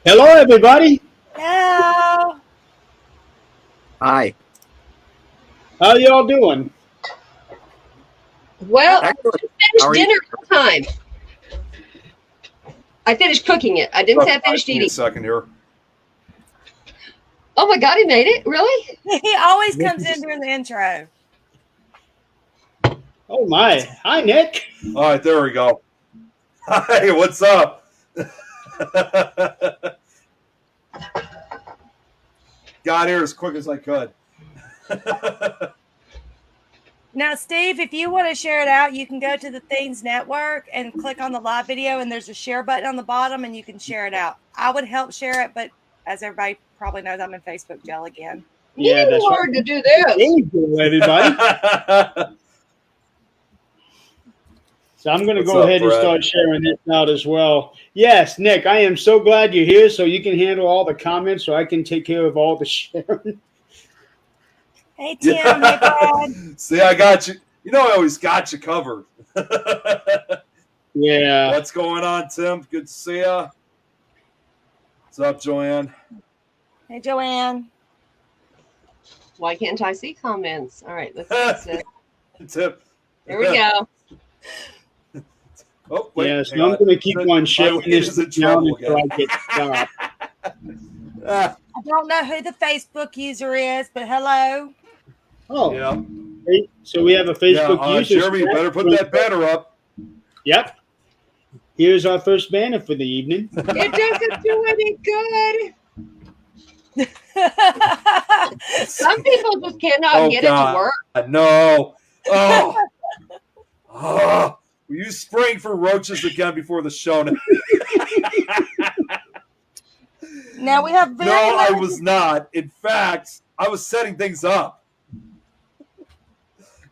Hello, everybody. Hello. Hi. How y'all doing? Well, I Excellent. just How finished are you? dinner time. I finished cooking it. I didn't say I finished Give me a eating. second here. Oh my God, he made it? Really? He always comes in during the intro. Oh my. Hi, Nick. All right, there we go. Hi, what's up? Got here as quick as I could. Now, Steve, if you want to share it out, you can go to the Things Network and click on the live video, and there's a share button on the bottom, and you can share it out. I would help share it, but as everybody probably knows, I'm in Facebook jail again. Yeah, that's Hard right. to do this. Thank you, everybody. So I'm going to What's go up, ahead and Fred? start sharing this out as well. Yes, Nick, I am so glad you're here so you can handle all the comments so I can take care of all the sharing. Hey, Tim. Hey, Brad. See, I got you. You know, I always got you covered. Yeah. What's going on, Tim? Good to see you. What's up, Joanne? Hey, Joanne. Why can't I see comments? All right, let's fix it. Tim. There we go. Oh, wait. Yeah, so I'm going to keep on sharing this in down trouble until I again. get stopped. Ah, I don't know who the Facebook user is, but hello. Oh, yeah. great. So we have a Yeah, Facebook user. Jeremy, you better put that banner up. Yep. Here's our first banner for the evening. It doesn't do any good. Some people just cannot get it to work. No. Oh. Oh. Were you spraying for roaches again before the show? Now we have very No, I limited- was not. In fact, I was setting things up.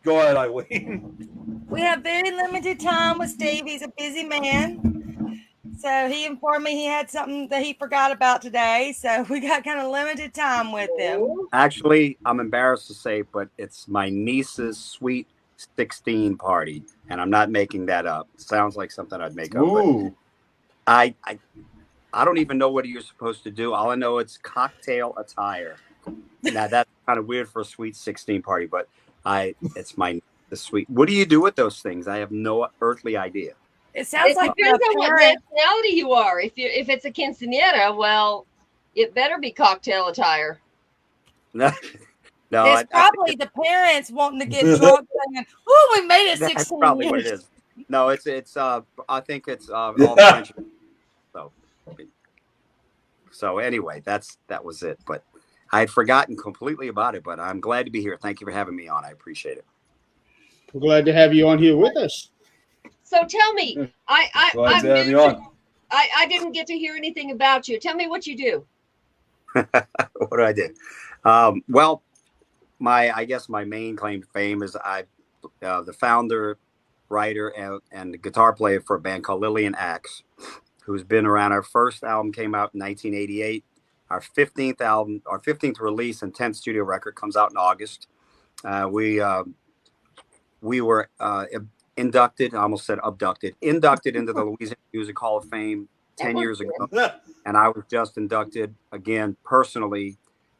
Go ahead, Eileen. We have very limited time with Steve. He's a busy man. So he informed me he had something that he forgot about today. So we got kind of limited time with him. Actually, I'm embarrassed to say, but it's my niece's sweet 16 party, and I'm not making that up. Sounds like something I'd make up. Ooh. But I don't even know what you're supposed to do. All I know it's cocktail attire. Now that's kind of weird for a sweet 16 party, but it's the sweet. What do you do with those things? I have no earthly idea. It sounds It like depends on what parent. nationality you are. If it's a quinceanera, well, it better be cocktail attire. No, It's probably the parents wanting to get drunk saying, "Oh, we made it 16 that's probably years." what it is. No, it's I think it's all French. So anyway, that was it. But I had forgotten completely about it. But I'm glad to be here. Thank you for having me on. I appreciate it. We're glad to have you on here with us. So tell me, Glad to have you on. I didn't get to hear anything about you. Tell me what you do. What do I do? Well, I guess my main claim to fame is the founder, writer, and guitar player for a band called Lillian, who's been around. Our first album came out in 1988. Our 15th album, our 15th release and 10th studio record comes out in August. We were inducted, I almost said abducted, inducted into the Louisiana Music Hall of Fame 10 years ago. And I was just inducted again personally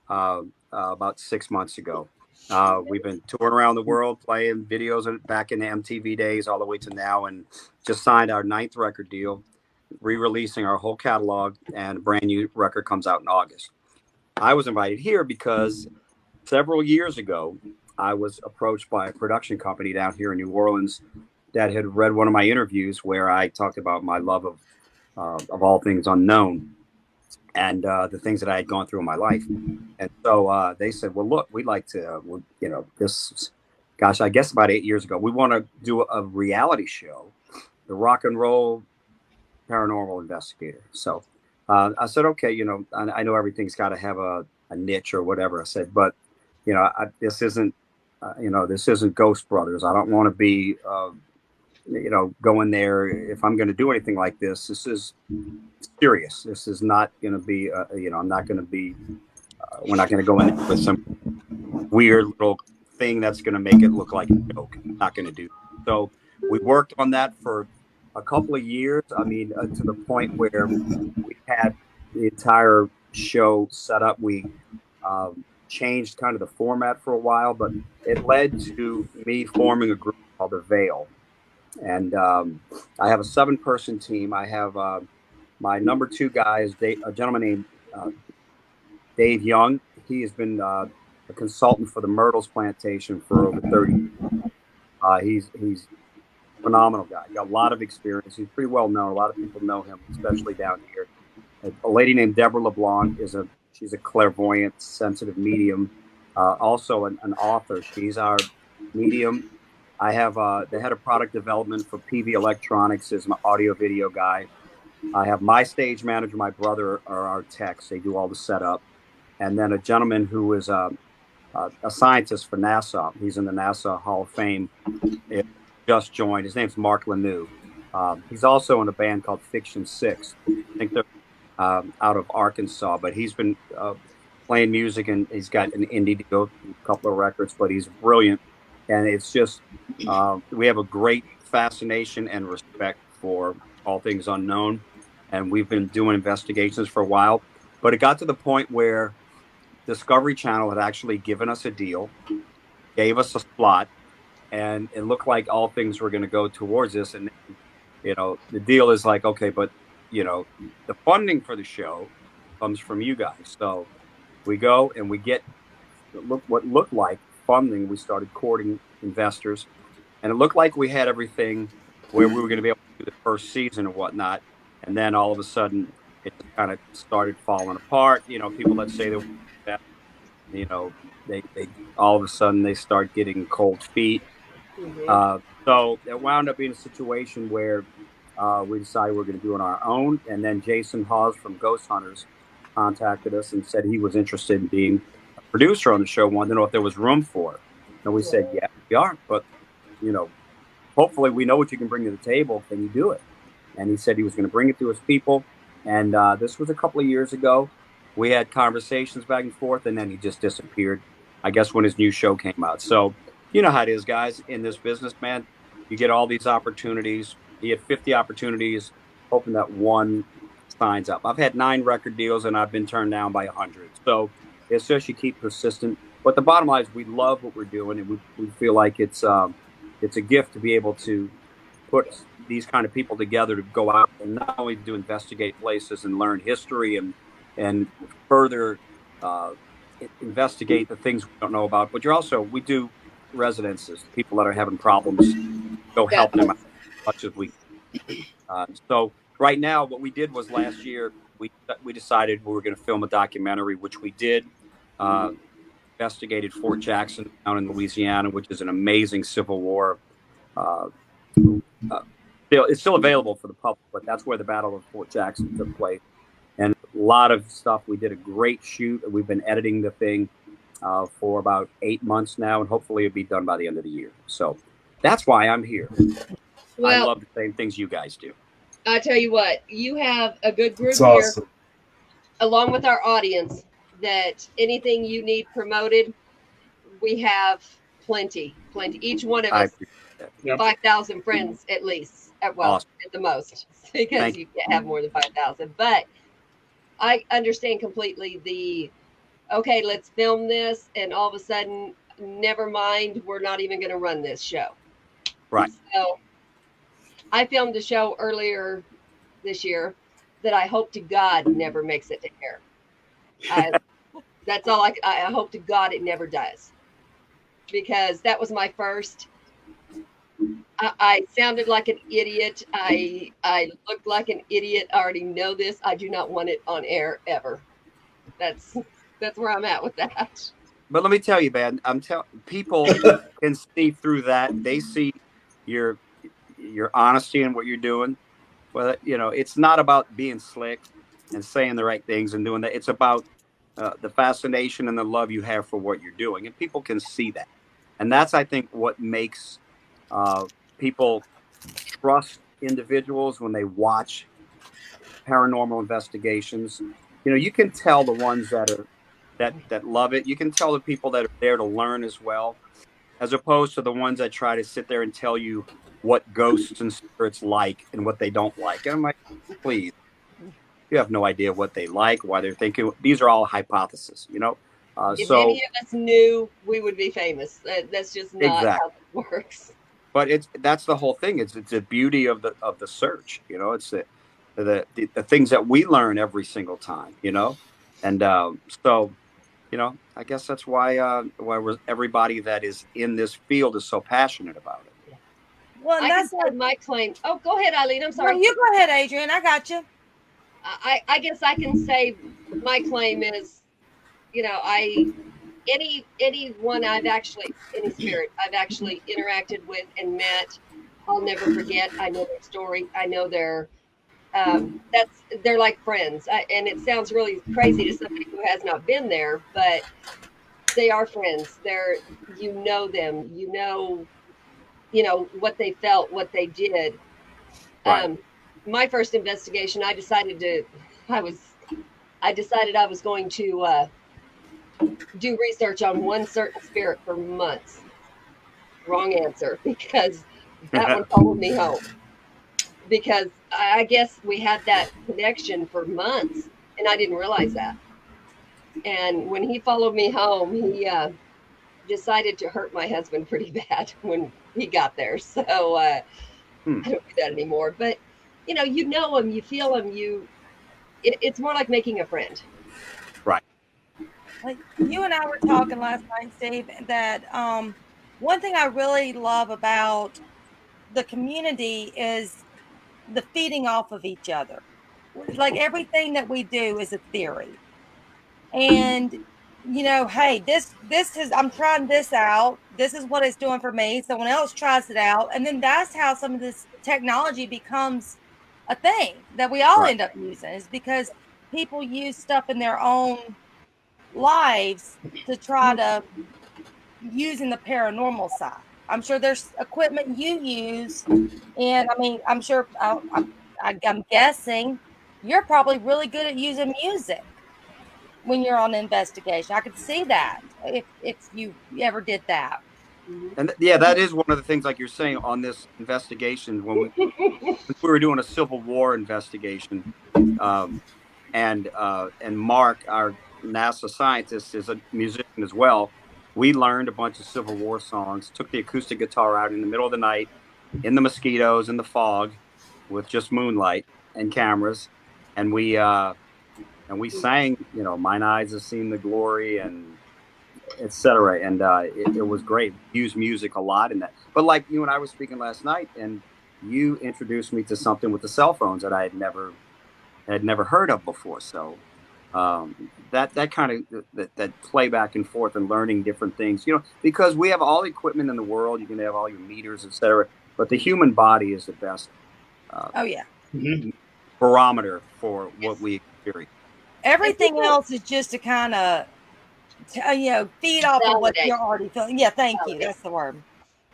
about 6 months ago. We've been touring around the world, playing videos back in the MTV days all the way to now, and just signed our 9th record deal, re-releasing our whole catalog, and a brand new record comes out in August. I was invited here because several years ago, I was approached by a production company down here in New Orleans that had read one of my interviews where I talked about my love of all things unknown and the things that I had gone through in my life. And so they said, well, look, we'd like to, I guess about 8 years ago, we want to do a reality show, the Rock and Roll Paranormal Investigator. So I said, okay, I know everything's got to have a niche or whatever. I said, but, this isn't Ghost Brothers. I don't want to be, going there. If I'm going to do anything like this is serious. This is not going to be, I'm not going to be, we're not going to go in with some weird little thing that's going to make it look like a joke. I'm not going to do that. So we worked on that for a couple of years. I mean, to the point where we had the entire show setup. We changed kind of the format for a while, but it led to me forming a group called The Veil. And I have a 7-person team. I have my number 2 guy is a gentleman named Dave Young. He has been a consultant for the Myrtles Plantation for over 30 years. He's a phenomenal guy. Got a lot of experience. He's pretty well known. A lot of people know him, especially down here. A lady named Deborah LeBlanc she's a clairvoyant, sensitive medium, also an author. She's our medium. I have the head of product development for PV Electronics is my audio video guy. I have my stage manager, my brother are our techs. They do all the setup. And then a gentleman who is a scientist for NASA. He's in the NASA Hall of Fame. It just joined. His name's Mark Lanou. He's also in a band called Fiction 6. I think they're out of Arkansas, but he's been playing music, and he's got an indie deal, a couple of records, but he's brilliant. And it's just, we have a great fascination and respect for all things unknown. And we've been doing investigations for a while, but it got to the point where Discovery Channel had actually given us a deal, gave us a slot, and it looked like all things were going to go towards this. And, the deal is like, okay, but, the funding for the show comes from you guys. So we go and we get what looked like funding. We started courting investors, and it looked like we had everything where we were going to be able to do the first season and whatnot. And then all of a sudden it kind of started falling apart. People that say that, they all of a sudden they start getting cold feet. Mm-hmm. So it wound up being a situation where we decided we're going to do it on our own. And then Jason Hawes from Ghost Hunters contacted us and said he was interested in being a producer on the show, wanted to know if there was room for it. And we said, yeah, we are. But, hopefully we know what you can bring to the table. Can you do it? And he said he was going to bring it to his people. And this was a couple of years ago. We had conversations back and forth, and then he just disappeared, I guess, when his new show came out. So you know how it is, guys, in this business, man. You get all these opportunities. He had 50 opportunities, hoping that one signs up. I've had 9 record deals, and I've been turned down by 100. So it's just you keep persistent. But the bottom line is we love what we're doing, and we feel like it's a gift to be able to put these kind of people together to go out and not only to investigate places and learn history and further investigate the things we don't know about, but we do residences, people that are having problems, go help them out as much as we can. So right now, what we did was last year, we decided we were going to film a documentary, which we did. Investigated Fort Jackson down in Louisiana, which is an amazing Civil War. It's still available for the public, but that's where the Battle of Fort Jackson took place. And a lot of stuff. We did a great shoot. We've been editing the thing for about 8 months now, and hopefully it'll be done by the end of the year. So that's why I'm here. Well, I love the same things you guys do. I tell you what, you have a good group It's here, awesome. along with our audience, that anything you need promoted, we have plenty. Each one of I us, appreciate that. 5,000 friends at least. Well, Awesome. at the most, because Thank you can't have more than 5,000. But I understand completely okay, let's film this, and all of a sudden, never mind, we're not even going to run this show. Right. So I filmed a show earlier this year that I hope to God never makes it to air. That's all I hope to God it never does, because that was my first. I sounded like an idiot. I looked like an idiot. I already know this. I do not want it on air ever. That's where I'm at with that. But let me tell you, man, people can see through that. They see your honesty in what you're doing. Well, it's not about being slick and saying the right things and doing that. It's about the fascination and the love you have for what you're doing, and people can see that. And that's, I think, what makes people trust individuals when they watch paranormal investigations. You can tell the ones that love it. You can tell the people that are there to learn as well, as opposed to the ones that try to sit there and tell you what ghosts and spirits like and what they don't like. And I'm like, please, You have no idea what they like, why they're thinking. These are all hypotheses, you know. If So any of us knew, we would be famous. That's just not exactly. how it works. But that's the whole thing. It's the beauty of the search. You know, it's the things that we learn every single time. You know, and so you know, I guess that's why everybody that is in this field is so passionate about it. Well, and I can that's say what. my claim. Oh, go ahead, Eileen. I'm No, sorry. you go ahead, Adrian. I got you. I guess I can say my claim is, you know, anyone I've actually, any spirit I've actually interacted with and met, I'll never forget. I know their story. I know they're like friends. And it sounds really crazy to somebody who has not been there, but they are friends. You know them, you know what they felt, what they did. Right. My first investigation, I decided I was going to do research on one certain spirit for months. Wrong answer, because that one followed me home. Because I guess we had that connection for months, and I didn't realize that. And when he followed me home, he decided to hurt my husband pretty bad when he got there. So I don't do that anymore. But you know him, you feel him, it's more like making a friend. Right. Like you and I were talking last night, Steve, that one thing I really love about the community is the feeding off of each other. Like everything that we do is a theory. And hey, this is I'm trying this out. This is what it's doing for me. Someone else tries it out. And then that's how some of this technology becomes a thing that we all Right. end up using, is because people use stuff in their own lives to try to use in the paranormal side. I'm sure there's equipment you use, and I mean, I'm sure I'm guessing you're probably really good at using music when you're on an investigation. I could see that if you ever did that. And yeah, that is one of the things, like you're saying, on this investigation when we were doing a Civil War investigation, and Mark, our NASA scientist, is a musician as well. We learned a bunch of Civil War songs, took the acoustic guitar out in the middle of the night, in the mosquitoes, in the fog, with just moonlight and cameras, and we sang, you know, "Mine Eyes Have Seen the Glory" and etc. And it was great. We use music a lot in that. But like you and I were speaking last night, and you introduced me to something with the cell phones that I had never heard of before. So that kind of that play back and forth and learning different things, you know, because we have all the equipment in the world. You can have all your meters, etc. But the human body is the best Oh yeah. barometer for what we experience. Everything else is just to kind of feed off of what Validate. you're already feeling. Yeah, thank you. Validate. That's the word.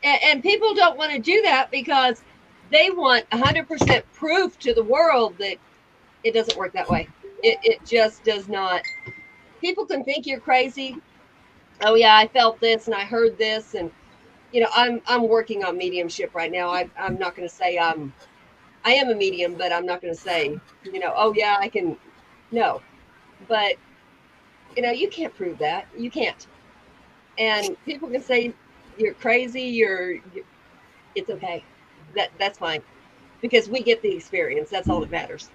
And people don't want to do that because they want 100% proof to the world that it doesn't work that way. It just does not. People can think you're crazy. Oh yeah, I felt this and I heard this, and you know, I'm working on mediumship right now. I'm not going to say I am a medium, but I'm not going to say, you know, oh yeah, I can. No, but you know, you can't prove that. You can't. And people can say you're crazy. It's okay. That's fine, because we get the experience. That's all that matters.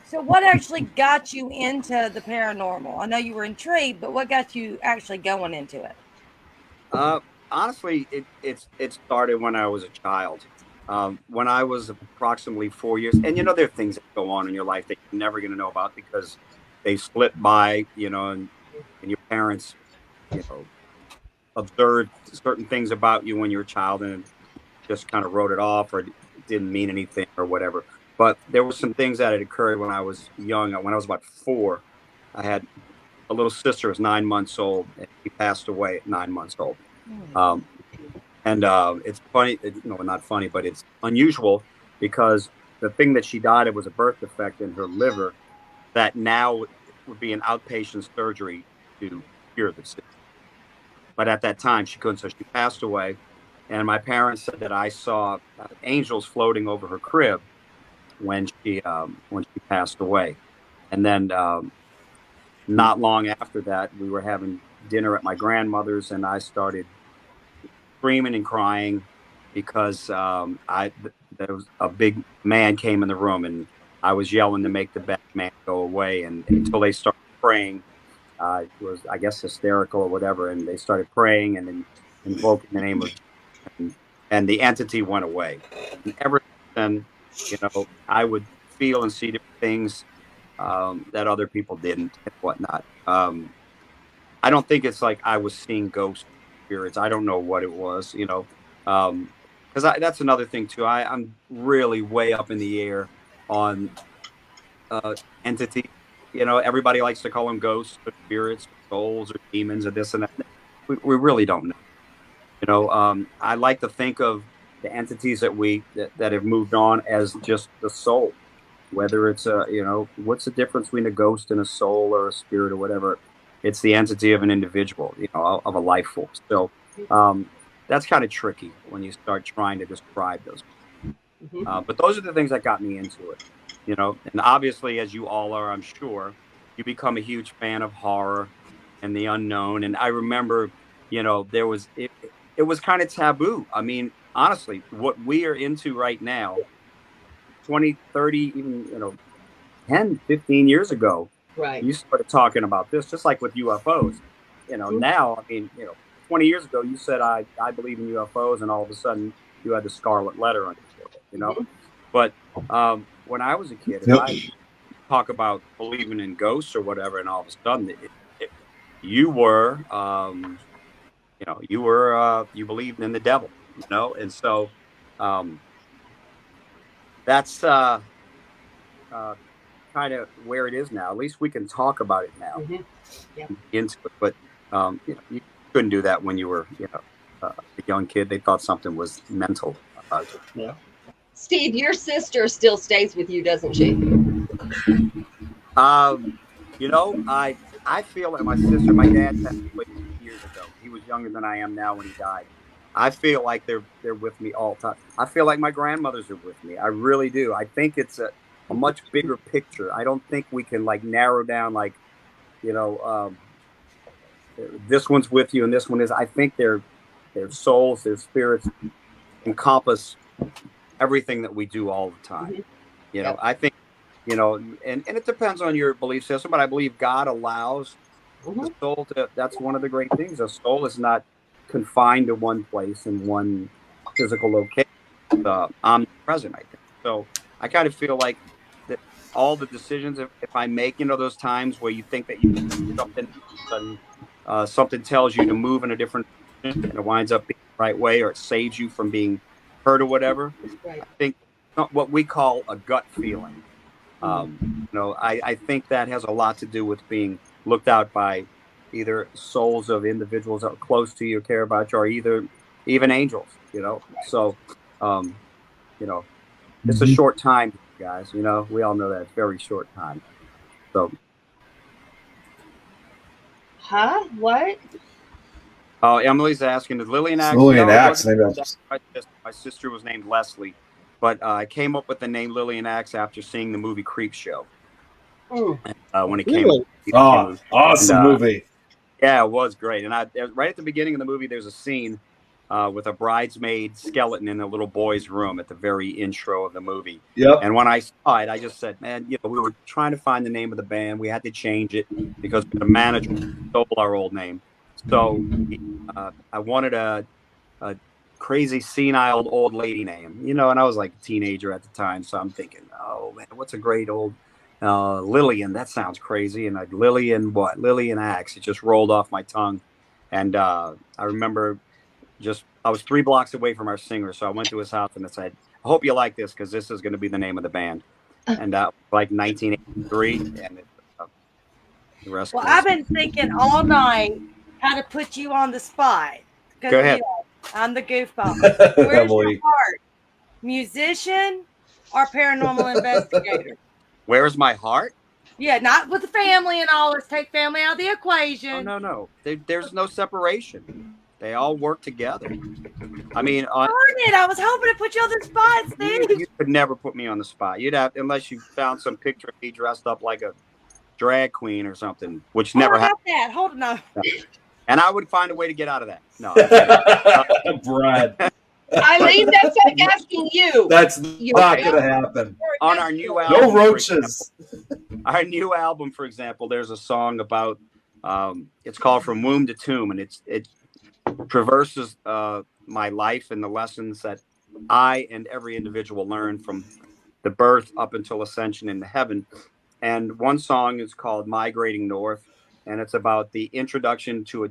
So what actually got you into the paranormal? I know you were intrigued, but what got you actually going into it? Honestly, it started when I was a child. When I was approximately 4 years, and you know, there are things that go on in your life that you're never going to know about because they slip by, you know, and your parents, you know, observed certain things about you when you were a child and just kind of wrote it off or didn't mean anything or whatever. But there were some things that had occurred when I was young. When I was about 4, I had a little sister who was 9 months old, and she passed away at 9 months old. And it's funny, no, not funny, but it's unusual because the thing that she died of was a birth defect in her liver that now would be an outpatient surgery to cure the sickness. But at that time, she couldn't, so she passed away. And my parents said that I saw angels floating over her crib when she passed away. And then not long after that, we were having dinner at my grandmother's, and I started screaming and crying because there was a big man came in the room, and I was yelling to make the bad man go away, and until they started praying, was, I guess, hysterical or whatever, and they started praying and then invoking the name of Jesus, and the entity went away. And ever since then, I would feel and see different things that other people didn't and whatnot. I don't think it's like I was seeing ghost spirits. I don't know what it was, because that's another thing too. I'm really way up in the air on entities. Everybody likes to call them ghosts, or spirits, or souls, or demons, or this and that. We really don't know. I like to think of the entities that have moved on as just the soul. Whether it's what's the difference between a ghost and a soul or a spirit or whatever? It's the entity of an individual, of a life force. So that's kind of tricky when you start trying to describe those. But those are the things that got me into it, and obviously, as you all are, I'm sure, you become a huge fan of horror and the unknown. And I remember, it was kind of taboo. I mean, honestly, what we are into right now, 20, 30, even, 10, 15 years ago, Right. you started talking about this, just like with UFOs. Now, I mean, 20 years ago, you said, I believe in UFOs, and all of a sudden you had the scarlet letter on your forehead, But when I was a kid, if I talk about believing in ghosts or whatever, and all of a sudden you were, you believed in the devil, and so that's kind of where it is now. At least we can talk about it now, into it. But you couldn't do that when you were, a young kid. They thought something was mental about it. Yeah. Steve, your sister still stays with you, doesn't she? I feel like my sister, my dad passed away years ago. He was younger than I am now when he died. I feel like they're with me all the time. I feel like my grandmothers are with me. I really do. I think it's a much bigger picture. I don't think we can narrow down this one's with you and this one is. I think their souls, their spirits encompass everything that we do all the time. I think, and it depends on your belief system, but I believe God allows the soul to, that's one of the great things. A soul is not confined to one place in one physical location. Omnipresent, I think. So I kind of feel like that all the decisions, if I make, those times where you think that you can something, and something tells you to move in a different direction and it winds up being the right way, or it saves you from being hurt or whatever. Right. I think what we call a gut feeling. I think that has a lot to do with being looked out by either souls of individuals that are close to you, care about you, or even angels. So it's a short time, guys. We all know that it's very short time. So. Huh? What? Oh, Emily's asking, did Lillian Axe? Lillian No, Axe. my sister was named Leslie, but I came up with the name Lillian Axe after seeing the movie Creep Show. When it came Really? up. Awesome movie. Yeah, it was great. And right at the beginning of the movie, there's a scene with a bridesmaid skeleton in a little boy's room at the very intro of the movie. Yep. And when I saw it, I just said, man, we were trying to find the name of the band. We had to change it because the manager stole our old name. So I wanted a crazy senile old lady name, and I was like a teenager at the time. So I'm thinking, oh man, what's a great old Lillian? That sounds crazy. And Lillian Axe. It just rolled off my tongue. And I remember I was 3 blocks away from our singer. So I went to his house and I said, I hope you like this, because this is going to be the name of the band. And like 1983. And the rest. Well, I've been thinking all night how to put you on the spot. Go ahead. I'm the goofball. Where's your Emily. heart? Musician or paranormal investigator? Where's my heart? Yeah, not with the family and all. Let's take family out of the equation. No. There's no separation. They all work together. I mean, Darn it! I was hoping to put you on the spot, Steve. you could never put me on the spot. You'd have, unless you found some picture of me dressed up like a drag queen or something, which never happened. That. Hold on. And I would find a way to get out of that. No, I'm kidding. Brad. Eileen, that's like asking you. That's not going to happen. On our new album, No roaches. Our new album, for example, there's a song about. It's called From Womb to Tomb, and it traverses my life and the lessons that I and every individual learn from the birth up until ascension into heaven. And one song is called Migrating North, and it's about the introduction to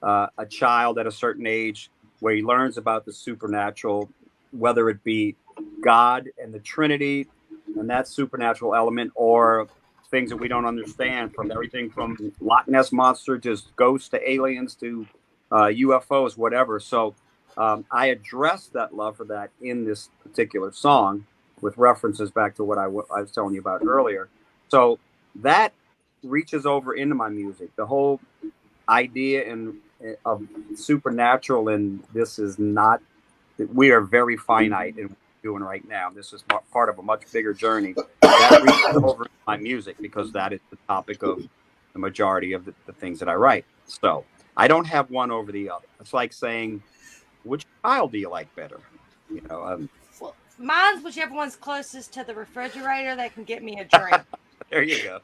a child at a certain age where he learns about the supernatural, whether it be God and the Trinity and that supernatural element, or things that we don't understand, from everything from Loch Ness Monster to ghosts to aliens to UFOs, whatever. So I addressed that love for that in this particular song with references back to what I was telling you about earlier. So that reaches over into my music. The whole idea of supernatural, and this is not, we are very finite in what we're doing right now. This is part of a much bigger journey that reaches over into my music, because that is the topic of the majority of the things that I write. So I don't have one over the other. It's like saying, which child do you like better? You know, Well, mine's whichever one's closest to the refrigerator that can get me a drink. there you go.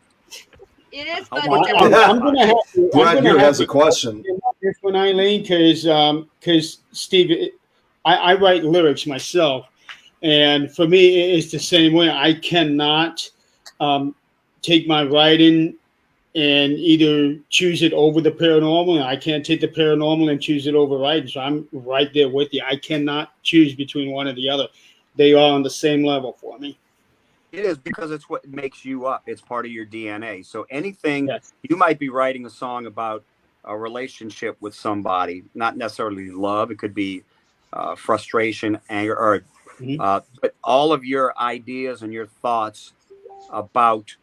It is I'm funny. I'm going to have to. Brad here has a question. This one, Eileen, because Steve, I write lyrics myself, and for me, it's the same way. I cannot take my writing and either choose it over the paranormal, and I can't take the paranormal and choose it over writing. So I'm right there with you. I cannot choose between one or the other. They are on the same level for me. It is, because it's what makes you up. It's part of your DNA. So anything, Yes. you might be writing a song about a relationship with somebody, not necessarily love. It could be frustration, anger, or but all of your ideas and your thoughts about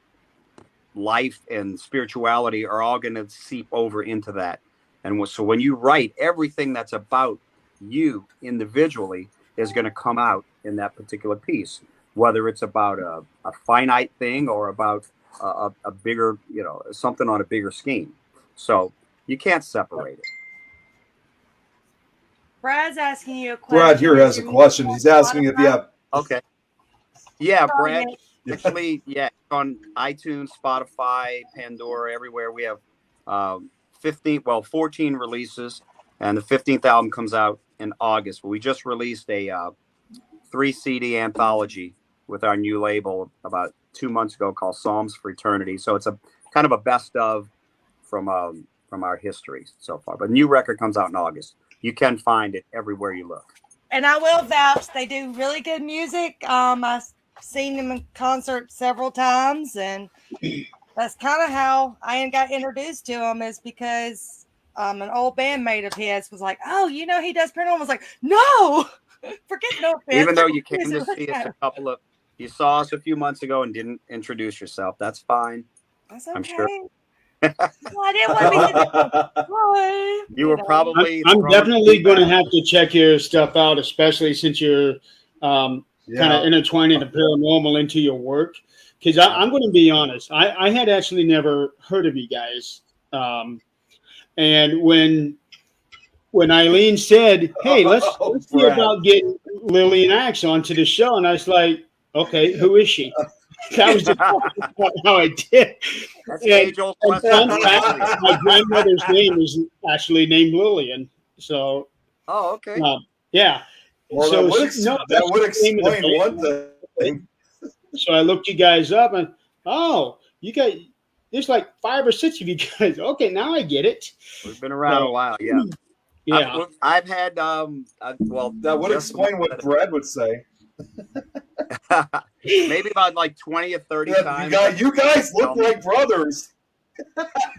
life and spirituality are all going to seep over into that. And so when you write, everything that's about you individually is going to come out in that particular piece, whether it's about a finite thing or about a bigger, something on a bigger scheme. So you can't separate it. Brad's asking you a question. Brad here has a question. He's asking if you have. Okay. Yeah, Sorry, Brad. Nick. Actually, yeah, on iTunes, Spotify, Pandora, everywhere. We have 14 releases, and the 15th album comes out in August. But we just released a 3 CD anthology with our new label about 2 months ago called Psalms for Eternity. So it's a kind of a best of from our history so far. But new record comes out in August. You can find it everywhere you look. And I will vouch, they do really good music. I've seen them in concert several times, and that's kind of how I got introduced to them, is because an old bandmate of his was like, "Oh, he does paranormal." I was like, "No, forget no offense." Even though you came to see us you saw us a few months ago and didn't introduce yourself, that's fine. That's okay. I'm sure. Well, I didn't want to be You were probably. I'm definitely going to have to check your stuff out, especially since you're kind of intertwining the paranormal into your work. Because I'm going to be honest, I had actually never heard of you guys. And when Eileen said, "Hey, let's see about getting Lillian Axe onto the show," and I was like, "Okay, who is she?" That was just how I did. That's age-old question. Fun fact, my grandmother's name is actually named Lillian. So. Oh, okay. Yeah. Well, so that would explain one thing. So I looked you guys up, and you guys. There's like 5 or 6 of you guys. Okay, now I get it. We've been around a while. Yeah. Yeah. I've had that would explain what Brad would say. Maybe about like 20 or 30 times. You guys look like brothers.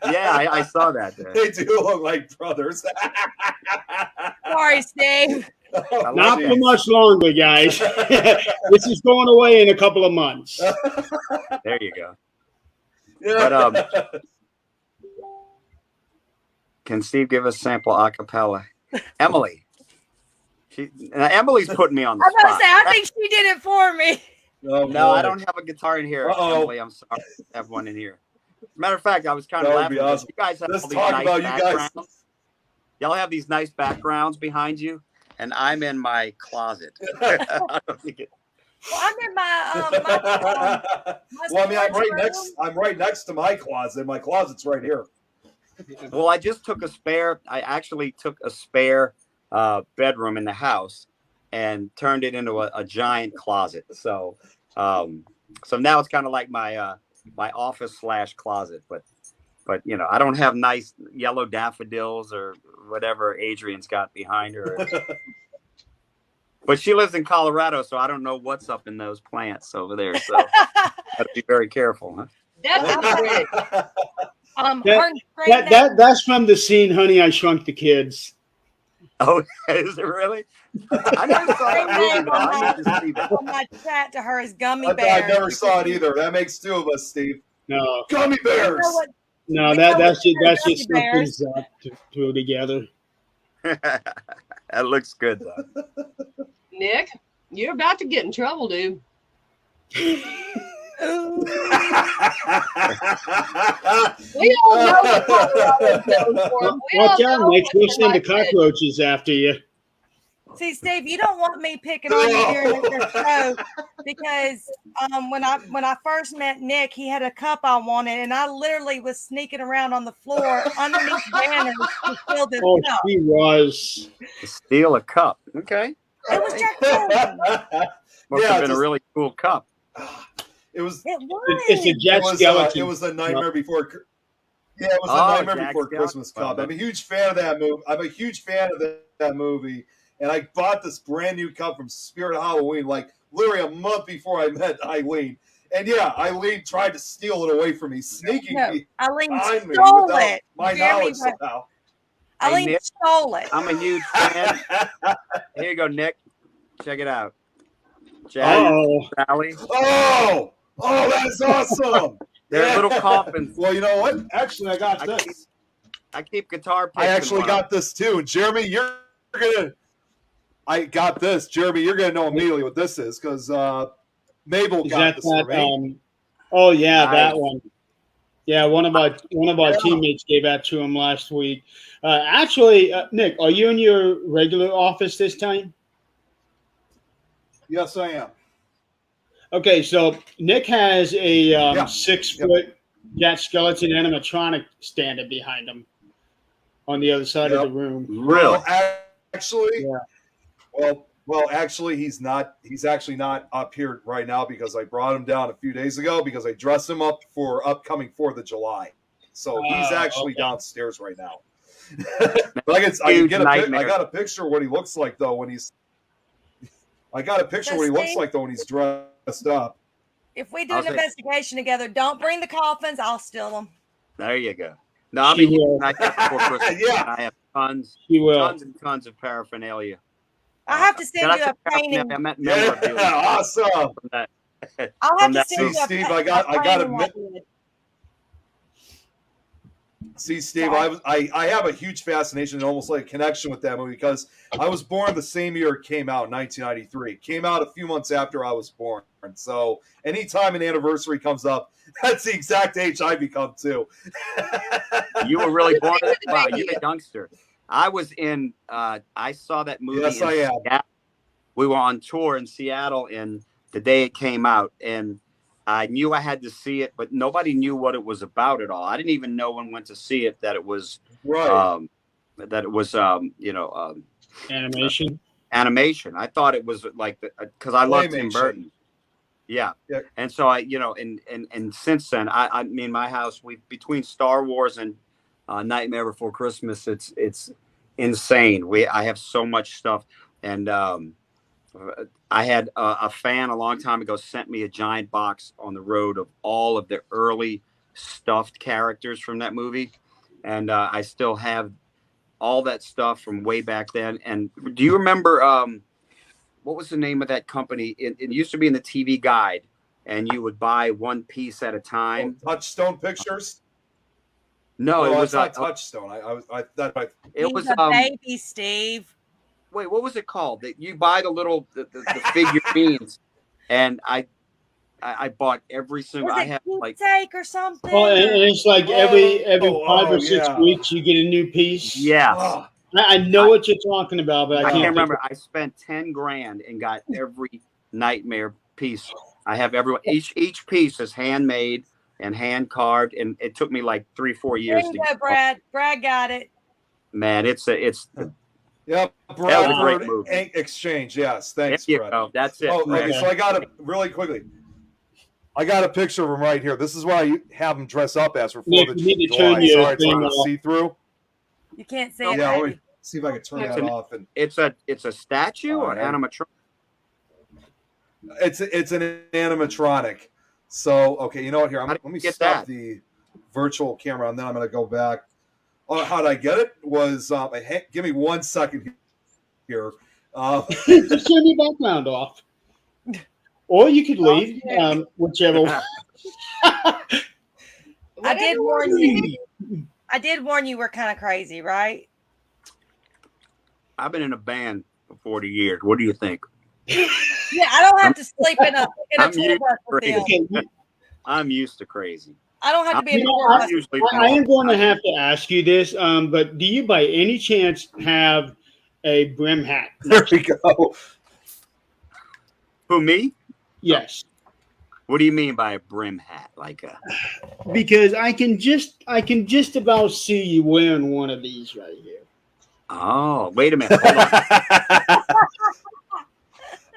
Yeah, I saw that. They do look like brothers. Sorry, Steve. Not for much longer, guys. This is going away in a couple of months. There you go. But can Steve give us a sample a cappella? Emily. Emily's putting me on the I was spot. about to say, I think she did it for me. Oh, No, I boy. don't have a guitar in here, Uh-oh. Emily. I'm sorry. I have one in here. Matter of fact, I was kind That of would laughing be because awesome. you guys have Let's all these talk nice about you guys. backgrounds. Y'all have these nice backgrounds behind you, and I'm in my closet. I don't think it- Well, I'm in my Well, I mean, storage I'm right next to my closet. My closet's right here. Well, I just took a spare. I actually took a spare bedroom in the house and turned it into a giant closet. So now it's kind of like my my office / closet. But you know, I don't have nice yellow daffodils or whatever Adrian's got behind her. But she lives in Colorado, so I don't know what's up in those plants over there. So gotta be very careful, huh? That's great. That's from the scene, Honey, I Shrunk the Kids. Oh, is it really? I never saw that movie, though. I need to see that. on my chat to her is gummy I bears. never saw it either. That makes two of us, Steve. No, Gummy bears. no, that's just something Zach threw together. That looks good, though. Nick, you're about to get in trouble, dude. We all know what Colorado's known for. Watch out, Nick. We'll send the cockroaches after you. See, Steve, you don't want me picking on you during your show because when I first met Nick, he had a cup I wanted, and I literally was sneaking around on the floor underneath banners to steal this cup. She was. To steal a cup. Okay. It was Jack. Must have been a really cool cup. It was. It's a jet skeleton. It was a Nightmare Before. Yeah, it was a Nightmare Before Christmas cup. I'm a huge fan of that movie. That movie, and I bought this brand new cup from Spirit Halloween, like literally a month before I met Eileen. And yeah, Eileen tried to steal it away from me, sneaking me. Eileen stole it. My knowledge somehow. Eileen stole it. I'm a huge fan. Here you go, Nick. Check it out. Sally. Oh, that is awesome. They're little coffins. Well, you know what? Actually, I got this. I keep guitar picks. I actually got this too. And Jeremy, I got this. Jeremy, you're gonna know immediately what this is because Mabel got this for me. Oh yeah, nice. That one. Yeah, one of our teammates gave that to him last week. Actually, Nick, are you in your regular office this time? Yes, I am. Okay, so Nick has a 6-foot jet skeleton animatronic standing behind him on the other side of the room. Really? Well, actually, actually, he's not. He's actually not up here right now because I brought him down a few days ago because I dressed him up for upcoming 4th of July. So he's actually downstairs right now. But I got a picture of what he looks like though when he's. I got a picture of what he looks like though when he's dressed up. If we do an investigation together, don't bring the coffins. I'll steal them. There you go. No, I mean, I have tons and tons of paraphernalia. I have to send you a painting. I met memorabilia. Awesome. I'll have to send you Steve, I got to See, Steve, I have a huge fascination and almost like a connection with that movie because I was born the same year it came out, 1993. It came out a few months after I was born. So anytime an anniversary comes up, that's the exact age I become too. You were really born? Wow, you're a youngster. I was in, I saw that movie. Yes, I am. Seattle. We were on tour in Seattle and the day it came out and I knew I had to see it, but nobody knew what it was about at all. I didn't even know when I went to see it that it was animation. Animation. I thought it was like because I love Tim Burton. Yeah. And so and since then, I mean, my house between Star Wars and Nightmare Before Christmas, it's insane. I have so much stuff, and I had a fan a long time ago sent me a giant box on the road of all of the early stuffed characters from that movie. And I still have all that stuff from way back then. And do you remember what was the name of that company? It used to be in the TV Guide and you would buy one piece at a time. Touchstone Pictures? No, it was not Touchstone. It He's was a baby, Steve. Wait, what was it called? That you buy the figurines, and I bought every single. Was I it have like keepsake or something? Oh, and it's like every 5 or 6 yeah. weeks you get a new piece. yes. Oh, I know what you're talking about, but I I can't can't remember. I spent 10 grand and got every nightmare piece. I have everyone. Each piece is handmade and hand carved, and it took me like 3-4 There years you to go, get. Brad. Brad got it. Man, it's yep. That was a great Bradford movie. Exchange. Yes, there thanks, you Brad. go. That's it. Oh, Brad. okay. So I got really quickly. I got a picture of him right here. This is what I have him dress up as for Nick, 4th of you need to July. turn your Sorry, it's a thing little off. see through. You can't see it, Yeah, let baby. me see if I can turn It's that an- off. And It's a statue or Alright. animatronic. it's an animatronic. So okay, you know what? Here, How let did me you get stop that? the virtual camera, and then I'm going to go back. Oh, how did I get it? Was give me 1 second here. Just turn your background off, or you could leave, whichever. I did warn you. I did warn you we're kind of crazy, right? I've been in a band for 40 years. What do you think? Yeah, I don't have to sleep in a I'm tour used bus to with them. crazy. Okay, I'm used to crazy. I don't have to be in a You know, tour bus. usually I am going to have to ask you this, but do you by any chance have a brim hat? There we go. Who, me? Yes, What do you mean by a brim hat? Like a because I can just about see you wearing one of these right here. Oh, wait a minute. Hold on.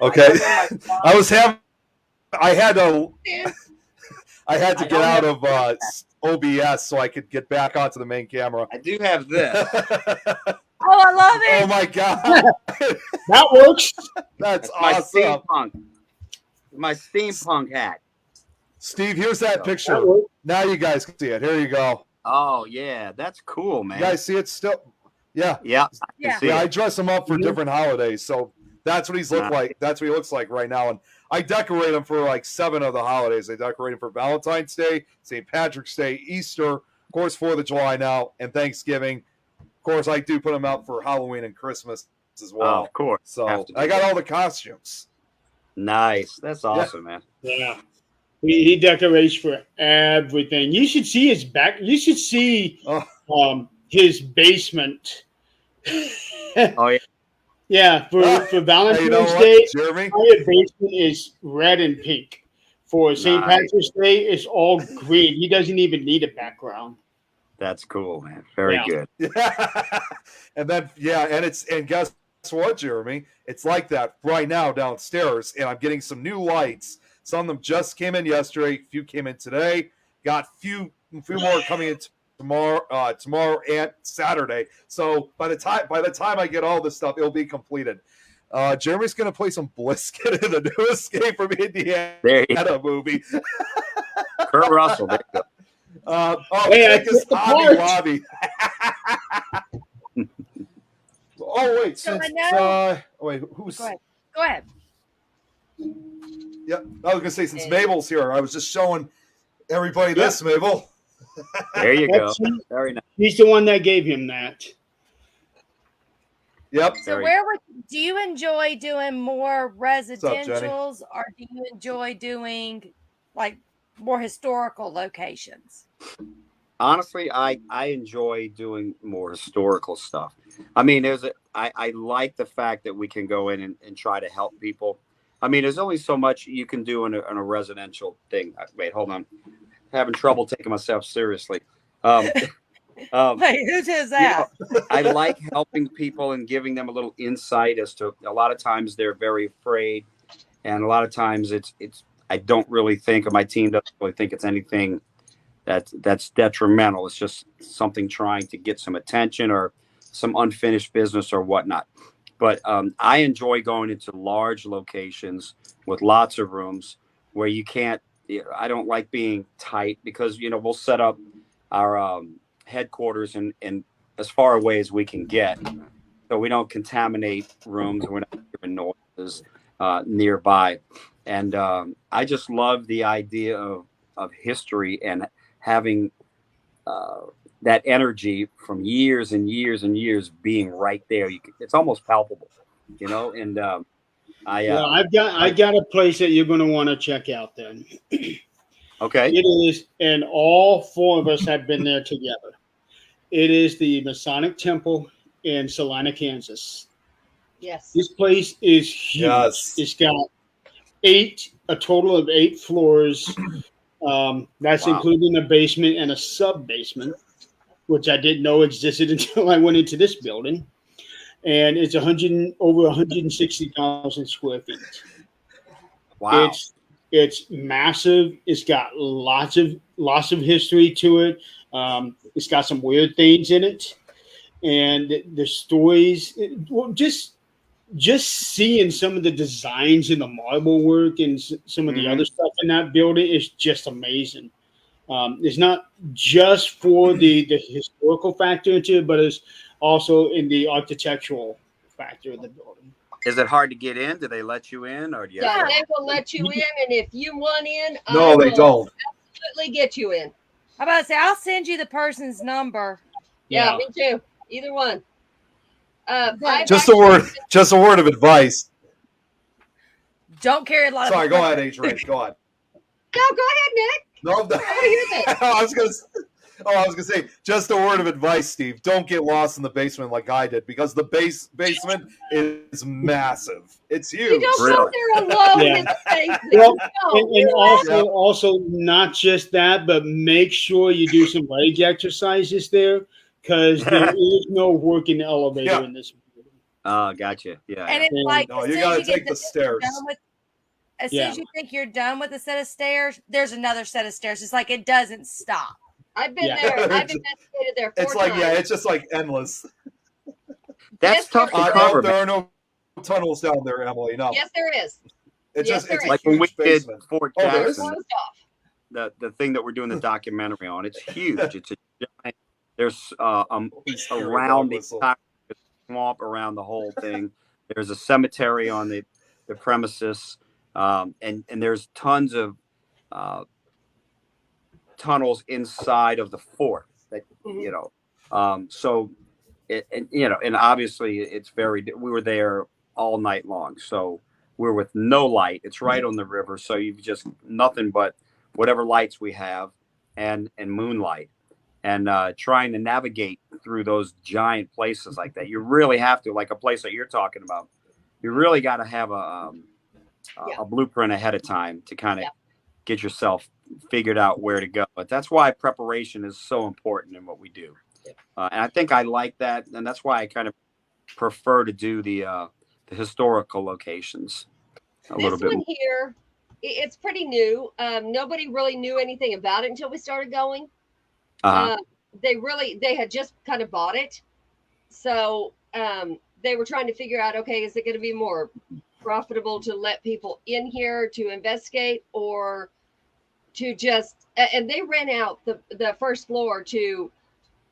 Okay, I had to get out of OBS so I could get back onto the main camera. I do have this. Oh, I love it. Oh my god, That works. that's My awesome. steampunk hat. Steve, here's that That picture. works. Now you guys can see it. Here you go. Oh yeah, that's cool, man. You guys see it still? Yeah. Yeah, I Yeah. can see Yeah, I it. dress him up for different holidays, so that's what he's look Nice. like. That's what he looks like right now, and I decorate him for like 7 of the holidays. I decorate him for Valentine's Day, St. Patrick's Day, Easter, of course, 4th of July now, and Thanksgiving. Of course, I do put him out for Halloween and Christmas as well. Of course. So Have to do I got that. all the costumes. Nice. That's awesome, man. Yeah. He decorates for everything. You should see his back. You should see his basement. Oh yeah. Yeah, for Valentine's Hey, you know what, Day, Jeremy? my basement is red and pink. For St. Nice. Patrick's Day, it's all green. He doesn't even need a background. That's cool, man. Very Yeah. good. Yeah. And then and guess what, Jeremy? It's like that right now downstairs, and I'm getting some new lights. Some of them just came in yesterday, a few came in today. Got few more coming in tomorrow and Saturday. So by the time I get all this stuff, it'll be completed. Jeremy's gonna play some Blisket in the new Escape from Indiana There you go. movie. Kurt Russell. There you go. Hey, I take his took the Hobby part. Lobby. Oh wait, So since I know- wait, who's? Go ahead. Yep, I was gonna say since Mabel's here, I was just showing everybody this, Mabel. There you go. That's he- Very nice. He's the one that gave him that. Yep. So do you enjoy doing more up, Jenny? residentials or do you enjoy doing like more historical locations? Honestly, I enjoy doing more historical stuff. I mean, I like the fact that we can go in and try to help people. I mean, there's only so much you can do in a residential thing. Wait, hold on. Having trouble taking myself seriously. Wait, who says that? I like helping people and giving them a little insight as to a lot of times they're very afraid. And a lot of times I don't really think, or my team doesn't really think it's anything that's detrimental. It's just something trying to get some attention or some unfinished business or whatnot. But I enjoy going into large locations with lots of rooms where you can't, I don't like being tight because, we'll set up our headquarters in as far away as we can get. So we don't contaminate rooms and we're not hearing noises nearby. And I just love the idea of history and having that energy from years and years and years being right there. It's almost palpable, you know. And Well, I got a place that you're going to want to check out. Then okay, it is, and all four of us have been there together. It is the Masonic Temple in Salina, Kansas. Yes. This place is huge. Yes. It's got a total of 8 floors. That's Wow. including a basement and a sub basement, which I didn't know existed until I went into this building. And it's over 160,000 square feet. Wow. It's massive. It's got lots of history to it. It's got some weird things in it, and the stories. Well, just seeing some of the designs in the marble work and some of the other stuff in that building is just amazing. It's not just for the historical factor into it, but it's also in the architectural factor of the building. Is it hard to get in? Do they let you in, or do you? Yeah, they will let you in, and if you want in, No, they don't. Absolutely get you in. I'm about to say I'll send you the person's number. Yeah, me too. Either one. Just a word of advice. Don't carry a lot. Sorry, of go ahead, Adrian. Go on. No, go ahead, Nick. No, I want to hear this. I was gonna say, just a word of advice, Steve. Don't get lost in the basement like I did, because the basement is massive. It's huge. You don't go there alone in the basement. Well, and also not just that, but make sure you do some leg exercises there, because there is no working elevator in this building. Oh, gotcha. Yeah. And it's like, no, you got to take the stairs. As soon as you think you're done with a set of stairs, there's another set of stairs. It's like it doesn't stop. I've been there. I've investigated there 4 It's like, times. it's just like endless. That's tough to cover. There are no tunnels down there, Emily. No. Yes, there is. It's just it's like a when we huge did basement. Fort Jackson, the thing that we're doing the documentary on. It's huge. It's a giant. There's around the entire swamp around the whole thing. There's a cemetery on the premises, and there's tons of tunnels inside of the fort. That so and obviously it's we were there all night long, so we're with no light. It's right on the river, so you've just nothing but whatever lights we have and moonlight, and trying to navigate through those giant places like that. You really have to, like a place that you're talking about, you really got to have a blueprint ahead of time to kind of get yourself figured out where to go. But that's why preparation is so important in what we do. And I think I like that, and that's why I kind of prefer to do the historical locations a little bit. This one here, it's pretty new. Nobody really knew anything about it until we started going. They had just kind of bought it, so they were trying to figure out, okay, is it going to be more profitable to let people in here to investigate, or to just, and they rent out the first floor to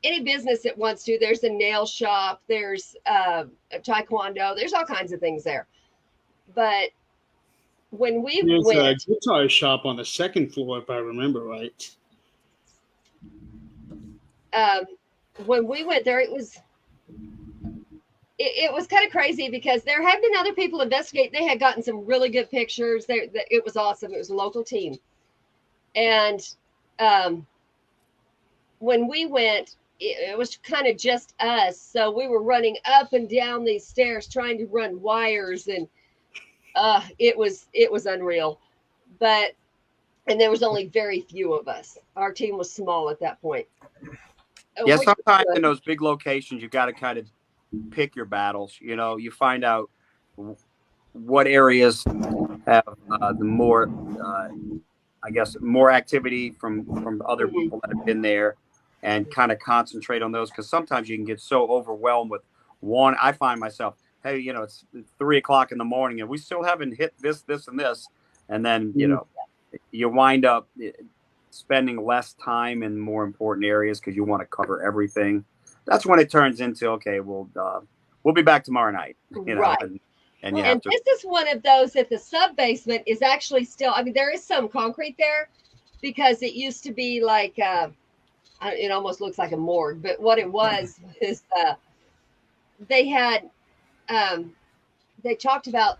any business that wants to. There's a nail shop, there's a taekwondo, there's all kinds of things there. But when we went, a guitar shop on the second floor, if I remember right. When we went there, it was kind of crazy, because there had been other people investigate. They had gotten some really good pictures. It was awesome. It was a local team. And when we went, it was kind of just us. So we were running up and down these stairs trying to run wires, and it was unreal. And there was only very few of us. Our team was small at that point. Yeah, sometimes in those big locations, you got to kind of pick your battles. You find out what areas have the more, more activity from other people that have been there, and kind of concentrate on those, because sometimes you can get so overwhelmed with one. I find myself, hey, it's 3 o'clock in the morning and we still haven't hit this, and this, and then you wind up spending less time in more important areas because you want to cover everything. That's when it turns into, okay, we'll be back tomorrow night. Right. And this is one of those that the sub basement is actually still. I mean, there is some concrete there, because it used to be like it almost looks like a morgue, but what it was is they had they talked about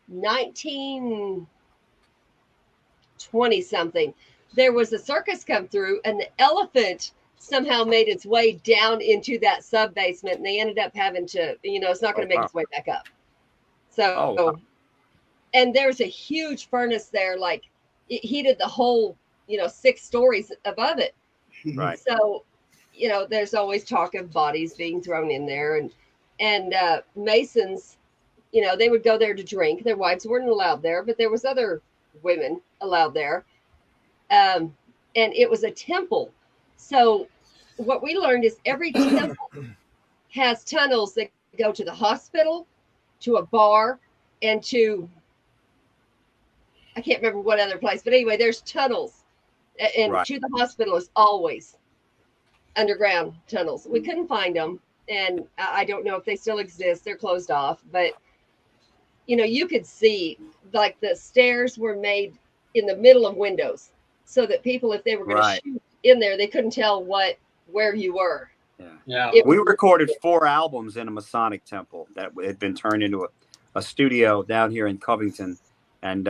1920 something. There was a circus come through, and the elephant somehow made its way down into that sub basement, and they ended up having to, it's not going to make its way back up. So, and there's a huge furnace there, like it heated the whole, 6 stories above it. Right. So, there's always talk of bodies being thrown in there, and Masons, they would go there to drink. Their wives weren't allowed there, but there was other women allowed there. And it was a temple. So what we learned is every temple has tunnels that go to the hospital, to a bar, and to, I can't remember what other place, but anyway, there's tunnels. And to the hospital is always underground tunnels. We couldn't find them. And I don't know if they still exist. They're closed off. But, you could see, like, the stairs were made in the middle of windows so that people, if they were going to shoot in there, they couldn't tell where you were. Yeah. We recorded 4 albums in a Masonic temple that had been turned into a studio down here in Covington. And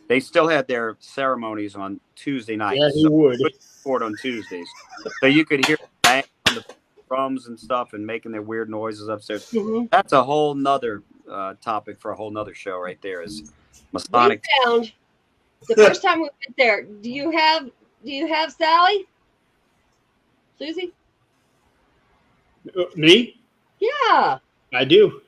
they still had their ceremonies on Tuesday nights. Yeah, he would. Record on Tuesdays. So you could hear bang on the drums and stuff and making their weird noises upstairs. Mm-hmm. That's a whole nother topic for a whole nother show right there, is Masonic. We found the first time we went there. Do you have Sally? Susie? Me? Yeah. I do.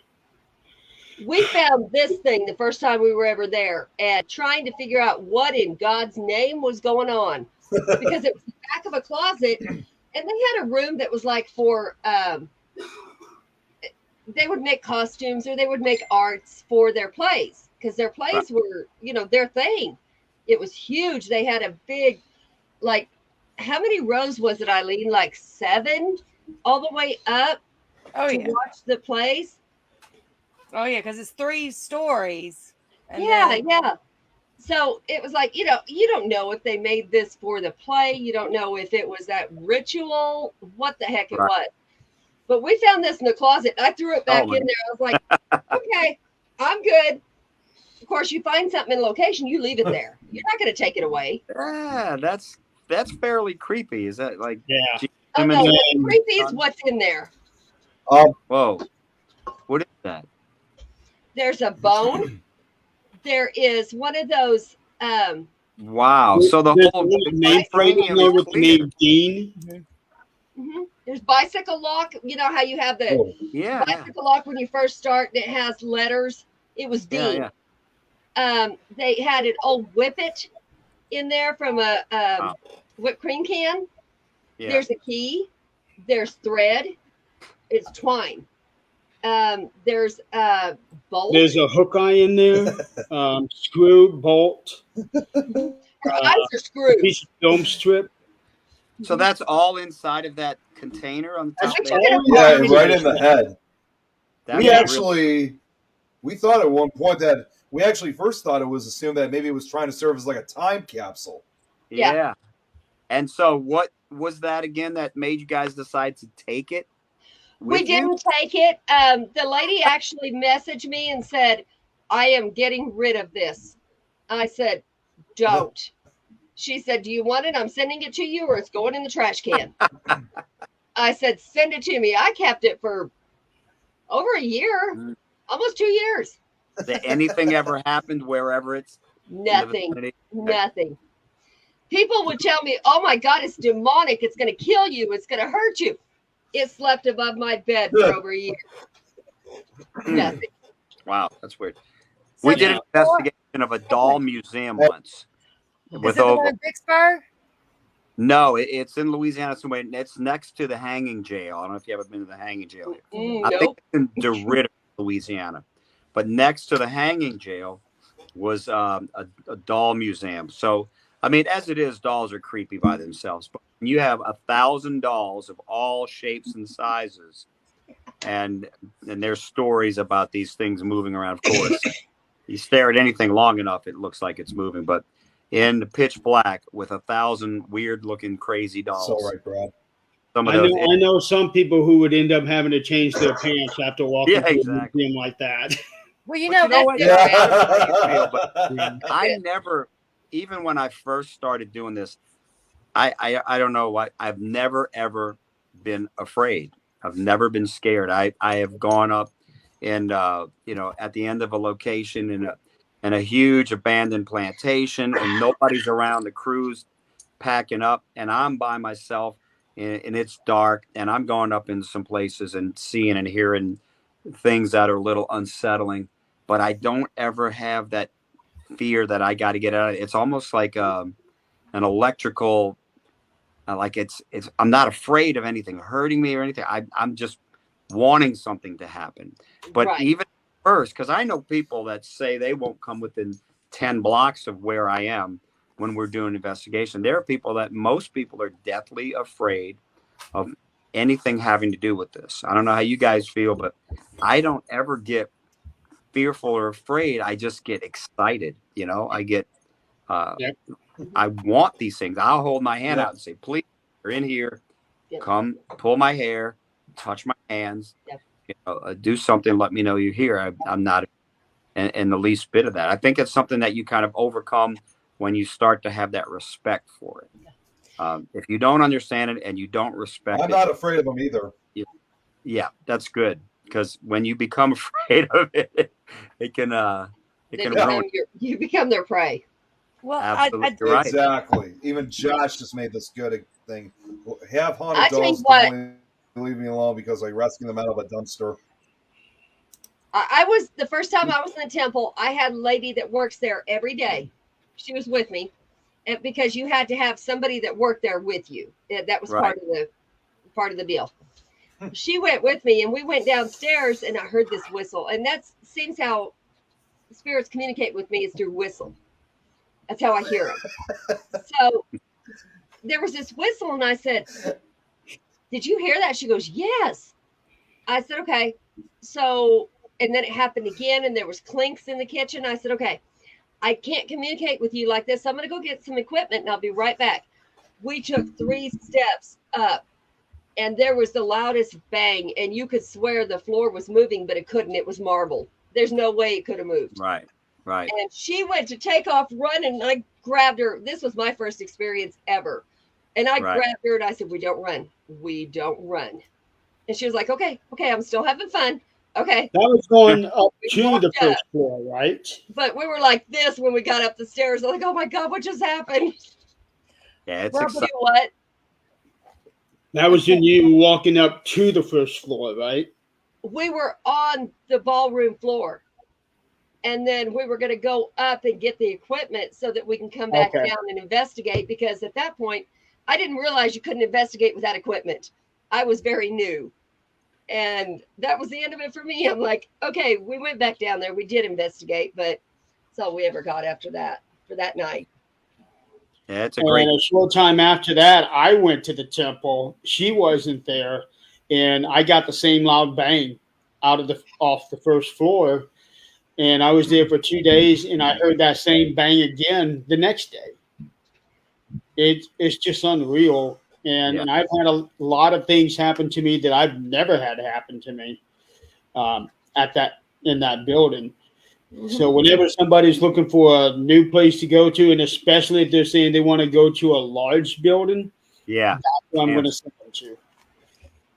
We found this thing the first time we were ever there, and trying to figure out what in God's name was going on, because it was the back of a closet, and they had a room that was like for they would make costumes or they would make arts for their plays, because their plays were, their thing. It was huge. They had a big, like, how many rows was it, Eileen? Like 7 all the way up to watch the plays. Oh, yeah, because it's 3 stories. And yeah. So it was like, you don't know if they made this for the play. You don't know if it was that ritual, what the heck it was. But we found this in the closet. I threw it back in there. I was like, okay, I'm good. Of course, you find something in location, you leave it there. You're not going to take it away. Yeah, that's fairly creepy. Is that like? Yeah. Oh, no, what's creepy is what's in there. Whoa. What is that? There's a bone. There is one of those. Wow. So the whole mainframe with the name Dean. Mm-hmm. There's bicycle lock. You know how you have the bicycle lock when you first start, and it has letters. It was Dean. Yeah. They had an old whippet in there from a whipped cream can. Yeah. There's a key. There's thread. It's twine. There's a bolt. There's a hook eye in there. Screw, bolt. Her eyes are screwed. Piece of film strip. So that's all inside of that container on the top. Right in the head. We thought at one point that we actually first thought it was assumed that maybe it was trying to serve as like a time capsule. Yeah. And so what was that again that made you guys decide to take it? We didn't take it. The lady actually messaged me and said, I am getting rid of this. I said, don't. She said, do you want it? I'm sending it to you, or it's going in the trash can. I said, send it to me. I kept it for over a year, almost 2 years. Did anything ever happened wherever it's? Nothing. People would tell me, oh my God, it's demonic. It's going to kill you. It's going to hurt you. It slept above my bed for over a year. Nothing. Wow, that's weird. We did an investigation of a doll museum once. Is it the one in Vicksburg? No, it's in Louisiana somewhere. It's next to the hanging jail. I don't know if you ever been to the hanging jail. I think it's in DeRidder, Louisiana. But next to the hanging jail was a doll museum. So, I mean, as it is, dolls are creepy by themselves. But when you have 1,000 dolls of all shapes and sizes, and there's stories about these things moving around, of course. You stare at anything long enough, it looks like it's moving. But in the pitch black with 1,000 weird looking crazy dolls. So right, Brad. Some of I those, know some people who would end up having to change their pants after walking Yeah, through exactly. a museum like that. Well, you But know, you know that's what? different. I don't know how you feel, but Yeah. I never, even when I first started doing this, I don't know why, I've never ever been afraid. I've never been scared. I have gone up and you know, at the end of a location in a huge abandoned plantation, and nobody's around, the crew's packing up, and I'm by myself, and it's dark, and I'm going up in some places and seeing and hearing things that are a little unsettling, but I don't ever have that fear that I got to get out of it. It's almost like an electrical, like it's I'm not afraid of anything hurting me or anything. I'm just wanting something to happen. But Right. even first, because I know people that say they won't come within 10 blocks of where I am when we're doing investigation. There are people that, most people are deathly afraid of anything having to do with this. I don't know how you guys feel, but I don't ever get fearful or afraid. I just get excited. You know, I get, Yep. I want these things. I'll hold my hand out and say, please, you're in here, Yep. come pull my hair, touch my hands, Yep. you know, do something, let me know you're here. I'm not in the least bit of that. I think it's something that you kind of overcome when you start to have that respect for it. If you don't understand it and you don't respect I'm it, not afraid of them either. yeah, that's good, because when you become afraid of it, it can ruin. You become their prey. Well, Absolutely I right. Exactly. Even Josh just made this good thing. Have haunted I tell you dolls to what. only leave me alone because I rescued them out of a dumpster. I was, the first time I was in the temple, I had a lady that works there every day. She was with me, and because you had to have somebody that worked there with you. That was Right. part of the deal. She went with me, and we went downstairs, and I heard this whistle, and that seems how spirits communicate with me, is through whistle. That's how I hear them. So there was this whistle, and I said, "Did you hear that?" She goes, "Yes." I said, "Okay." So, and then it happened again, and there was clinks in the kitchen. I said, "Okay, I can't communicate with you like this. I'm going to go get some equipment, and I'll be right back." We took 3 steps up, and there was the loudest bang, and you could swear the floor was moving, but it couldn't. It was marble. There's no way it could have moved. Right. And she went to take off running, and I grabbed her. This was my first experience ever. And I grabbed her, and I said, "We don't run. We don't run." And she was like, "Okay, I'm still having fun. Okay." That was going up We to walked the up. first floor, right? But we were like this when we got up the stairs. Like, "Oh my God, what just happened?" Yeah, it's Well, exciting. you know what? That was in you walking up to the first floor, right? We were on the ballroom floor. And then we were going to go up and get the equipment so that we can come back Okay. down and investigate. Because at that point, I didn't realize you couldn't investigate without equipment. I was very new. And that was the end of it for me. I'm like, okay, we went back down there. We did investigate, but that's all we ever got after that for that night. Yeah, it's a great. And a short time after that, I went to the temple. She wasn't there, and I got the same loud bang off the first floor. And I was there for 2 days, and I heard that same bang again the next day. It's just unreal. And, Yeah. and I've had a lot of things happen to me that I've never had happen to me in that building. So whenever somebody's looking for a new place to go to, and especially if they're saying they want to go to a large building, Yeah. that's what I'm going to send them to.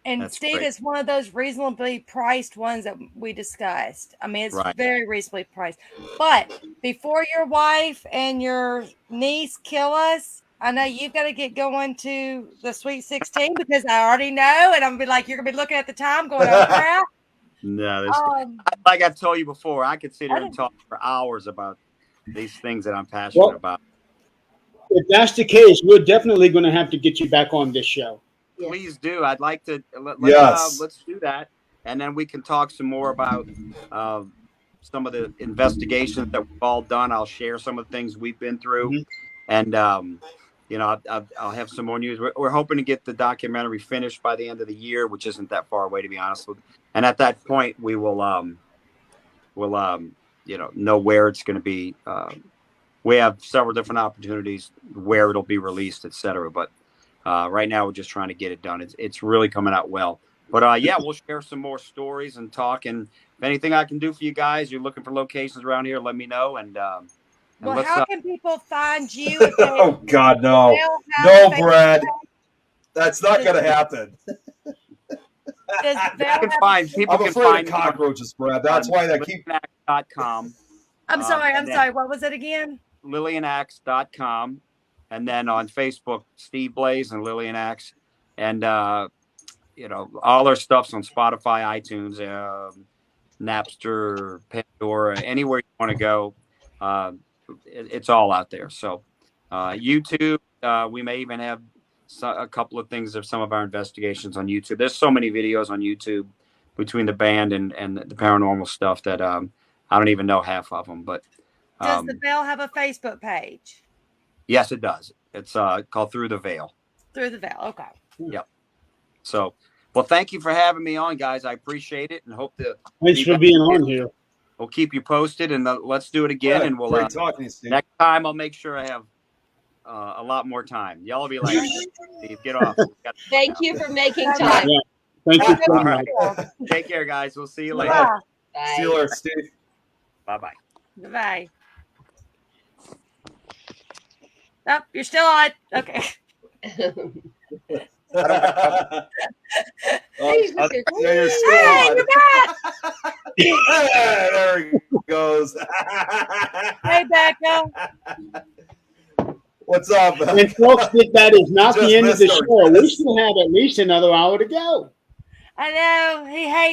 And That's Steve great. is one of those reasonably priced ones that we discussed. I mean, it's very reasonably priced. But before your wife and your niece kill us, I know you've got to get going to the Sweet 16, because I already know, and I'm gonna be like, you're gonna be looking at the time, going, "Oh crap!" No, like I've told you before, I could sit here and talk for hours about these things that I'm passionate about. If that's the case, we're definitely going to have to get you back on this show. Please do. I'd like to. Let's do that, and then we can talk some more about some of the investigations that we've all done. I'll share some of the things we've been through, and I'll have some more news. We're hoping to get the documentary finished by the end of the year, which isn't that far away, to be honest with you. And at that point, we will know where it's going to be we have several different opportunities where it'll be released, etc. But right now, we're just trying to get it done. It's really coming out well. But yeah, we'll share some more stories and talk. And if anything I can do for you guys, you're looking for locations around here, let me know. And Well, let's. how can people find you? If they, Oh God, no, They'll have no, a Facebook Brad, page? that's not going to happen. Does People Val can have- find people I'm can afraid find of cockroaches, Brad. That's why they keep. LillianAxe.com. I'm sorry. and then I'm sorry. What was it again? LillianAxe.com, and then on Facebook, Steve Blaze and Lillian Axe, and all our stuff's on Spotify, iTunes, Napster, Pandora, anywhere you want to go. It's all out there. So YouTube, we may even have a couple of things of some of our investigations on YouTube. There's so many videos on YouTube between the band and the paranormal stuff that I don't even know half of them. But Does the Veil have a Facebook page? yes, it does. It's called Through the Veil. Through the Veil. Okay. Yep. So, well, thank you for having me on, guys. I appreciate it and hope to. Thanks for being on here. We'll keep you posted, and let's do it again. Yeah, and we'll great talking to you, Steve. next time I'll make sure I have a lot more time. Y'all will be like, Steve, get off. Thank you for making time. Yeah. Thank you so All much. right. Take care, guys. We'll see you later. Bye. Bye. See you later, Steve. Bye-bye. Bye. Oh, you're still on. Okay. Oh, He's just here. yeah, you're still Hey, on. you're back. Hey, there he goes. Hey, Becca. What's up? And folks, that is not Just the end of the missed our show. We guest. still have at least another hour to go. I know.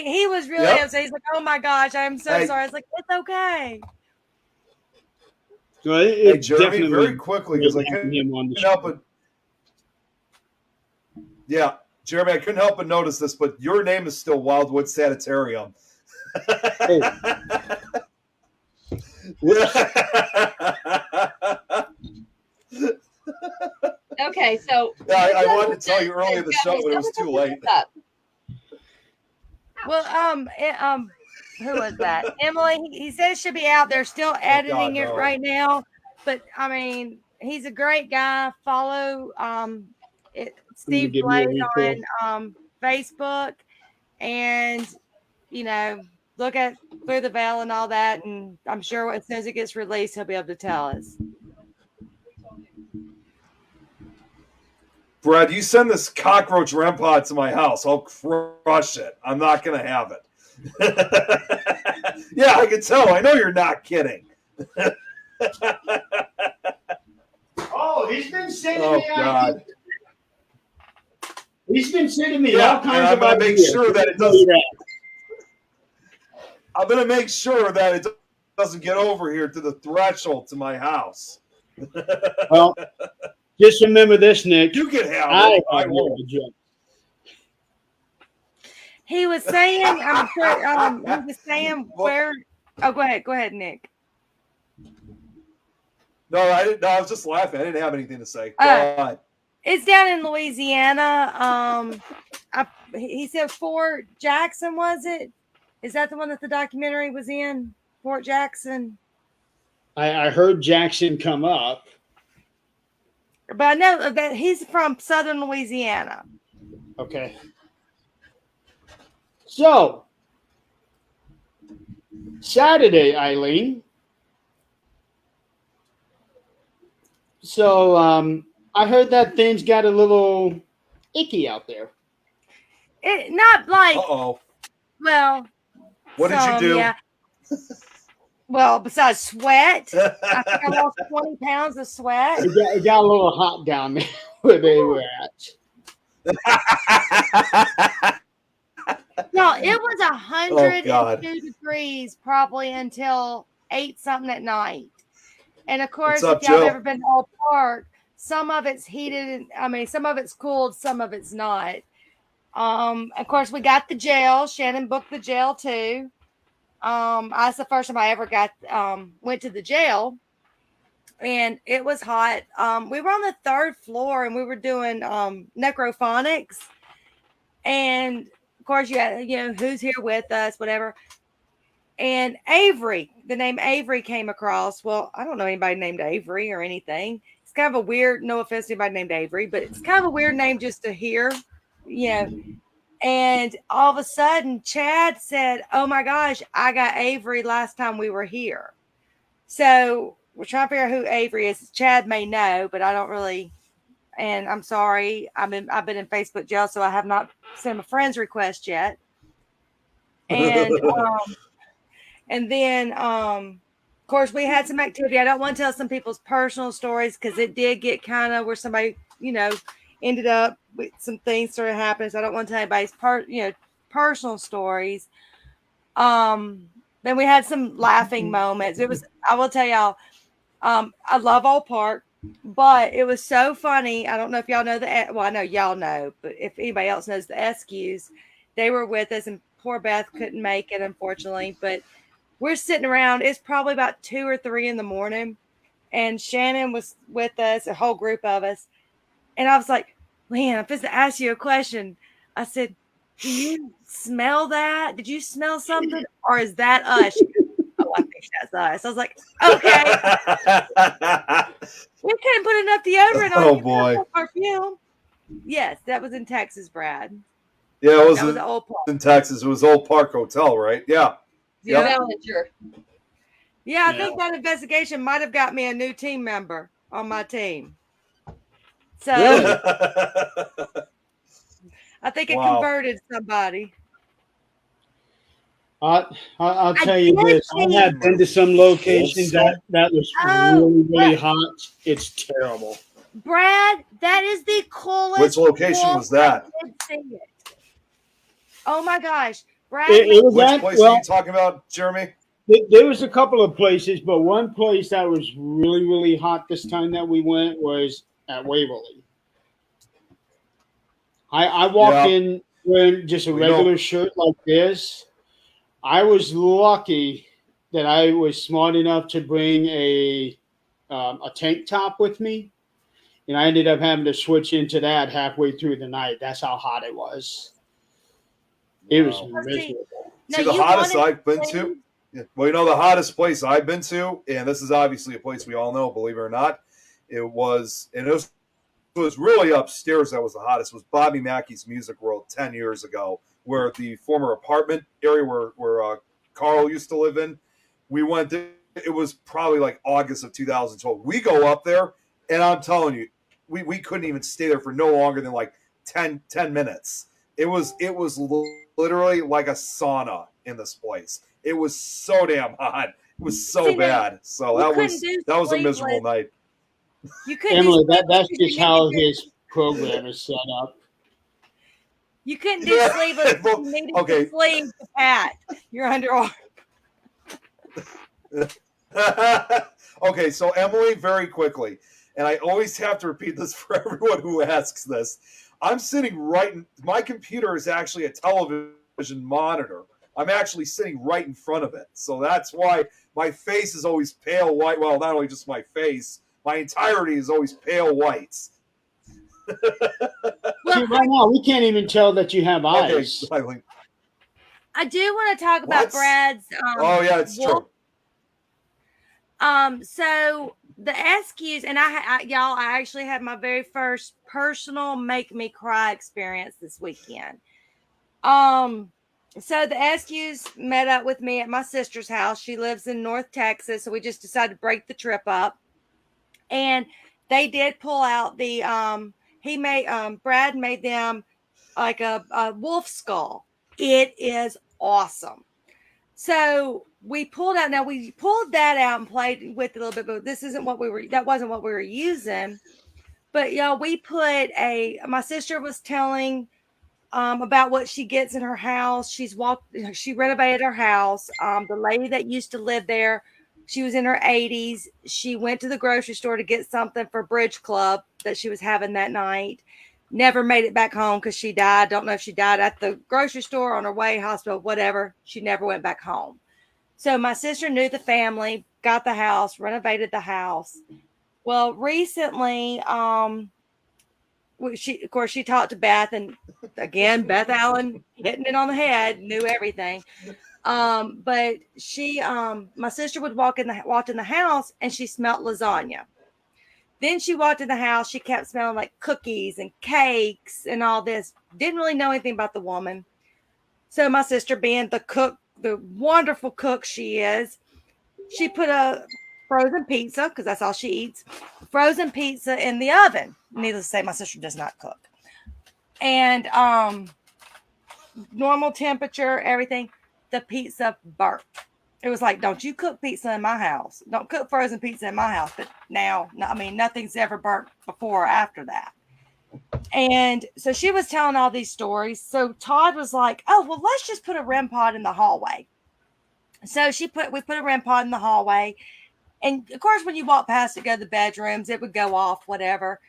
He was really Yep. upset. He's like, oh my gosh, I'm so Hey. sorry. I was like, it's okay. So Hey, it's Jeremy, definitely very quickly, because I great having couldn't him on the help show. it. Yeah, Jeremy, I couldn't help but notice this, but your name is still Wildwood Sanitarium. Okay, so Yeah, I wanted to tell you earlier in the show, but it was too late. Well, who was that? Emily. He says it should be out. They're still editing it no. right now, but I mean, he's a great guy. Follow Steve give me a Blaze refill? on Facebook, and look at Through the Veil and all that. And I'm sure as soon as it gets released, he'll be able to tell us. Brad, you send this cockroach REM pod to my house, I'll crush it. I'm not going to have it. Yeah, I can tell. I know you're not kidding. Oh, he's been sending Oh, me God. ideas. He's been sending me Yeah, all kinds and I'm of going to make ideas. sure that it doesn't. I'm going to make sure that it doesn't get over here to the threshold to my house. Well, just remember this, Nick. You can have I it. I have won't. the joke. He was saying, I'm sure, he was saying where. Oh, go ahead, Nick. No, I didn't. No, I was just laughing. I didn't have anything to say. Go on. It's down in Louisiana. He said Fort Jackson, was it? Is that the one that the documentary was in? Fort Jackson? I heard Jackson come up. But I know that he's from southern Louisiana. Okay. So, Saturday, Eileen. So, I heard that things got a little icky out there. Not like, Uh-oh. well. What did you do? Yeah. Well, besides sweat, I think I lost 20 pounds of sweat. It got a little hot down there where they were at. No, it was 102 degrees probably until 8 something at night. And of course, What's up, if y'all Joe? have ever been to Old Park, some of it's heated. I mean, some of it's cooled, some of it's not. Of course, we got the jail. Shannon booked the jail too. That's the first time I ever went to the jail, and it was hot. We were on the 3rd floor, and we were doing necrophonics, and of course, you had, who's here with us, whatever. And Avery, the name Avery came across. Well, I don't know anybody named Avery or anything. It's kind of a weird, no offense to anybody named Avery, but it's kind of a weird name just to hear, you know. And all of a sudden, Chad said, "Oh my gosh, I got Avery last time we were here." So we're trying to figure out who Avery is. Chad may know, but I don't really. And I'm sorry, I've been in Facebook jail, so I have not sent a friend's request yet. And and then of course we had some activity. I don't want to tell some people's personal stories because it did get kind of where somebody, ended up with some things started happening. So I don't want to tell anybody's personal stories. Then we had some laughing moments. I will tell y'all, I love Old Park, but it was so funny. I don't know if y'all know I know y'all know, but if anybody else knows the SQs, they were with us, and poor Beth couldn't make it, unfortunately. But we're sitting around. It's probably about 2 or 3 in the morning, and Shannon was with us, a whole group of us. And I was like, "Man, I'm supposed to ask you a question." I said, "Do you smell that? Did you smell something? Or is that us?" "Oh, I think that's us." I was like, "Okay." We couldn't put enough deodorant on. Oh boy. Perfume. Yes, that was in Texas, Brad. Yeah, it was, That was Old Park. in Texas. It was Old Park Hotel, right? Yeah. Yeah. Ballinger. Yeah, I think that investigation might have got me a new team member on my team. So I think it converted somebody. I'll tell you this. I have been to some locations that was really hot. It's terrible. Brad, that is the coolest. Which location was that? Oh my gosh, Brad! Which place are you talking about, Jeremy? There was a couple of places, but one place that was really hot this time that we went was at Waverly. I walked in wearing just a regular shirt like this. I was lucky that I was smart enough to bring a tank top with me, and I ended up having to switch into that halfway through the night. That's how hot it was. It was miserable. See, the hottest I've been to. Well, the hottest place I've been to, and this is obviously a place we all know, believe it or not, it was really upstairs that was the hottest, was Bobby Mackey's Music World 10 years ago, where the former apartment area where Carl used to live in, we went there. It was probably like August of 2012. We go up there, and I'm telling you, we couldn't even stay there for no longer than like 10 minutes. It was literally like a sauna in this place. It was so damn hot. It was so bad. So that was a miserable night. You couldn't. Emily, that's just how his program is set up. You couldn't do sleeveless. You needed to sleeve the pat. Your underarm. Okay, so Emily, very quickly, and I always have to repeat this for everyone who asks this. I'm sitting my computer is actually a television monitor. I'm actually sitting right in front of it. So that's why my face is always pale white. Well, not only just my face, my entirety is always pale whites. See, right now, we can't even tell that you have eyes. Okay, I do want to talk about Brad's. Oh, yeah, it's true. So the SQs, and I actually had my very first personal make me cry experience this weekend. So the SQs met up with me at my sister's house. She lives in North Texas, so we just decided to break the trip up. And they did pull out the Brad made them like a wolf skull. It is awesome. So we pulled out. Now we pulled that out and played with it a little bit, but that wasn't what we were using. But we put my sister was telling about what she gets in her house. She renovated her house. The lady that used to live there, she was in her 80s. She went to the grocery store to get something for Bridge Club that she was having that night. Never made it back home because she died. Don't know if she died at the grocery store, on her way, hospital, whatever. She never went back home. So my sister knew the family, got the house, renovated the house. Well, recently, she talked to Beth, and again, Beth Allen hitting it on the head, knew everything. But she, my sister would walk in the house and she smelled lasagna. Then she walked in the house. She kept smelling like cookies and cakes and all this. Didn't really know anything about the woman. So my sister, being the cook, the wonderful cook she is, she put a frozen pizza, because that's all she eats, frozen pizza in the oven. Needless to say, my sister does not cook. And normal temperature, everything, the pizza burnt. It was like, don't you cook pizza in my house. Don't cook frozen pizza in my house. But now, I mean, nothing's ever burnt before or after that. And so she was telling all these stories. So Todd was like, oh, well, let's just put a REM pod in the hallway. So we put a REM pod in the hallway. And of course, when you walk past it, go to the bedrooms, it would go off, whatever.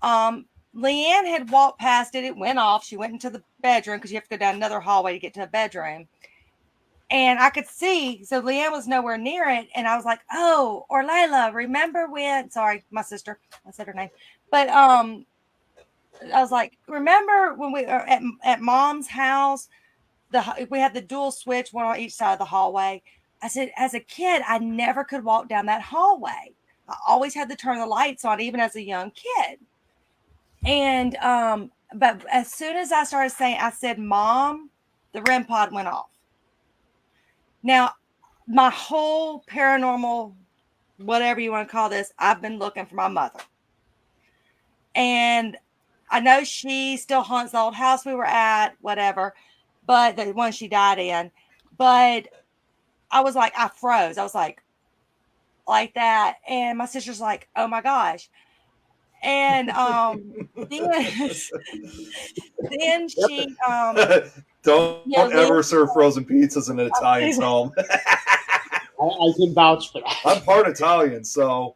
Leanne had walked past it. It went off. She went into the bedroom because you have to go down another hallway to get to a bedroom. And I could see, so Leanne was nowhere near it. And I was like, oh, Orlayla, remember when, sorry, my sister, I said her name. But I was like, remember when we were at Mom's house, we had the dual switch, one on each side of the hallway. I said, as a kid, I never could walk down that hallway. I always had to turn the lights on, even as a young kid. And, but as soon as I started saying, I said, Mom, the REM pod went off. Now, my whole paranormal, whatever you want to call this, I've been looking for my mother. And I know she still haunts the old house we were at, whatever, but the one she died in. But I was like, I froze. I was like that. And my sister's like, oh my gosh. And then she don't ever serve frozen pizzas in an Italian's home. I can vouch for that. I'm part Italian, so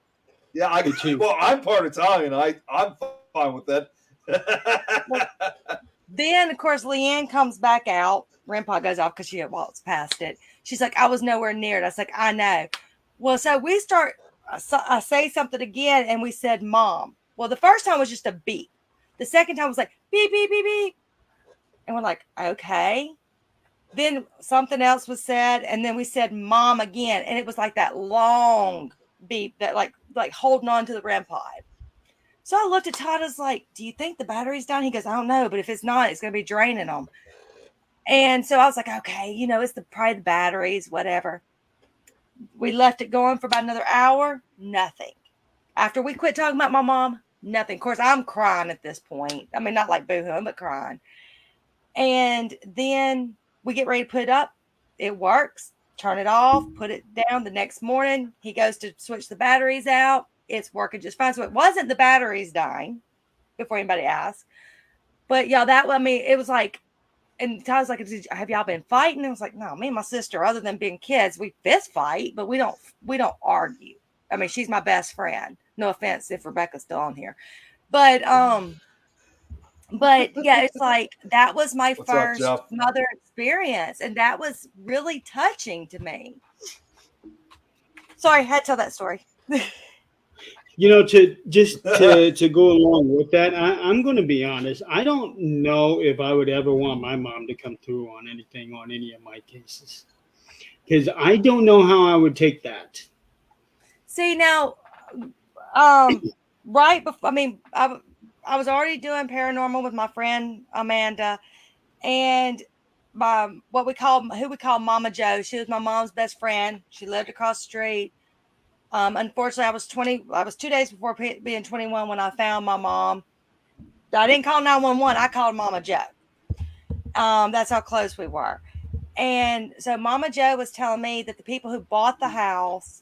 yeah, I'm part Italian. I'm fine with that. Then of course Leanne comes back out. REM pod goes off because she walks past it. She's like, I was nowhere near it. I was like, I know. Well, so we start. I say something again, and we said, Mom. Well, the first time was just a beep. The second time was like, beep, beep, beep, beep. And we're like, okay. Then something else was said, and then we said, Mom, again. And it was like that long beep that like holding on to the REM pod. So I looked at Todd. I was like, do you think the battery's down? He goes, I don't know. But if it's not, it's going to be draining them. And so I was like, okay, it's probably the batteries, whatever. We left it going for about another hour. Nothing. After we quit talking about my mom, nothing. Of course, I'm crying at this point. I mean, not like boo-hooing, but crying. And then we get ready to put it up. It works. Turn it off. Put it down. The next morning, he goes to switch the batteries out. It's working just fine. So it wasn't the batteries dying, before anybody asked. But yeah, it was like, and Todd's like, have y'all been fighting? I was like, no, me and my sister, other than being kids, we fist fight, but we don't argue. I mean, she's my best friend. No offense if Rebecca's still on here. But yeah, it's like, that was my first mother experience. And that was really touching to me. Sorry, I had to tell that story. To go along with that, I'm going to be honest. I don't know if I would ever want my mom to come through on anything on any of my cases, because I don't know how I would take that. See, now, right before, I mean, I was already doing paranormal with my friend Amanda, and who we call Mama Jo. She was my mom's best friend. She lived across the street. Unfortunately, I was 2 days before being 21 when I found my mom. I didn't call 911. I called Mama Jo. That's how close we were. And so Mama Jo was telling me that the people who bought the house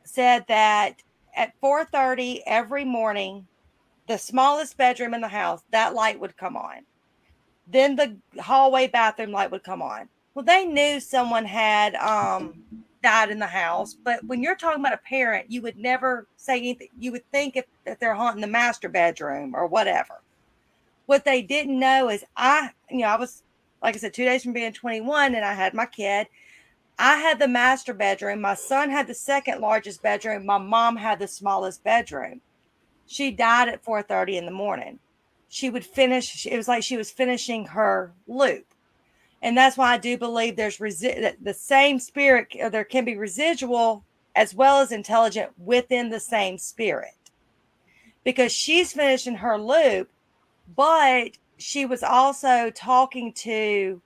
said that at 4:30 every morning, the smallest bedroom in the house, that light would come on. Then the hallway bathroom light would come on. Well, they knew someone had died in the house, but when you're talking about a parent, you would never say anything. You would think if they're haunting the master bedroom or whatever. What they didn't know is I was, like I said, 2 days from being 21, and I had my kid. I had the master bedroom. My son had the second largest bedroom. My mom had the smallest bedroom. She died at 4:30 in the morning. She would finish. It was like she was finishing her loop. And that's why I do believe there's the same spirit, or there can be residual as well as intelligent within the same spirit. Because she's finishing her loop, but she was also talking to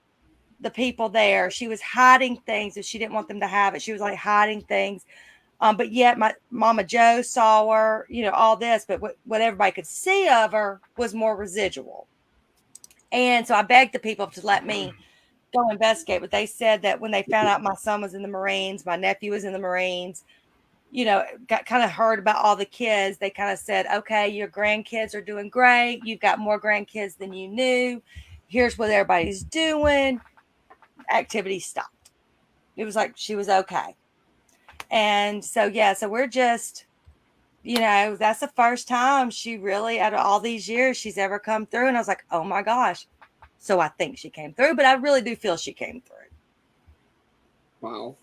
the people there. She was hiding things if she didn't want them to have it. She was like hiding things. But yet my Mama Joe saw her, all this, but what everybody could see of her was more residual. And so I begged the people to let me go investigate. But they said that when they found out my son was in the Marines, my nephew was in the Marines, got kind of heard about all the kids. They kind of said, okay, your grandkids are doing great. You've got more grandkids than you knew. Here's what everybody's doing. Activity stopped. It was like she was okay. And so, so we're just, that's the first time she really, out of all these years, she's ever come through. And I was like, oh my gosh. So I think she came through, but I really do feel she came through. Wow.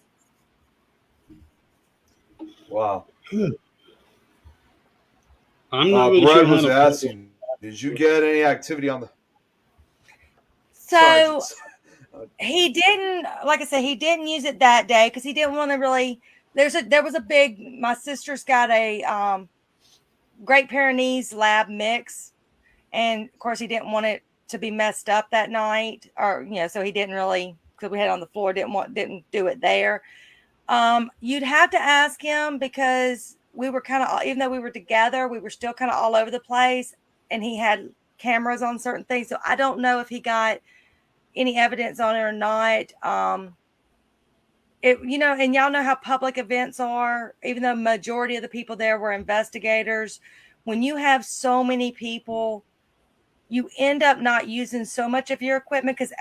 Wow. I'm not really Brad sure was asking, did you get any activity on the... So he didn't, like I said, he didn't use it that day because he didn't want to really, there was a big, my sister's got a Great Pyrenees lab mix. And of course he didn't want it to be messed up that night, or, so he didn't really, because we had it on the floor, didn't do it there. You'd have to ask him, because we were kind of, even though we were together, we were still kind of all over the place, and he had cameras on certain things. So I don't know if he got any evidence on it or not. And y'all know how public events are, even though majority of the people there were investigators. When you have so many people, you end up not using so much of your equipment because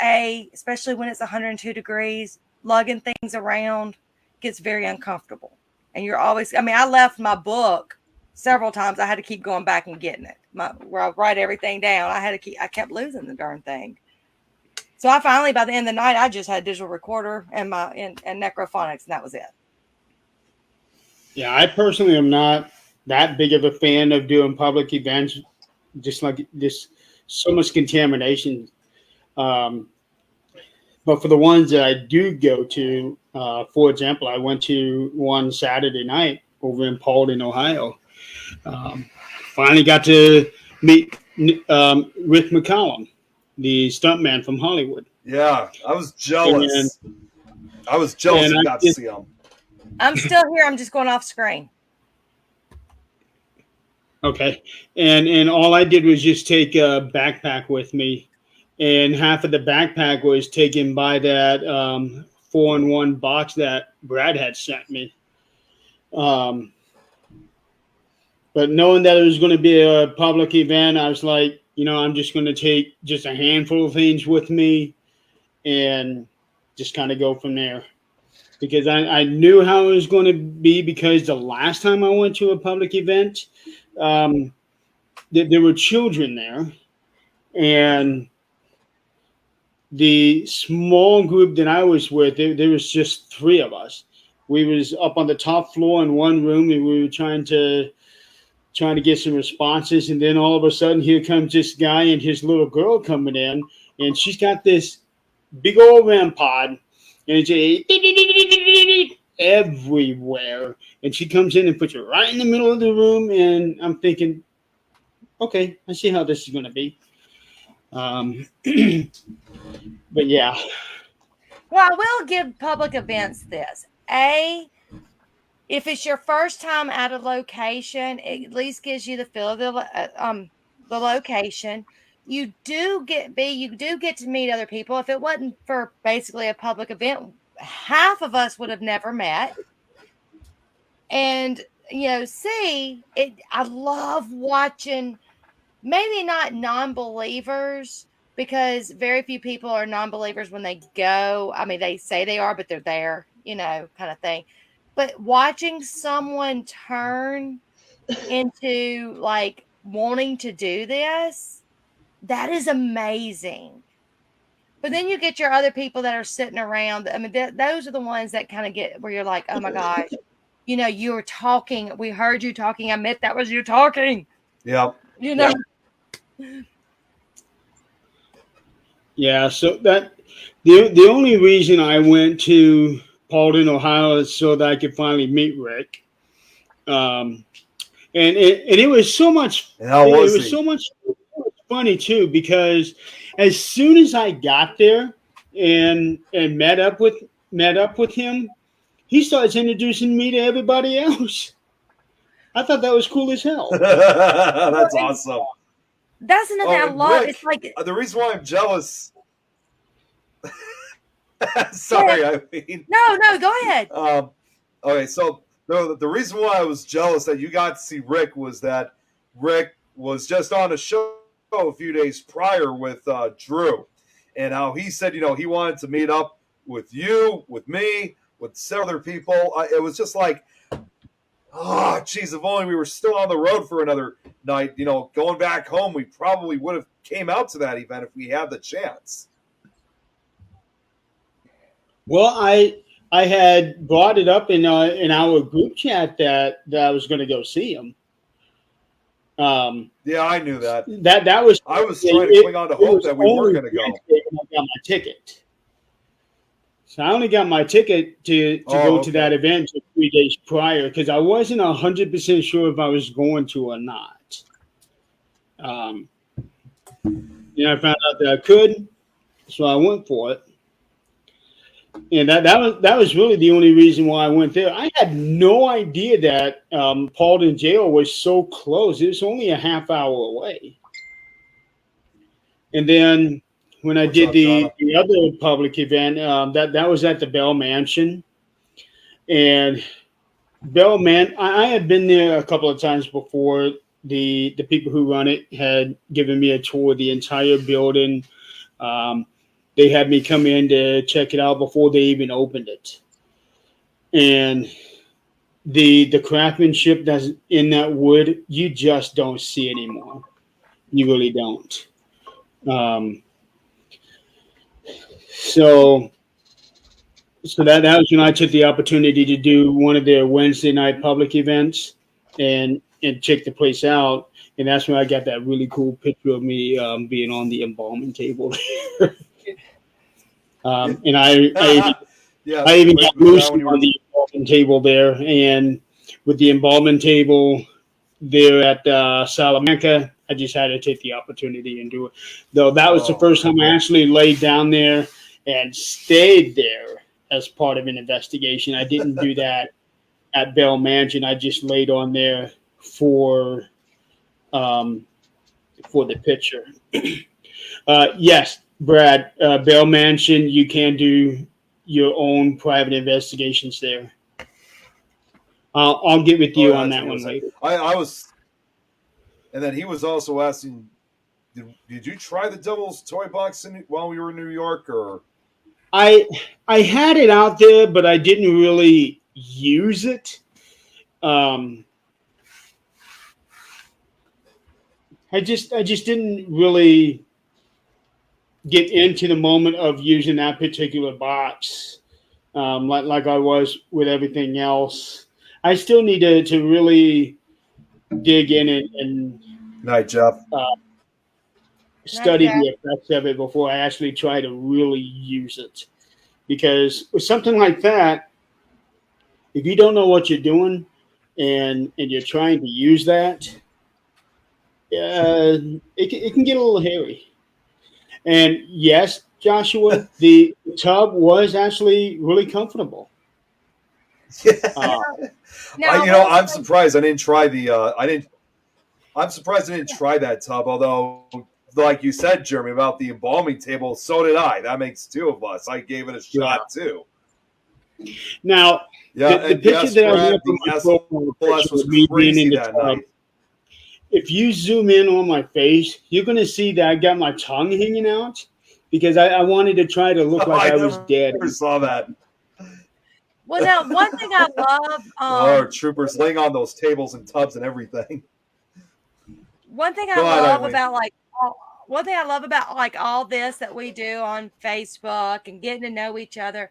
especially when it's 102 degrees, lugging things around gets very uncomfortable. And you're always, I left my book several times. I had to keep going back and getting it. Where I write everything down, I kept losing the darn thing. So I finally, by the end of the night, I just had a digital recorder and and necrophonics, and that was it. Yeah, I personally am not that big of a fan of doing public events, just like this, so much contamination. But for the ones that I do go to, for example, I went to one Saturday night over in Paulding, Ohio. Finally got to meet Rick McCallum, the stuntman from Hollywood. Yeah, I was jealous. I got to see him. I'm still here. I'm just going off screen. Okay. And all I did was just take a backpack with me. And half of the backpack was taken by that 4-in-1 box that Brad had sent me. But knowing that it was going to be a public event, I was like, I'm just going to take just a handful of things with me and just kind of go from there. Because I knew how it was going to be, because the last time I went to a public event, there were children there. And the small group that I was with, there was just 3 of us. We was up on the top floor in one room, and we were trying to get some responses. And then all of a sudden, here comes this guy and his little girl coming in, and she's got this big old REM pod, and it's everywhere. And she comes in and puts it right in the middle of the room, and I'm thinking, okay, I see how this is going to be. But yeah. Well, I will give public events this. If it's your first time at a location, it at least gives you the feel of the location. You do get to meet other people. If it wasn't for basically a public event, half of us would have never met. And I love watching, maybe not non-believers, because very few people are non-believers when they go. They say they are, but they're there, kind of thing. But watching someone turn into like wanting to do this, that is amazing. But then you get your other people that are sitting around. Those are the ones that kind of get where you're like, oh my gosh, you were talking. We heard you talking. I admit that was you talking. Yeah. Yeah. So that The only reason I went to Paulden, Ohio, is so that I could finally meet Rick. Um, and it was so much. And how It was was he? so much funny too, because as soon as I got there and met up with him, he starts introducing me to everybody else. I thought that was cool as hell. That's awesome. That's another Oh, I and love. Rick, It's like the reason why I'm jealous. Sorry, I mean. no, go ahead. Okay, so the reason why I was jealous that you got to see Rick was that Rick was just on a show a few days prior with Drew, and how he said, he wanted to meet up with you, with me, with several other people. It was just like, oh, geez, if only we were still on the road for another night. Going back home, we probably would have came out to that event if we had the chance. Well, I had brought it up in our group chat that I was going to go see him. Yeah, I knew that. That was I was trying to cling on to hope that we were going to go. I got my ticket, so I only got my ticket to go to that event 3 days prior because I wasn't 100% sure if I was going to or not. I found out that I could, so I went for it. And that was really the only reason why I went there. I had no idea that Paulden Jail was so close. It was only a half hour away. And then when I did the other public event, that was at the Bell Mansion. And I had been there a couple of times before. The people who run it had given me a tour of the entire building. They had me come in to check it out before they even opened it. And the craftsmanship that's in that wood, you just don't see anymore. You really don't. So that was when I took the opportunity to do one of their Wednesday night public events and check the place out. And that's when I got that really cool picture of me being on the embalming table. And I even got Lucy on the embalming table there. And with the embalming table there at Salamanca, I just had to take the opportunity and do it. Though that was the first time I actually laid down there and stayed there as part of an investigation. I didn't do that at Bell Mansion. I just laid on there for the picture. Yes, Brad, Bell Mansion, you can do your own private investigations there. I'll get with you on that one later. I was, and then he was also asking, did you try the Devil's Toy Box while we were in New York, or? I had it out there, but I didn't really use it. I just didn't really get into the moment of using that particular box, like I was with everything else. I still need to really dig in and Night, Jeff. Study the effects of it before I actually try to really use it. Because with something like that, if you don't know what you're doing and you're trying to use that, it can get a little hairy. And yes, Joshua, the tub was actually really comfortable. I'm surprised I didn't try I'm surprised I didn't try that tub. Although, like you said, Jeremy, about the embalming table, so did I. That makes two of us. I gave it a shot too. Now, the picture that I have on my profile was me being in the tub. If you zoom in on my face, you're going to see that I got my tongue hanging out because I wanted to try to look like I was dead. I never saw that. Well, now, one thing I love... our troopers laying on those tables and tubs and everything. One thing I love about all this that we do on Facebook and getting to know each other,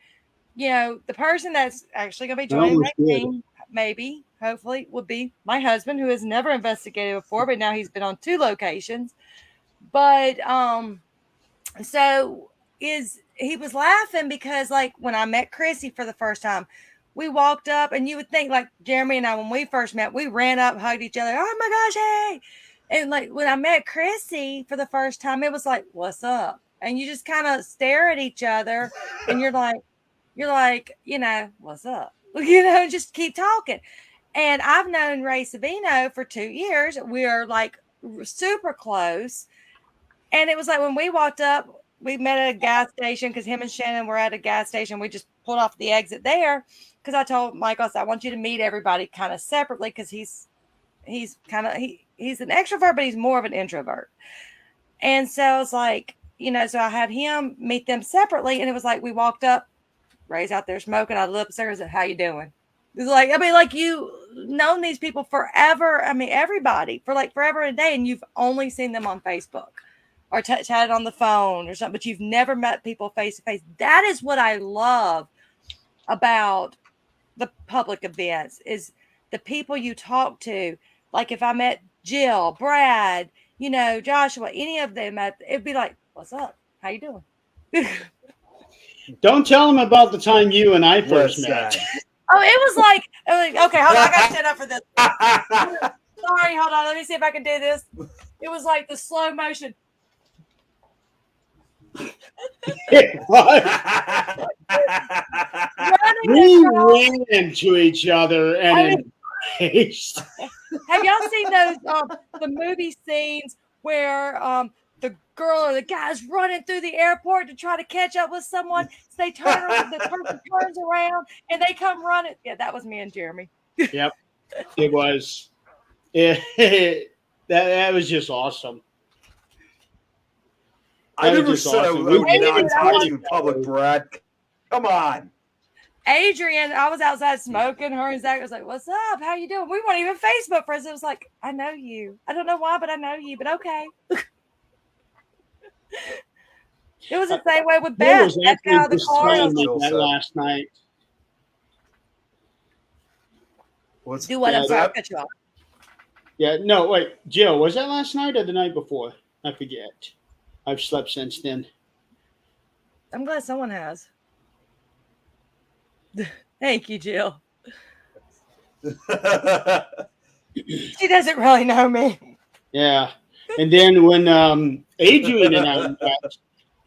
the person that's actually going to be joining that team, maybe, hopefully, would be my husband, who has never investigated before, but now he's been on 2 locations. But so he was laughing because like when I met Chrissy for the first time, we walked up and you would think like Jeremy and I, when we first met, we ran up, hugged each other. Oh my gosh, hey. And like when I met Chrissy for the first time, it was like, what's up? And you just kind of stare at each other and you're like, what's up? Just keep talking. And I've known Ray Savino for 2 years. We are like super close. And it was like when we walked up, we met at a gas station because him and Shannon were at a gas station. We just pulled off the exit there because I told Michael, I said, I want you to meet everybody kind of separately because he's an extrovert, but he's more of an introvert. And so I was like, so I had him meet them separately. And it was like we walked up, Ray's out there smoking. I looked upstairs and said, how you doing? It's like, like you've known these people forever. I mean, everybody for like forever and a day, and you've only seen them on Facebook or chatted on the phone or something, but you've never met people face to face. That is what I love about the public events is the people you talk to. Like if I met Jill, Brad, Joshua, any of them, it'd be like, what's up? How you doing? Don't tell them about the time you and I first met. Oh, it was like, okay, hold on. I got to stand up for this. Sorry, hold on. Let me see if I can do this. It was like the slow motion. We ran into each other and embraced. Have y'all seen those the movie scenes where the girl or the guy's running through the airport to try to catch up with someone? So they turn around, the person turns around and they come running. Yeah, that was me and Jeremy. Yep, it was. That was just awesome. I never said I would not talk to you in public, Brad. Come on. Adrian, I was outside smoking. Her and Zach was like, what's up? How you doing? We weren't even Facebook friends. It was like, I know you. I don't know why, but I know you. But okay. It was the same way with Beth. Beth got out of the car. That last night. Do what? I'm sorry, I'll cut you off. Yeah, no, wait. Jill, was that last night or the night before? I forget. I've slept since then. I'm glad someone has. Thank you, Jill. She doesn't really know me. Yeah. And then when Adrian and I met,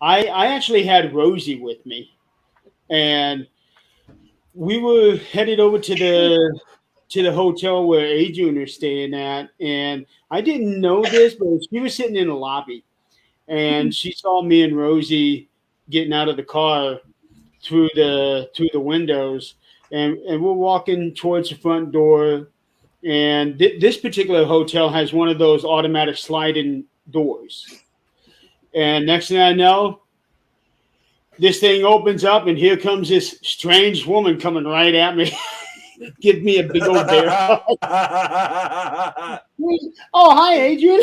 I actually had Rosie with me. And we were headed over to the hotel where Adrian was staying at. And I didn't know this, but she was sitting in the lobby. And she saw me and Rosie getting out of the car through the windows, and we're walking towards the front door. And this particular hotel has one of those automatic sliding doors. And next thing I know, this thing opens up, and here comes this strange woman coming right at me. Give me a big old bear hug. Oh, hi, Adrian.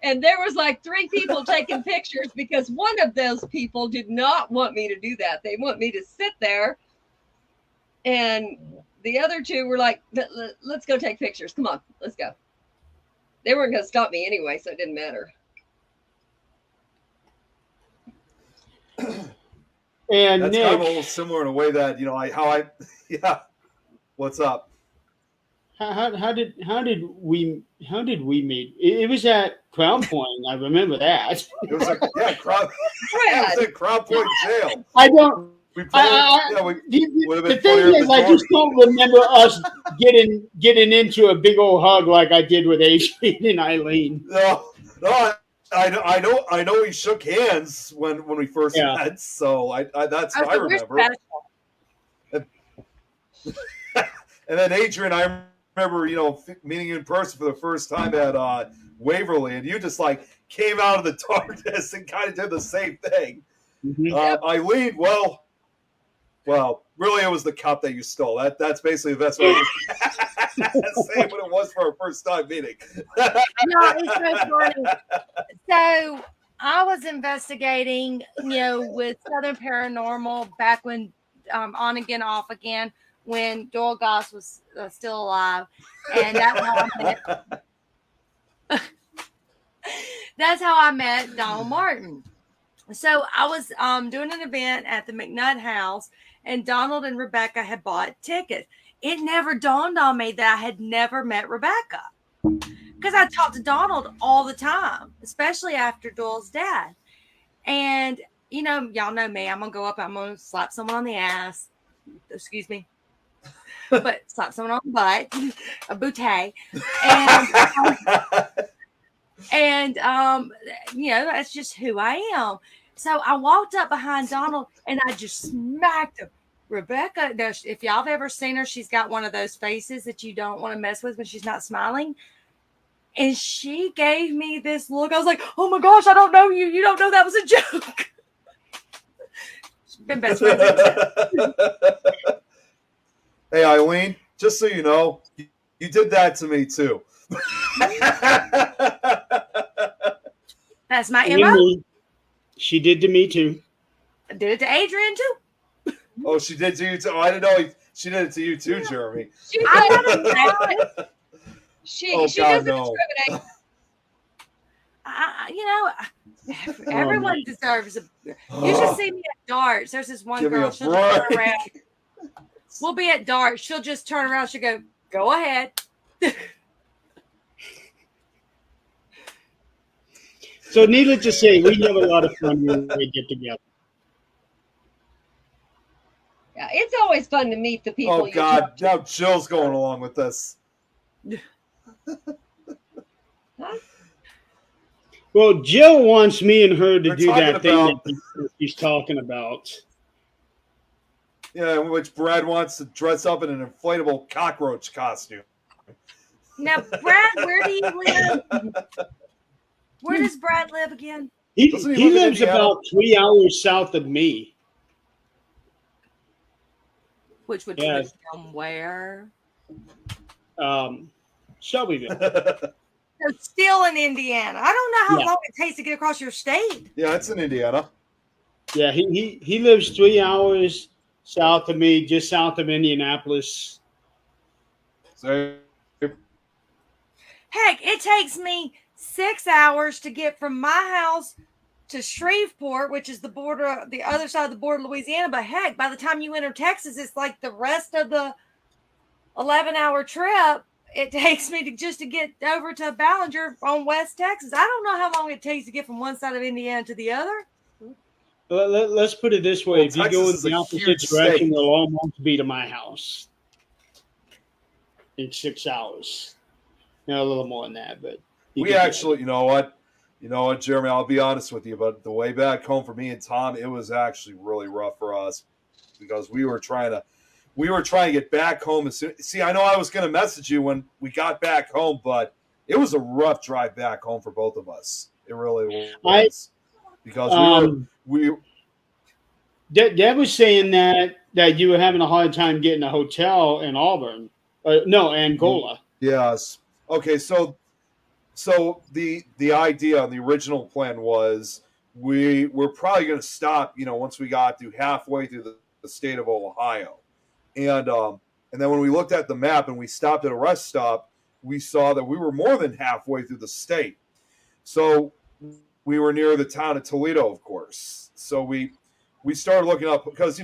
And there was like 3 people taking pictures because one of those people did not want me to do that. They want me to sit there. And the other 2 were like, let's go take pictures. Come on, let's go. They weren't going to stop me anyway, so it didn't matter. And that's Nick, kind of almost similar in a way that, yeah. What's up? How did we meet? It was at Crown Point. I remember that. It was like Crown. Yeah, it was at Crown Point Jail. I don't. The thing is, I just don't remember us getting into a big old hug like I did with Adrian and Eileen. No, I know we shook hands when we first met. So that's what I remember. And then Adrian, I remember, meeting you in person for the first time at Waverly, and you just like came out of the darkness and kind of did the same thing. Mm-hmm. Eileen, well, really, it was the cup that you stole. That's basically the best way to say what it was for our first time meeting. No, it's so funny. So I was investigating, with Southern Paranormal back when On Again, Off Again, when Doyle Goss was still alive, and that's how I met Donald Martin. So I was doing an event at the McNutt house, and Donald and Rebecca had bought tickets. It never dawned on me that I had never met Rebecca because I talked to Donald all the time, especially after Doyle's dad. And y'all know me. I'm gonna go up. I'm gonna slap someone on the ass. Excuse me, but slap someone on the butt, a bootay, and that's just who I am. So I walked up behind Donald and I just smacked him. Rebecca, if y'all have ever seen her, she's got one of those faces that you don't want to mess with when she's not smiling. And she gave me this look. I was like, oh my gosh, I don't know you. You don't know that was a joke. Been best friends. Hey, Eileen, just so you know, you did that to me too. That's my MO. She did to me too. Did it to Adrian too. Oh, she did to you too. Oh, I didn't know she did it to you too, Jeremy. She God, doesn't no. discriminate. Everyone deserves you should see me at darts. There's this one girl. She'll just turn around. We'll be at darts. She'll just turn around. She'll go ahead. So needless to say, we have a lot of fun when we get together. Yeah, it's always fun to meet the people. Oh God, now Jill's going along with this. Well, Jill wants me and her to do that thing about- that she's talking about. Yeah, in which Brad wants to dress up in an inflatable cockroach costume. Now, Brad, where do you live? Where does Brad live again? He lives about 3 hours south of me. Which would be from where? Shelbyville. So still in Indiana. I don't know how long it takes to get across your state. Yeah, it's in Indiana. Yeah, he lives 3 hours south of me, just south of Indianapolis. So, heck, it takes me 6 hours to get from my house to Shreveport, which is the other side of the border of Louisiana. But heck, by the time you enter Texas, it's like the rest of the 11-hour trip it takes me to get over to Ballinger on West Texas. I don't know how long it takes to get from one side of Indiana to the other. Let's put it this way. Well, if you Texas go in is the a opposite huge direction, state. you'll almost be to my house in 6 hours. No, a little more than that, but we actually, you know what, Jeremy, I'll be honest with you, but the way back home for me and Tom, it was actually really rough for us because we were trying to get back home as soon. See, I know I was going to message you when we got back home, but it was a rough drive back home for both of us. It really was because Dad was saying that you were having a hard time getting a hotel in Auburn. Angola. Yes. Okay. So the idea and the original plan was we're probably going to stop, once we got to halfway through the state of Ohio. And then when we looked at the map and we stopped at a rest stop, we saw that we were more than halfway through the state. So we were near the town of Toledo, of course. So we started looking up because,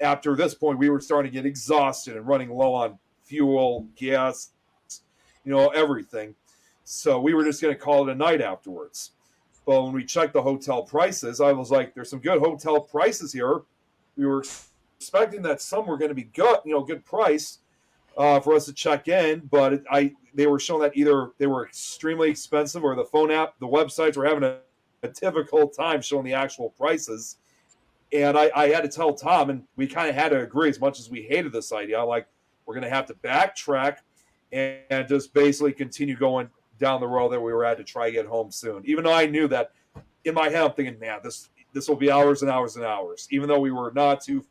after this point, we were starting to get exhausted and running low on fuel, gas, everything. So we were just going to call it a night afterwards. But when we checked the hotel prices, I was like, there's some good hotel prices here. We were expecting that some were going to be good price for us to check in. But they were showing that either they were extremely expensive or the websites were having a difficult time showing the actual prices. And I had to tell Tom, and we kind of had to agree as much as we hated this idea. Like, we're going to have to backtrack and just basically continue going down the road that we were at to try to get home soon. Even though I knew that in my head, I'm thinking, man, this will be hours and hours and hours, even though we were not too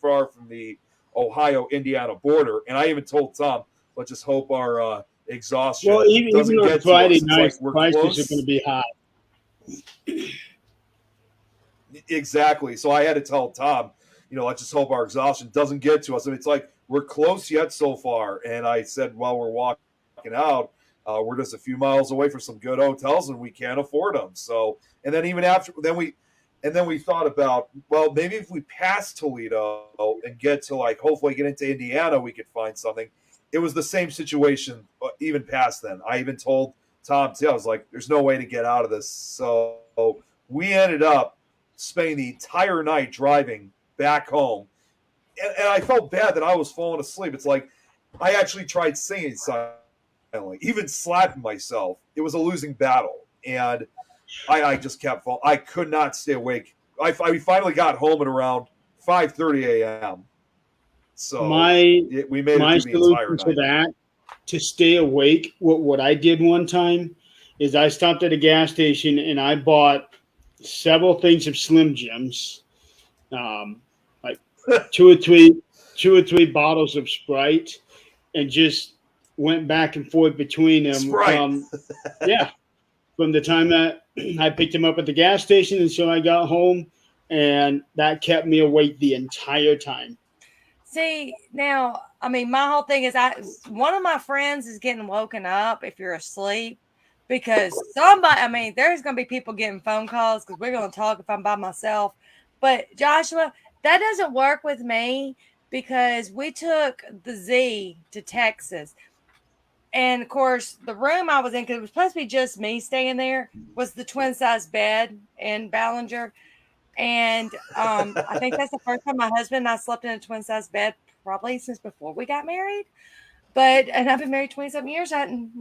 far from the Ohio-Indiana border. And I even told Tom, let's just hope our exhaustion doesn't get to us. Friday night, we're prices close. are going to be high. Exactly. So I had to tell Tom, let's just hope our exhaustion doesn't get to us. And it's like, we're close yet so far. And I said, while we're walking out, we're just a few miles away from some good hotels and we can't afford them. So, and then even after, And then we thought about, well, maybe if we pass Toledo and get to like, hopefully get into Indiana, we could find something. It was the same situation even past then. I even told Tom, too, I was like, there's no way to get out of this. So we ended up spending the entire night driving back home. And I felt bad that I was falling asleep. It's like I actually tried singing silently, even slapping myself. It was a losing battle. And I just kept falling. I could not stay awake. I finally got home at around 5:30 a.m. So we made it through the entire night. To that, to stay awake, what I did one time is I stopped at a gas station and I bought several things of Slim Jims, like two or three bottles of Sprite, and just went back and forth between them. Sprite. From the time that I picked him up at the gas station until I got home, and that kept me awake the entire time. See, now, I mean, my whole thing is one of my friends is getting woken up if you're asleep because somebody, I mean, there's going to be people getting phone calls because we're going to talk if I'm by myself. But Joshua, that doesn't work with me because we took the Z to Texas. And of course, the room I was in, because it was supposed to be just me staying there, was the twin size bed in Ballinger. And I think that's the first time my husband and I slept in a twin size bed, probably since before we got married. And I've been married 27 years. I can't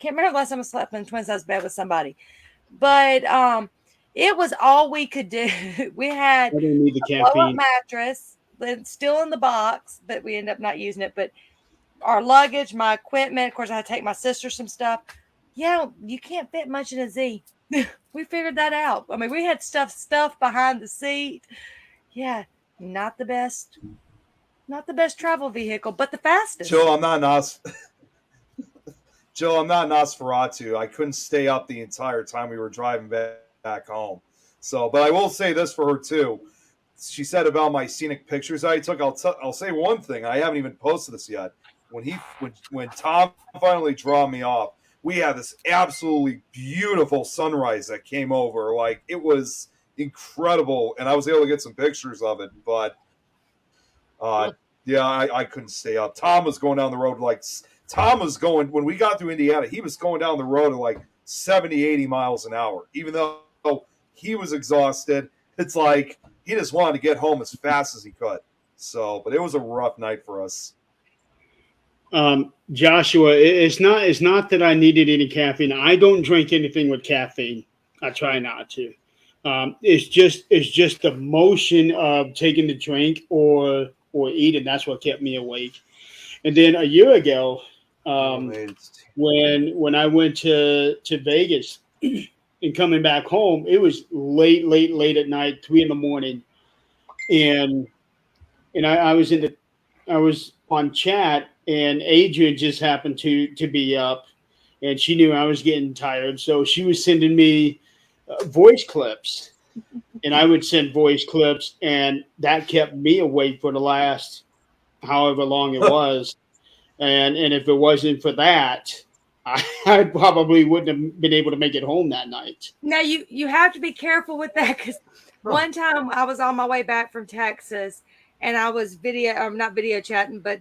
remember the last time I slept in a twin size bed with somebody. But it was all we could do. We had I didn't need the a blow-up caffeine mattress, still in the box, but we ended up not using it. But our luggage, my equipment, of course, I had to take my sister some stuff. Yeah, you can't fit much in a Z. We figured that out. I mean, we had stuff behind the seat. Yeah, not the best travel vehicle, but the fastest. Joe, I'm not Nosferatu. I couldn't stay up the entire time we were driving back home. So, but I will say this for her too. She said about my scenic pictures I took. I'll say one thing. I haven't even posted this yet. When Tom finally dropped me off, we had this absolutely beautiful sunrise that came over. Like, it was incredible, and I was able to get some pictures of it. But I couldn't stay up. Tom was going down the road when we got through Indiana, he was going down the road at like 70, 80 miles an hour. Even though he was exhausted, it's like he just wanted to get home as fast as he could. So, but it was a rough night for us. Joshua, it's not that I needed any caffeine. I don't drink anything with caffeine. I try not to. It's just the motion of taking the drink or eating. That's what kept me awake. And then a year ago, when I went to Vegas and coming back home, it was late at night, 3 a.m, and I was on chat. And Adrian just happened to be up, and she knew I was getting tired. So she was sending me voice clips, and I would send voice clips, and that kept me awake for the last however long it was. And if it wasn't for that, I probably wouldn't have been able to make it home that night. Now, you have to be careful with that because one time I was on my way back from Texas, and I was not video chatting, but,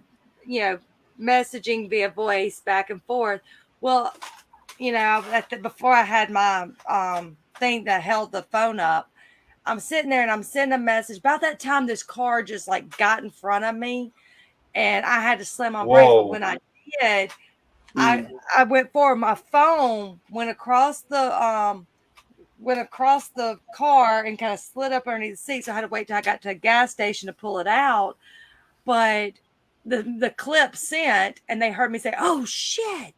messaging via voice back and forth. Well, before I had my thing that held the phone up, I'm sitting there and I'm sending a message. About that time, this car just like got in front of me, and I had to slam on brakes. But when I did, I went forward. My phone went across the car and kind of slid up underneath the seat. So I had to wait till I got to a gas station to pull it out. But the clip sent, and they heard me say, "Oh shit,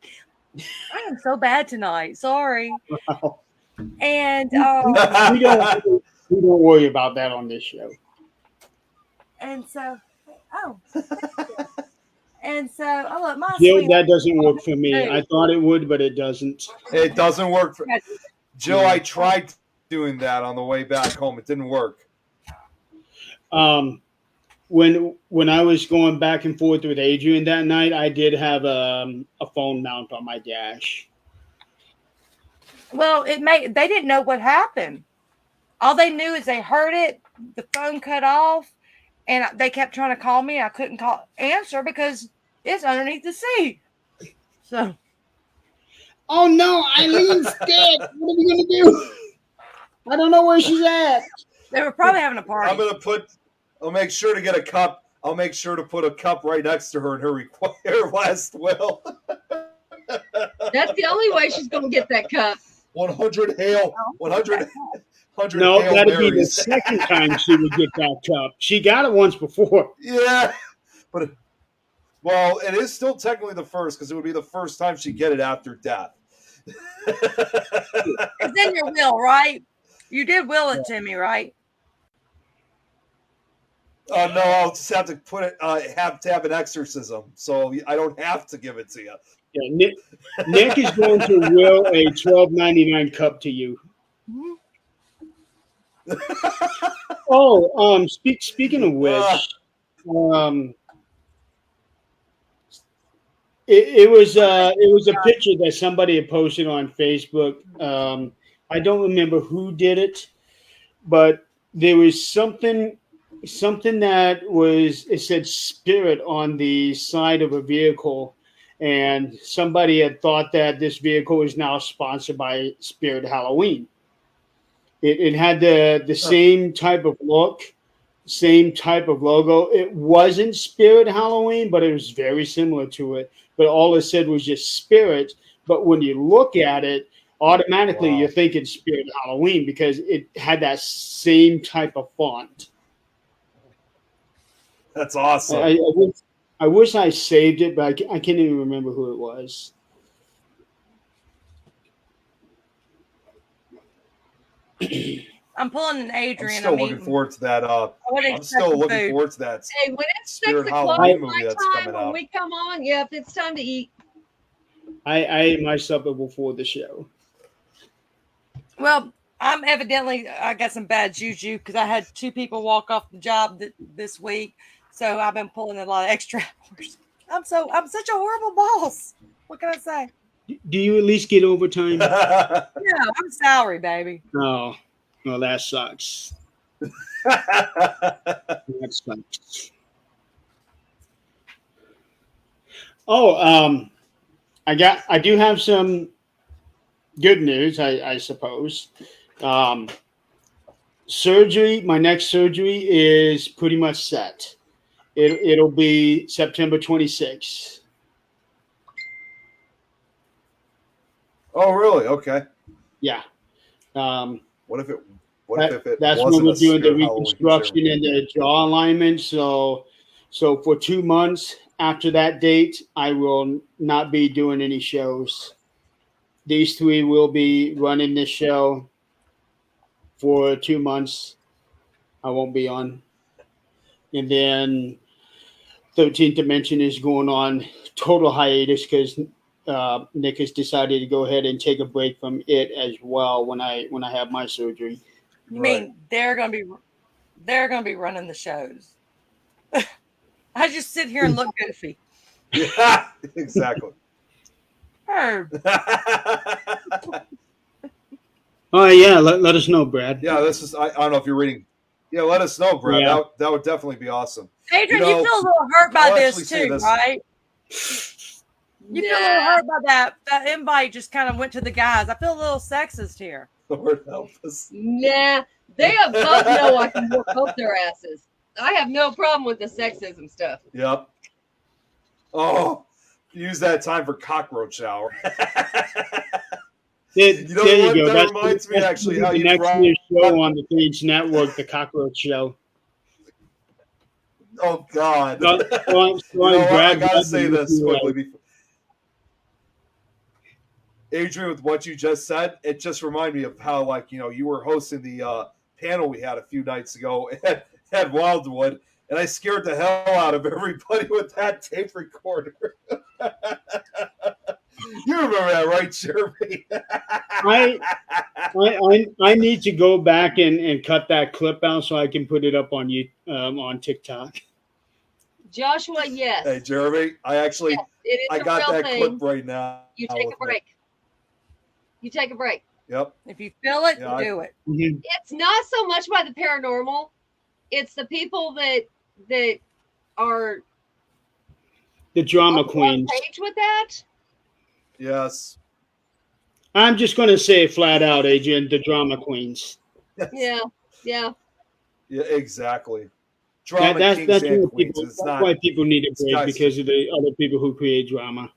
I am so bad tonight. Sorry." Wow. And we don't worry about that on this show. And so, look, my Jill, that doesn't work for me. I thought it would, but it doesn't. It doesn't work for Jill. I tried doing that on the way back home. It didn't work. When I was going back and forth with Adrian that night, I did have a phone mount on my dash. Well, they didn't know what happened. All they knew is they heard it, the phone cut off, and they kept trying to call me. I couldn't answer because it's underneath the seat. So, oh no, Eileen's dead. What are we gonna do? I don't know where she's at. they were probably having a party. I'll make sure to get a cup. I'll make sure to put a cup right next to her in her last will. That's the only way she's going to get that cup. 100 hail. 100 No, Hail that'd be the Marys. second time she would get that cup. She got it once before. Yeah, but well, it is still technically the first because it would be the first time she'd get it after death. It's in your will, right? You did will it to me, right? No, I'll just have to put it. Have to have an exorcism, so I don't have to give it to you. Yeah, Nick is going to will a $12.99 cup to you. Oh, speaking of which, it was a picture that somebody had posted on Facebook. I don't remember who did it, but there was something that it said spirit on the side of a vehicle, and somebody had thought that this vehicle is now sponsored by Spirit Halloween. It had the same type of look, same type of logo. It wasn't Spirit Halloween, but it was very similar to it. But all it said was just Spirit. But when you look at it, automatically you're thinking Spirit Halloween because it had that same type of font. That's awesome. I wish I saved it, but I can't even remember who it was. I'm pulling an Adrian. I'm still looking forward to that. I'm still looking forward to that. Hey, when it's 6 Spirit o'clock Halloween my movie that's time, coming when out. we come on, yeah, if it's time to eat. I ate my supper before the show. Well, I got some bad juju because I had 2 people walk off the job this week, so I've been pulling a lot of extra hours. I'm such a horrible boss. What can I say? Do you at least get overtime? Yeah, I'm salary, baby. Oh, well, that sucks. That sucks. Oh, I do have some good news, I suppose. Surgery, my next surgery is pretty much set. It'll be September 26th. Oh, really? Okay. Yeah. What if it That's when wasn't we're a doing the Spirit Halloween reconstruction ceremony? and the jaw alignment. So for 2 months after that date, I will not be doing any shows. These 3 will be running this show for 2 months. I won't be on. And then 13th Dimension is going on total hiatus because Nick has decided to go ahead and take a break from it as well when I have my surgery. You mean they're gonna be running the shows? I just sit here and look goofy. Yeah, exactly. Oh yeah, let us know, Brad. Yeah, this is. I don't know if you're reading. Yeah, let us know, Brad. Yeah. That would definitely be awesome. Adrian, you feel a little hurt by I'll this actually say too, this. right? You feel a little hurt by that. That invite just kind of went to the guys. I feel a little sexist here. Lord help us. Nah, they have both know I can whoop both their asses. I have no problem with the sexism stuff. Yep. Oh, use that time for cockroach shower. You know what? you go. That reminds me actually how the you next drive. new show on the Page Network, the Cockroach Show. Oh God. So You know what? I gotta Brad say this before. quickly. Adrian, with what you just said, it just reminded me of how, like, you were hosting the panel we had a few nights ago at Wildwood, and I scared the hell out of everybody with that tape recorder. You remember that, right, Jeremy? I need to go back and cut that clip out so I can put it up on TikTok. Joshua, yes. Hey, Jeremy, Yes, it is I a got real that thing. clip right now. You take a break. You take a break. Yep. If you feel it, Yeah, do it. Mhm. It's not so much by the paranormal. It's the people that are The drama on the queens. page with that. Yes. I'm just going to say it flat out, Adrian, the drama queens. Yeah, yeah. Yeah, exactly. Drama That's kings and why queens. people. It's That's not. why people need a It's break, guys. because of the other people who create drama.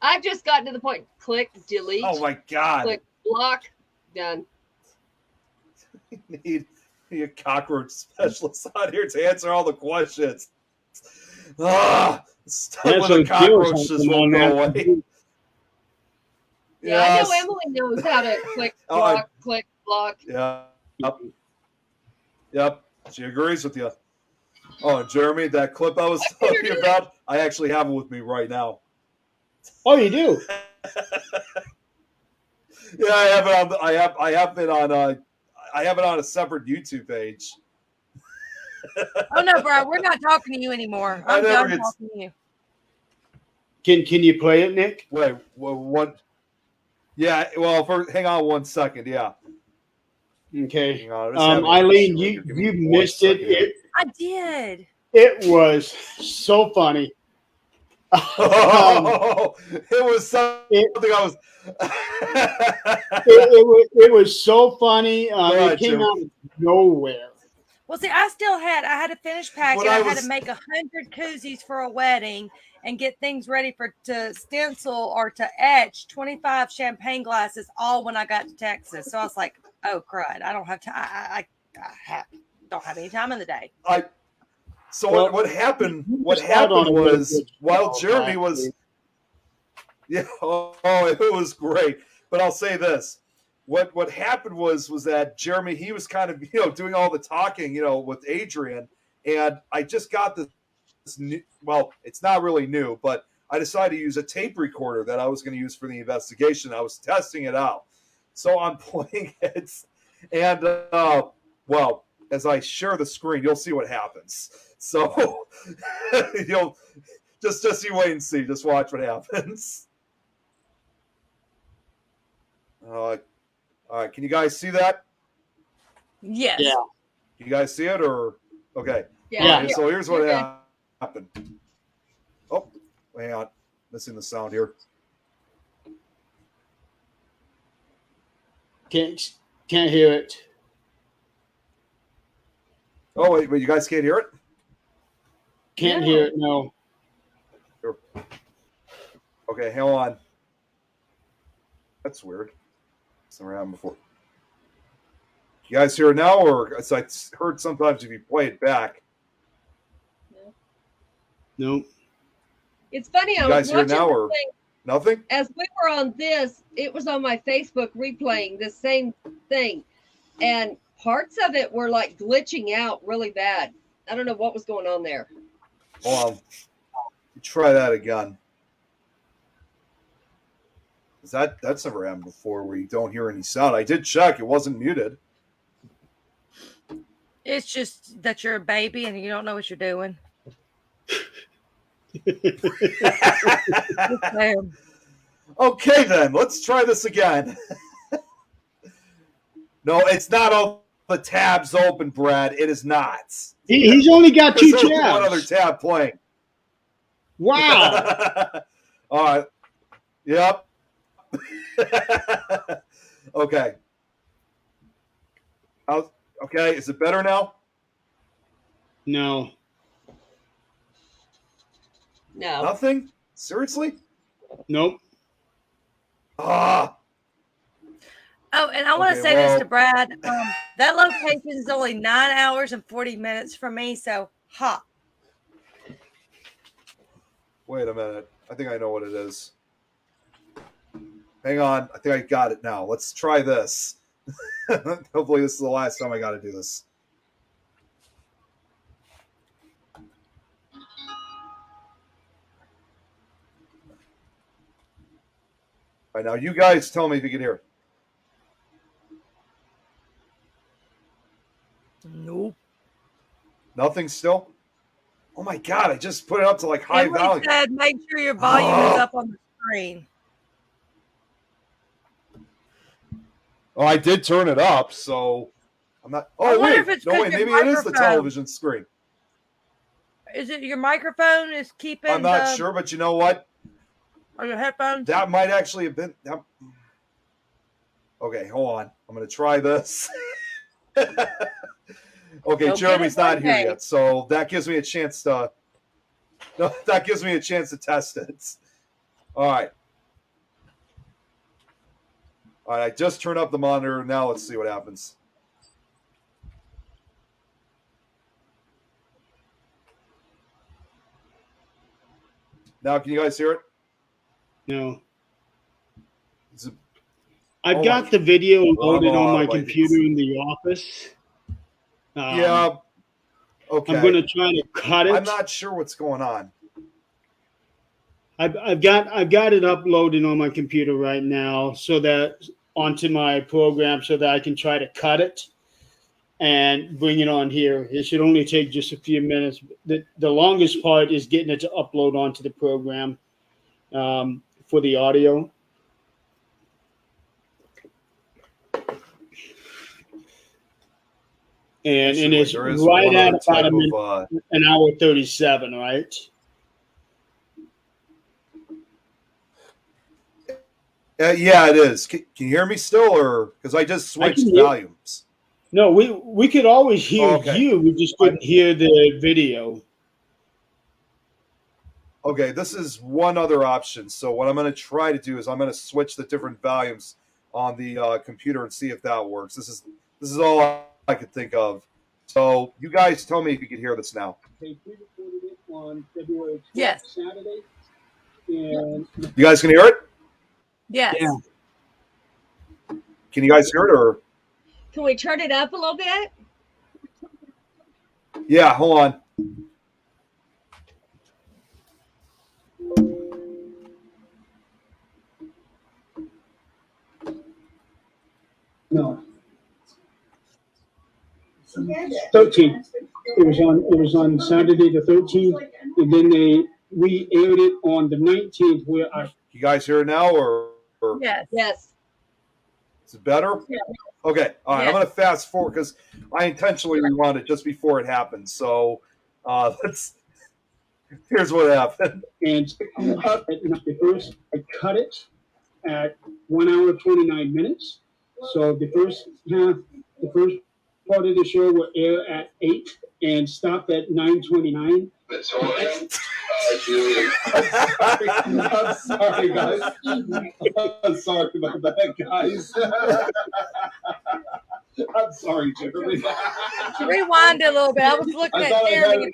I've just gotten to the point. Click, delete. Oh my God. Click, block. Done. Need a cockroach specialist on here to answer all the questions. Stuck That's with a what kills cockroach just something won't on go that. away. Yeah, I know Yes. Emily knows how to click, Oh, block, click, block. Yeah. Yep. She agrees with you. Oh, and Jeremy, that clip I was telling you about, I actually have it with me right now. Oh, you do? Yeah, I have it on. I have it on. I have it on a separate YouTube page. Oh no, bro, we're not talking to you anymore. I'm done talking to you. Can you play it, Nick? Wait, what? Yeah. Well, hang on 1 second. Yeah. Okay. Hang on, I'm just having an Eileen, issue. you Give me one missed it. second here. I did. It was so funny. Oh, it was something I was. It was so funny. ahead, It came Jim. out of nowhere. Well, see, I had to finish packing. What I I had was- to make 100 koozies for a wedding and get things ready to stencil or to etch 25 champagne glasses all when I got to Texas. So I was like, oh crud, I don't have time. I don't have any time in the day. What happened? What happened was while Jeremy was, yeah, it was great. But I'll say this: what happened was that Jeremy, he was kind of doing all the talking with Adrian, and I just got this new, well, it's not really new, but I decided to use a tape recorder that I was going to use for the investigation. I was testing it out, so I'm playing it, and well, as I share the screen, you'll see what happens. So you'll just you wait and see. Just watch what happens. All right, can you guys see that? Yes. Yeah. You guys see it, or okay? Yeah. Okay, so here's what happened. Oh, hang on, missing the sound here. Can't hear it. Oh wait, you guys can't hear it? Can't hear it. No. Sure. Okay, hang on. That's weird. It's never happened before. You guys hear it now, or as I heard sometimes if you play it back. No. It's funny. You I guys was hear it watching now, the or thing. nothing? As we were on this, it was on my Facebook replaying the same thing, and parts of it were like glitching out really bad. I don't know what was going on there. Hold on. Try that again. That's never happened before where you don't hear any sound. I did check; it wasn't muted. It's just that you're a baby and you don't know what you're doing. Okay, then let's try this again. No, it's not all the tabs open, Brad. It is not. He's only got two There's only one other tabs. tab playing. Wow. All right. Yep. Okay. Okay. Is it better now? No. No. Nothing? Seriously? Nope. Ah. Oh, and I want to Okay, say this well- to Brad. That location is only 9 hours and 40 minutes from me. So, Wait a minute. I think I know what it is. Hang on. I think I got it now. Let's try this. Hopefully this is the last time I got to do this. All right, now you guys tell me if you can hear it. nope. Nothing still? Oh my God, I just put it up to like high Emily volume. said, make sure your volume is up on the screen. Oh, I did turn it up, so I'm not. Oh, wait. No, wait. Maybe it is the television screen. Is it your microphone is keeping? I'm not sure, but you know what? Or your headphones? That might actually have been. Okay, hold on. I'm going to try this. Okay, Jeremy's not here yet, so that gives me a chance to. No, that gives me a chance to test it. All right. All right, I just turned up the monitor. Now let's see what happens. Now, can you guys hear it? No. It, I've got the video loaded on my computer in the office. Yeah. Okay. I'm going to try to cut it. I'm not sure what's going on. I've got it uploaded on my computer right now, so that onto my program, so that I can try to cut it and bring it on here. It should only take just a few minutes. The longest part is getting it to upload onto the program for the audio. And it's right at about a minute, an hour 37, right? Yeah, it is. Can you hear me still, or because I just switched volumes? No, we could always hear you. We just couldn't hear the video. Okay, this is one other option. So what I'm going to try to do is I'm going to switch the different volumes on the computer and see if that works. This is all I could think of. So you guys tell me if you can hear this now. They pre-recorded it on February 12th, Saturday. And you guys can hear it? Yes. Yeah. Can you guys hear it, or can we turn it up a little bit? Yeah, hold on. No. 13th. It was on Saturday the 13th, and then we aired it on the 19th. You guys hear it now, or Yes. Yes. Is it better? Yeah. Okay. All right. Yeah. I'm going to fast forward because I intentionally rewound it just before it happened. So here's what happened. And the first, I cut it at 1 hour 29 minutes. So the first part of the show will air at 8 and stop at 9:29. That's all right. I'm sorry, guys. I'm sorry about that, guys. I'm sorry, Jeremy. Rewind a little bit. I was looking at Jeremy.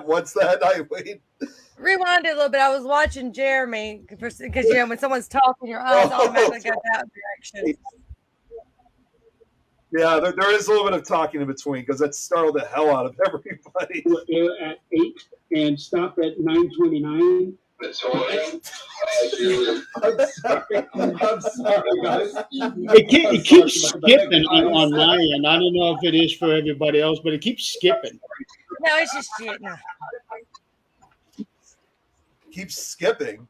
What's that? Wait. Rewind it a little bit. I was watching Jeremy because when someone's talking, your eyes automatically go that direction. Yeah, there is a little bit of talking in between because that startled the hell out of everybody. We'll air at 8 and stop at 9:29. That's all right. I'm sorry, guys. It keeps skipping on my end. I don't know if it is for everybody else, but it keeps skipping. No, it's just shit. No. Keeps skipping.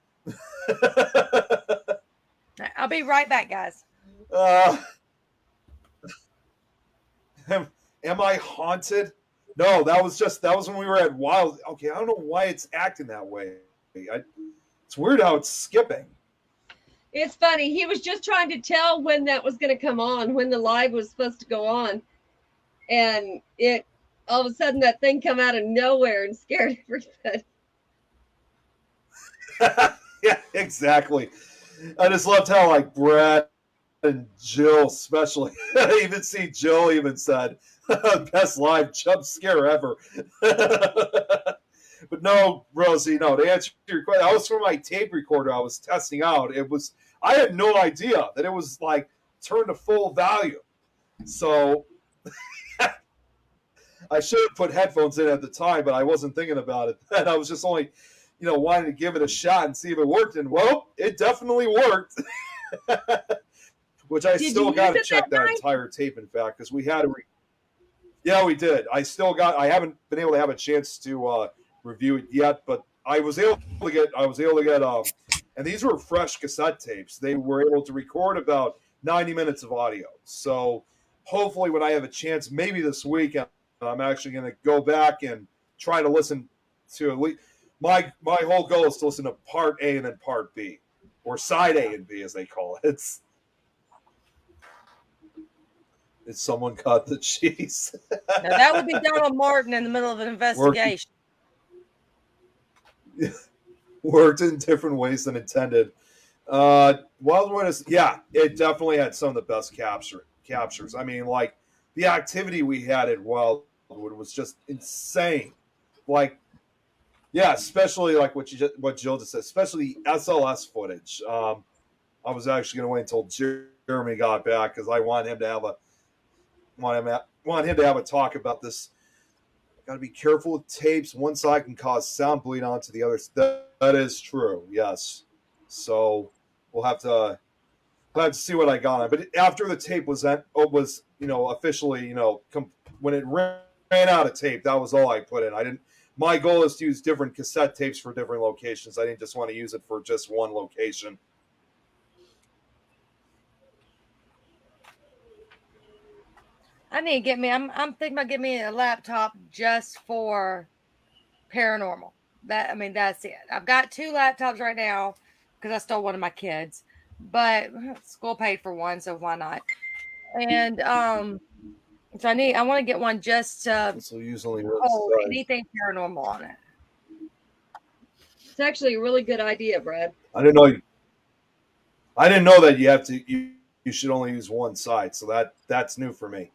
I'll be right back, guys. Am I haunted? No, that was when we were at Wild. Okay, I don't know why it's acting that way. It's weird how it's skipping. It's funny. He was just trying to tell when that was going to come on, when the live was supposed to go on. And it all of a sudden that thing come out of nowhere and scared everybody. Yeah, exactly. I just loved how like Brad and Jill especially. I even see Jill even said best live jump scare ever. But no, Rosie, no, to answer your question, that was from my tape recorder I was testing out. I had no idea that it was like turned to full volume. So I should have put headphones in at the time, but I wasn't thinking about it. And I was just only, wanting to give it a shot and see if it worked. And well, it definitely worked. Which I still got to check that entire tape, in fact, because we had to. Yeah, we did. I haven't been able to have a chance to review it yet, but I was able to get And these were fresh cassette tapes. They were able to record about 90 minutes of audio. So hopefully when I have a chance, maybe this weekend, I'm actually going to go back and try to listen to at least my whole goal is to listen to part A and then part B, or side A and B as they call it. It's someone cut the cheese. Now, that would be Donald Martin in the middle of an investigation. Worked in different ways than intended. Wildwood is, yeah, it definitely had some of the best captures. I mean, like the activity we had at Wildwood was just insane. Like, yeah, especially like what Jill just said, especially the SLS footage. I was actually going to wait until Jeremy got back because I want him to have a talk about this. Got to be careful with tapes. One side can cause sound bleed onto the other. That is true. Yes. So we'll have to see what I got on. But after the tape was officially when it ran out of tape, that was all I put in. I didn't. My goal is to use different cassette tapes for different locations. I didn't just want to use it for just one location. I need to get me. I'm thinking about getting me a laptop just for paranormal. That's it. I've got 2 laptops right now because I stole one of my kids, but school paid for one, so why not? And so I want to get one just to hold anything paranormal on it. It's actually a really good idea, Brad. I didn't know that you should only use one side, so that's new for me.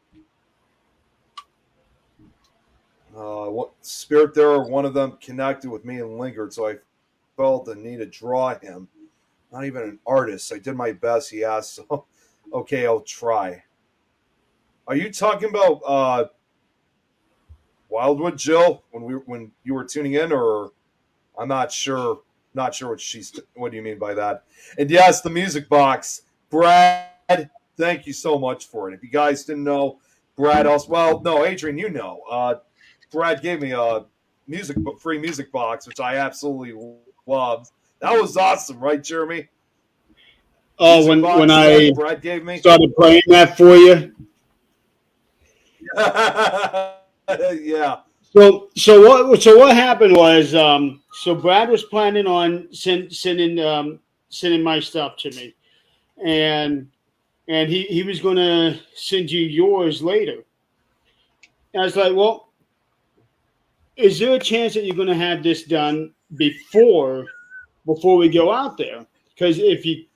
What spirit there, one of them connected with me and lingered, so I felt the need to draw him. Not even an artist. I did my best, he asked, so okay, I'll try. Are you talking about Wildwood, Jill, when you were tuning in, or I'm not sure what do you mean by that? And yes, the music box, Brad, thank you so much for it. If you guys didn't know, Brad Adrian, you know. Brad gave me a free music box, which I absolutely loved. That was awesome, right, Jeremy? Oh, when I Brad gave me started playing that for you. Yeah. So what happened was so Brad was planning on sending my stuff to me, and he was going to send you yours later. And I was like, well, is there a chance that you're going to have this done before we go out there? Because if you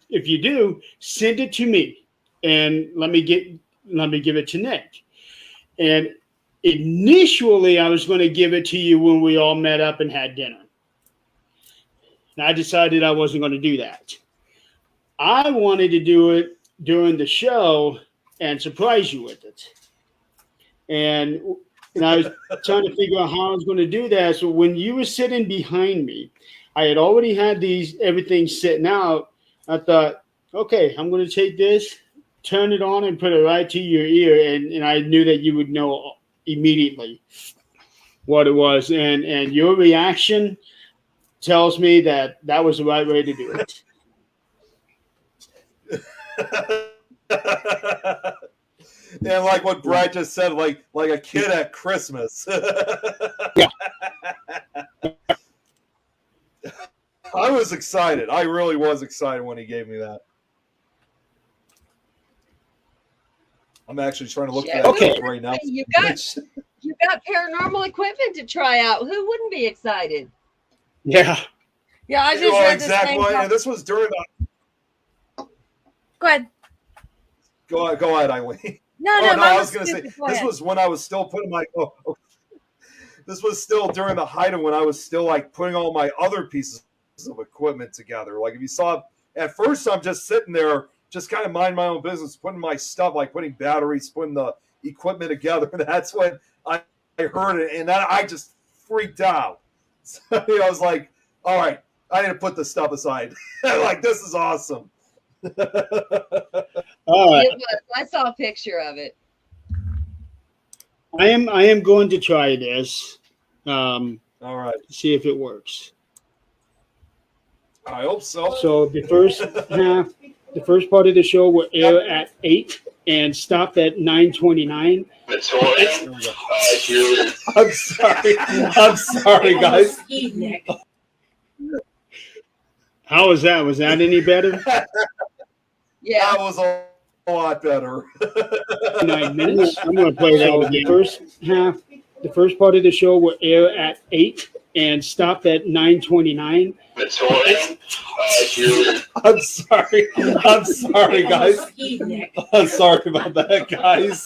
do, send it to me and let me give it to Nick. And initially, I was going to give it to you when we all met up and had dinner. And I decided I wasn't going to do that. I wanted to do it during the show and surprise you with it. And I was trying to figure out how I was going to do that. So when you were sitting behind me, I had already had everything sitting out. I thought, okay, I'm going to take this, turn it on, and put it right to your ear. And I knew that you would know immediately what it was. And your reaction tells me that was the right way to do it. And like what Brad just said, like a kid at Christmas. Yeah. I was excited. I really was excited when he gave me that. I'm actually trying to look for that right now. You got paranormal equipment to try out. Who wouldn't be excited? Yeah. Yeah, I just read exactly. This and this was during the. Go ahead. Go ahead, Eileen. No, I was going to say this was when I was still putting my. This was still during the height of when I was still like putting all my other pieces of equipment together. Like if you saw, at first I'm just sitting there, just kind of mind my own business, putting my stuff, like putting batteries, putting the equipment together. That's when I heard it, and then I just freaked out. So I was like, all right, I need to put this stuff aside. Like this is awesome. All right. It was. I saw a picture of it. I am going to try this. All right. See if it works. I hope so. So the first part of the show will air at 8 and stop at 9:29. The toy. I'm sorry. I'm sorry, guys. How was that? Was that any better? Yeah. That was a lot better. 9 minutes. I'm going to play that again. The first part of the show will air at 8 and stop at 9:29. The toy. I'm sorry. I'm sorry, guys. I'm sorry about that, guys.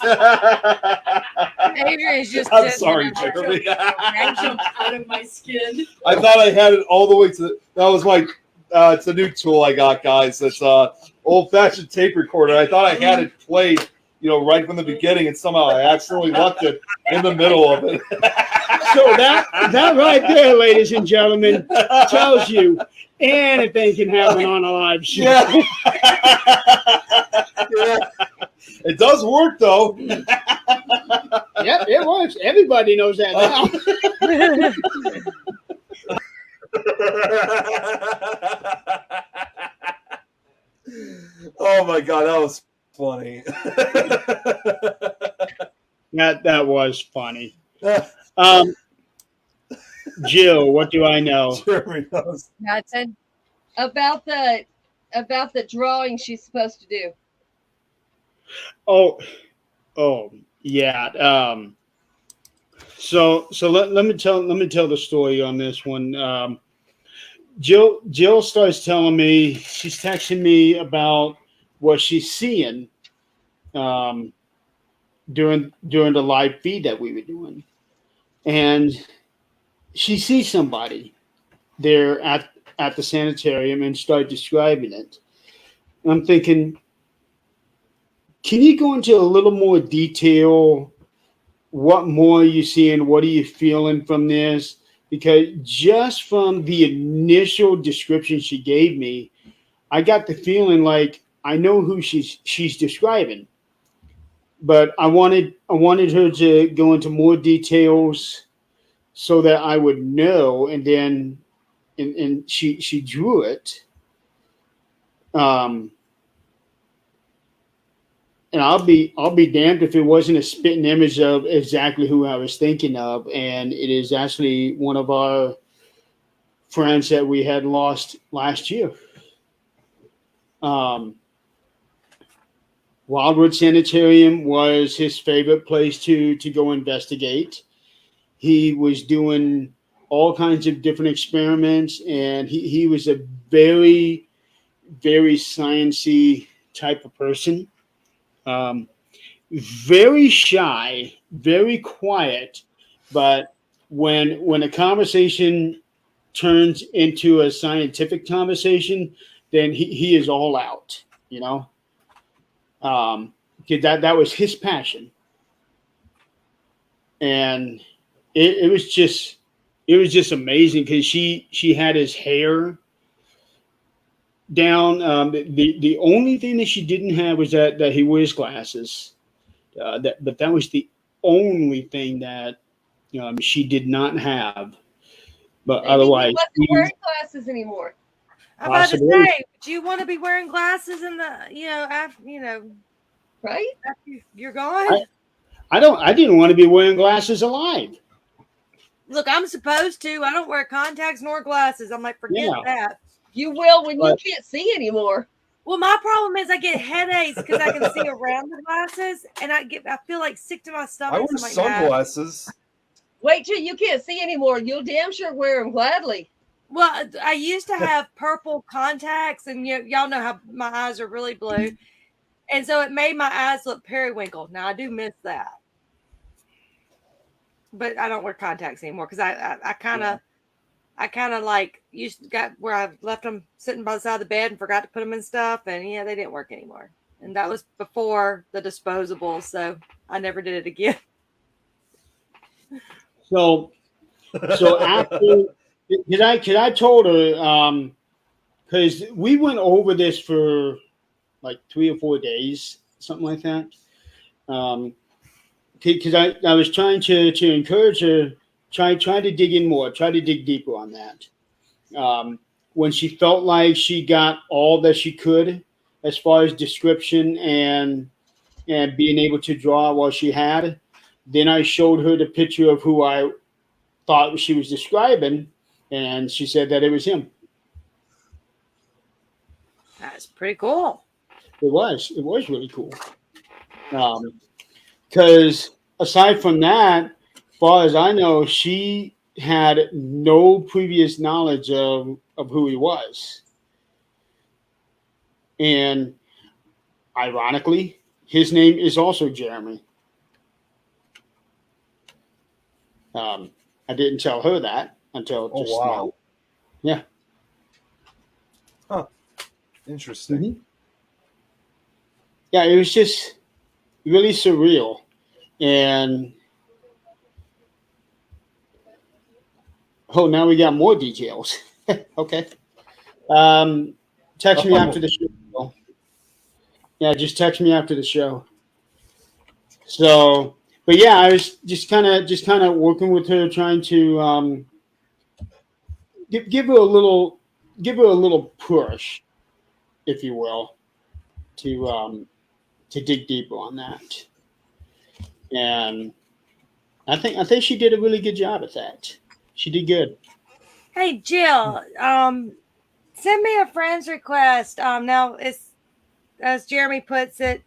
Adrian's just. I'm sorry, Jeremy. I jumped out of my skin. I thought I had it all the way to. That was my. It's a new tool I got, guys. It's a old-fashioned tape recorder. I thought I had it played, right from the beginning, and somehow I accidentally left it in the middle of it. So that right there, ladies and gentlemen, tells you anything can happen on a live show. Yeah. Yeah. It does work, though. Yep, it works. Everybody knows that now. Oh my god, that was funny. That was funny. Jill, what do I know? Jeremy knows. Nothing. About the drawing she's supposed to do. Oh, yeah. So let me tell the story on this one. Jill starts telling me, she's texting me about what she's seeing during the live feed that we were doing, and she sees somebody there at the sanitarium and start describing it. I'm thinking, can you go into a little more detail? What more are you seeing? What are you feeling from this? Because just from the initial description she gave me, I got the feeling like I know who she's describing. But I wanted her to go into more details so that I would know, and then and she drew it. And I'll be damned if it wasn't a spitting image of exactly who I was thinking of, and it is actually one of our friends that we had lost last year. Wildwood Sanitarium was his favorite place to go investigate. He was doing all kinds of different experiments, and he was a very, very sciencey type of person. Very shy, very quiet, but when a conversation turns into a scientific conversation, then he is all out, because that was his passion, and it was just amazing because she had his hair down. The only thing that she didn't have was that he wears glasses. But that was the only thing that she did not have. But Maybe otherwise, he wasn't wearing glasses anymore. I'm about to Possibly. say, do you want to be wearing glasses in the, after, Right? after you're gone? I didn't want to be wearing glasses alive. Look, I'm supposed to. I don't wear contacts nor glasses. I'm like, forget that. You will when you can't see anymore. Well, my problem is I get headaches because I can see around the glasses, and I feel like sick to my stomach. I wear sunglasses. Wait till you can't see anymore. You'll damn sure wear them gladly. Well, I used to have purple contacts, and y'all know how my eyes are really blue, and so it made my eyes look periwinkle. Now I do miss that, but I don't wear contacts anymore because I kind of like got where I left them sitting by the side of the bed and forgot to put them in stuff, and they didn't work anymore. And that was before the disposables, so I never did it again. So after, because I told her, because we went over this for like 3 or 4 days, something like that. Because I was trying to encourage her, try to dig in more, try to dig deeper on that. when she felt like she got all that she could as far as description and being able to draw what she had, then I showed her the picture of who I thought she was describing, and she said that it was him. That's pretty cool. It was really cool. Because aside from that, as far as I know, she had no previous knowledge of who he was. And ironically, his name is also Jeremy. I didn't tell her that until just now. Yeah. Huh. Interesting. Mm-hmm. Yeah, it was just really surreal. And now we got more details. Okay. Text me after the show. Yeah, just text me after the show. So, but yeah, I was just kind of working with her, trying to give her a little push, if you will, to dig deeper on that. And I think she did a really good job at that. She did good. Hey Jill, send me a friend's request. Now it's, as Jeremy puts it,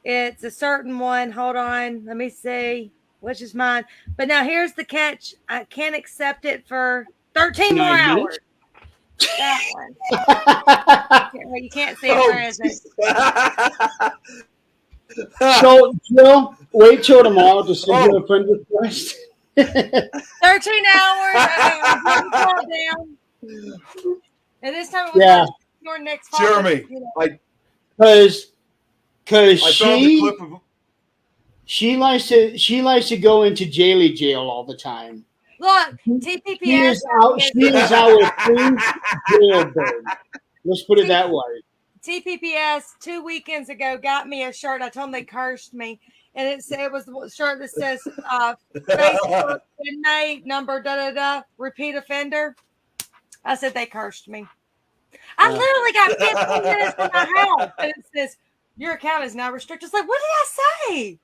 it's a certain one. Hold on, let me see which is mine. But now here's the catch: I can't accept it for 13 more hours. That one. You can't see it. Where is it? So, Jill, wait till tomorrow to send you a friend request. 13 hours. Okay, I'm putting it down. And this time it was your next fall. Jeremy, because I found a clip of. She likes to go into jail all the time. Look, TPPS. She is our queen jailbird. Let's put it that way. TPPS 2 weekends ago got me a shirt. I told them they cursed me, and it was the shirt that says Facebook inmate number repeat offender. I said they cursed me. I literally got 15 minutes from my house, and it says your account is now restricted. It's like, what did I say?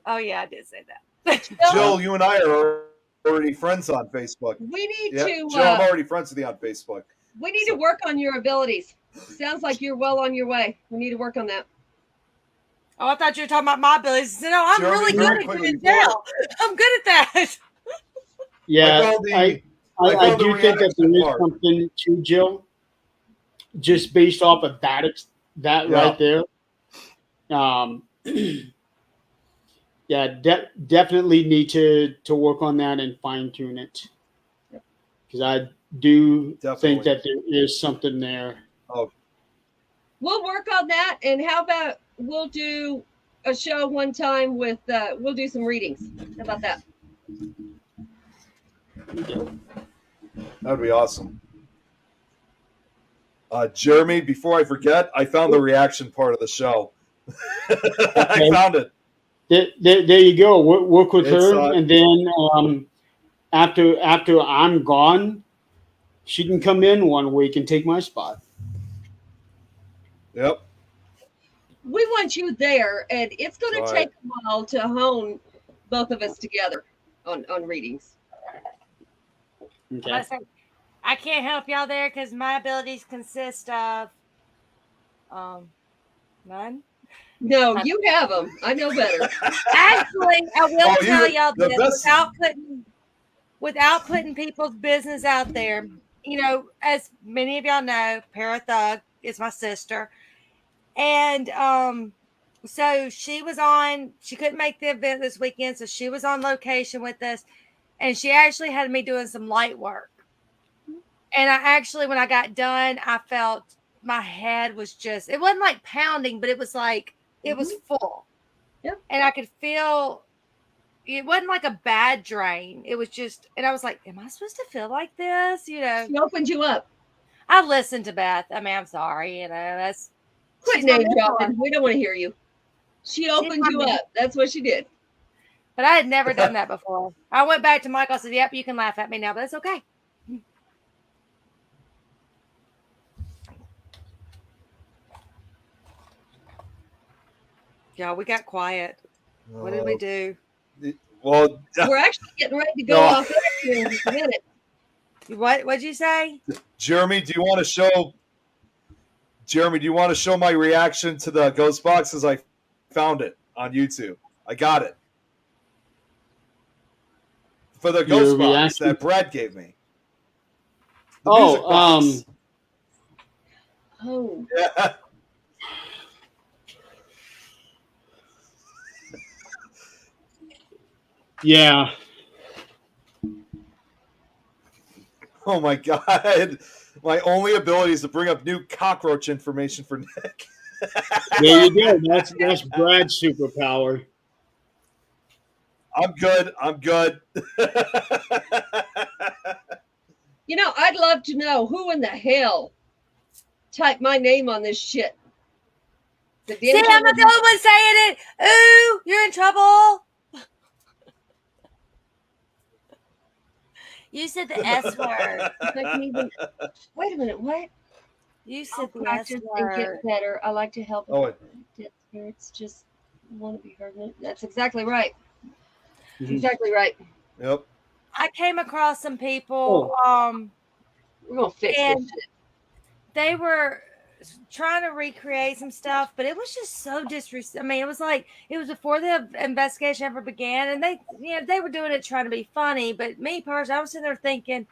Oh yeah, I did say that. Jill, you and I are already friends on Facebook. We need to. Jill, I'm already friends with you on Facebook. We need to work on your abilities. Sounds like you're well on your way. We need to work on that. Oh, I thought you were talking about my abilities. No, I'm really good at doing jail. I'm good at that. Yeah, I do think that there is something to Jill, just based off of that right there. Yeah, definitely need to work on that and fine tune it, because I do think that there is something there. Oh, we'll work on that, and how about we'll do a show one time with we'll do some readings. How about that? That'd be awesome. Jeremy, before I forget, I found the reaction part of the show. I found it. There you go. Work with her, and then after I'm gone, she can come in 1 week and take my spot. Yep. We want you there, and it's going to take a while to hone both of us together on readings. Okay. I can't help y'all there because my abilities consist of none. No, you have them. I know better. Actually, I will tell y'all this without putting people's business out there. You know, as many of y'all know, Parathug is my sister. And so she couldn't make the event this weekend, so she was on location with us. And she actually had me doing some light work. And when I got done, I felt my head was it wasn't like pounding, but it was like, it was full. Yep. And I could feel, it wasn't like a bad drain. It was just, and I was like, am I supposed to feel like this? You know, she opened you up. I listened to Beth. I mean, I'm sorry. You know, that's. Quit name dropping. We don't want to hear you. She opened you up. That's what she did. But I had never done that before. I went back to Michael and said, yep, you can laugh at me now, but that's okay. Yeah, we got quiet. What did we do? Well, We're actually getting ready to go No. off air here in just a minute. What'd you say? Jeremy, do you want to show? Jeremy, do you want to show my reaction to the ghost boxes? I found it on YouTube. I got it for the ghost Your box reaction? that Brad gave me. The Oh, music box. Oh, Yeah. Yeah. Oh my God. My only ability is to bring up new cockroach information for Nick. There you go. That's Brad's superpower. I'm good. I'm good. you know, I'd love to know who in the hell typed my name on this shit. The See, I'm not the only one saying it. Ooh, you're in trouble. You said the S word. If I can even, wait a minute, what? You I'll said the S practice and word. get better. I like to help Oh, dead spirits just want to be heard. That's exactly right. Mhm. Exactly right. yep. I came across some people. We're gonna fix And this shit. they were trying to recreate some stuff, but it was just so disrespectful. I mean, it was like it was before the investigation ever began, and they were doing it trying to be funny. But me personally, I was sitting there thinking,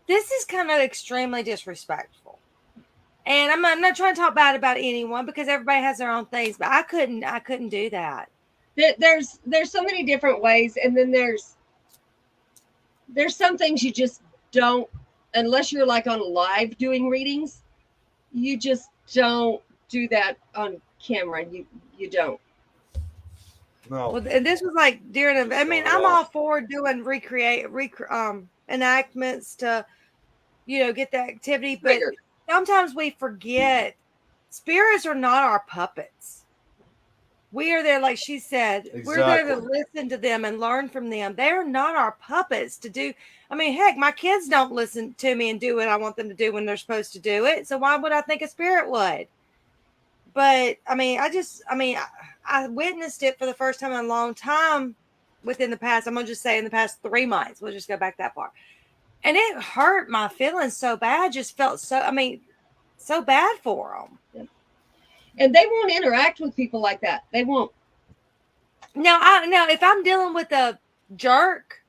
this is kind of extremely disrespectful. And I'm not trying to talk bad about anyone because everybody has their own things, but I couldn't do that. There's so many different ways, and then there's some things you just don't, unless you're like on live doing readings, you just don't do that on camera. You don't. No. Well, and this was like during. I mean, I'm all for doing enactments to, get the activity, but sometimes we forget spirits are not our puppets. We are there, like she said, we're there to listen to them and learn from them. They're not our puppets to do. I mean, heck, my kids don't listen to me and do what I want them to do when they're supposed to do it. So why would I think a spirit would? But I mean, I witnessed it for the first time in a long time within the past. I'm going to just say in the past 3 months. We'll just go back that far. And it hurt my feelings so bad. Just felt so bad for them. And they won't interact with people like that. They won't. Now, if I'm dealing with a jerk,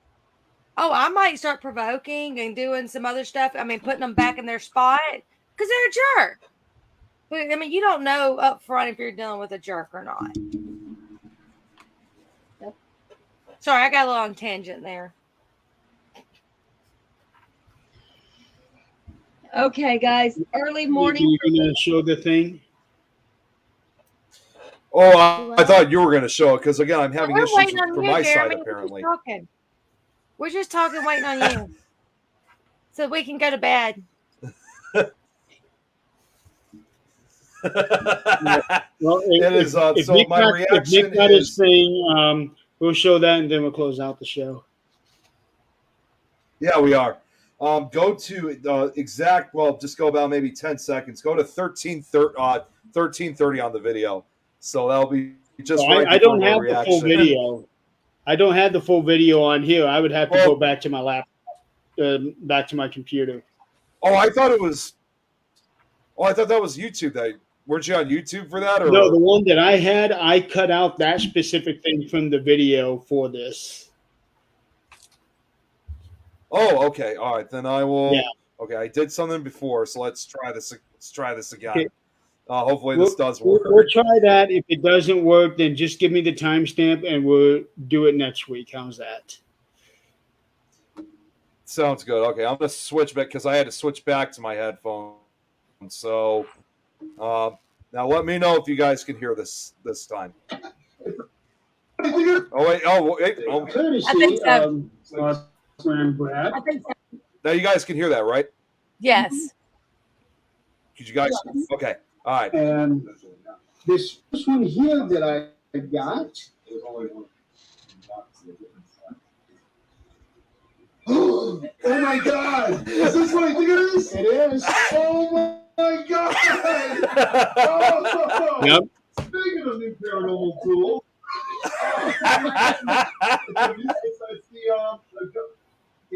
I might start provoking and doing some other stuff. I mean, putting them back in their spot because they're a jerk. But I mean, you don't know up front if you're dealing with a jerk or not. Yep. Sorry, I got a little on tangent there. Okay, guys. Early morning. You're going to show the thing? Oh, I thought you were going to show it because, again, I'm having We're issues waiting on from you, my Jeremy. side, apparently. We're just talking, waiting on you. So we can go to bed. Well, it is. So my reaction if Nick got his thing, we'll show that and then we'll close out the show. Yeah, we are. Go to exact. Well, just go about maybe 10 seconds. Go to 13:30 on the video. So that'll be just. Right I don't have reaction. the full video. I don't have the full video on here. I would have to go back to my laptop, back to my computer. Oh, I thought it was. Oh, I thought that was YouTube. Weren't you on YouTube for that? Or? No, the one that I had, I cut out that specific thing from the video for this. Oh, okay. All right, then I will. Yeah. Okay, I did something before, so let's try this. Let's try this again. Okay. Hopefully, this does work. We'll try that. If it doesn't work, then just give me the timestamp, and we'll do it next week. How's that? Sounds good. Okay, I'm gonna switch back because I had to switch back to my headphones. So, now let me know if you guys can hear this time. Oh wait! Oh wait! Oh. I think so. Brad. I think so. Now you guys can hear that, right? Yes. Could you guys? Okay. All right. And this one here that I got. Oh my God! Is this what I think it is? It is. Oh my God! Yep. Speaking of new paranormal cool.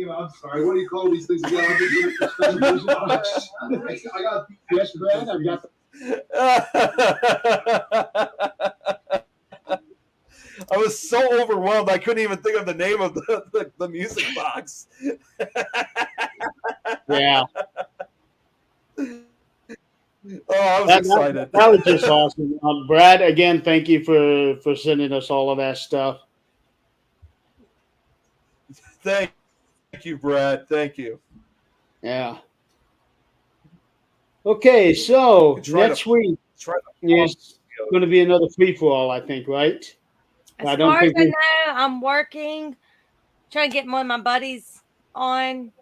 I'm sorry. What do you call these things again? I got yes, Brad. I've got. I was so overwhelmed I couldn't even think of the name of the music box. Yeah. Oh, I was excited. That was just awesome. Brad, again, thank you for sending us all of that stuff. Thank you, Brad. Thank you. Yeah. Okay, so next week is going to be another free for all, I think, right? As far as I know, I'm working, trying to get one of my buddies on.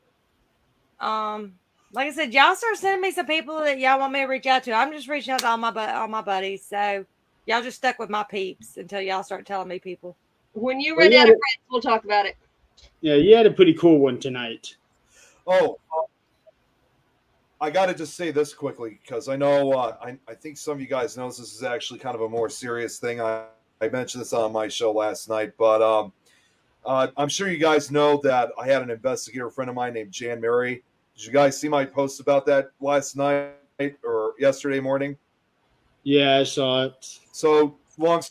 Like I said, y'all start sending me some people that y'all want me to reach out to. I'm just reaching out to all my buddies. So y'all just stuck with my peeps until y'all start telling me people. When you run out of friends, we'll talk about it. Yeah, you had a pretty cool one tonight. Oh, I got to just say this quickly because I know I think some of you guys know this is actually kind of a more serious thing. I mentioned this on my show last night, but I'm sure you guys know that I had an investigator friend of mine named Jan Mary. Did you guys see my post about that last night or yesterday morning? Yeah, I saw it. So long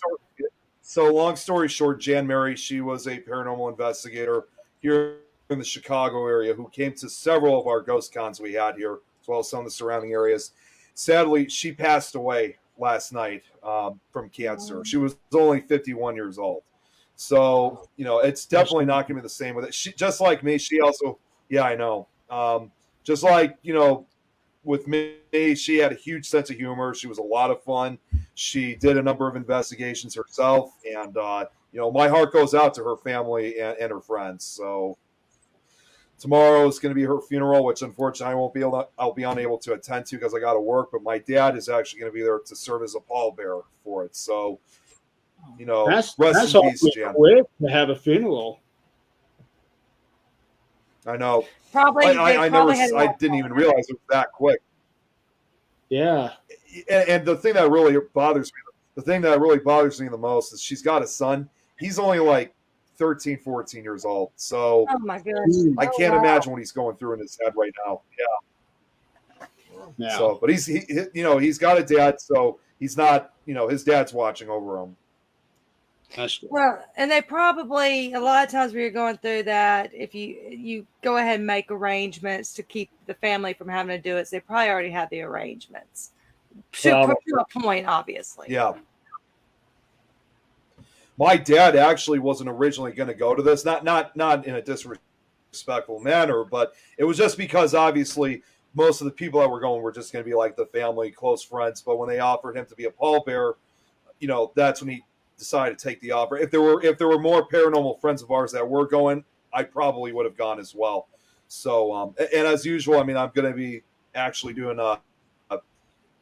story short, Jan Mary, she was a paranormal investigator here in the Chicago area who came to several of our ghost cons we had here, as well as some of the surrounding areas. Sadly, she passed away last night from cancer. She was only 51 years old. So, it's definitely not going to be the same with it. She, just like me, she also, yeah, I know. Just like, with me, she had a huge sense of humor. She was a lot of fun. She did a number of investigations herself. And, my heart goes out to her family and her friends. So tomorrow is going to be her funeral, which unfortunately I'll be unable to attend to because I got to work. But my dad is actually going to be there to serve as a pallbearer for it. So, that's rest in peace, Jan. Quick to have a funeral. I know. Probably. I didn't even realize it was that quick. Yeah. And the thing that really bothers me the most is she's got a son. He's only like 13, 14 years old. So oh my goodness. I can't imagine what he's going through in his head right now. Yeah. So, but he's got a dad, so he's not, his dad's watching over him. Well, and they probably a lot of times when you're going through that, if you go ahead and make arrangements to keep the family from having to do it, so they probably already have the arrangements. To a point, obviously. Yeah. My dad actually wasn't originally going to go to this, not in a disrespectful manner, but it was just because obviously most of the people that were going were just going to be like the family, close friends. But when they offered him to be a pallbearer, that's when he decided to take the offer. If there were more paranormal friends of ours that were going, I probably would have gone as well. So, and as usual, I'm going to be actually doing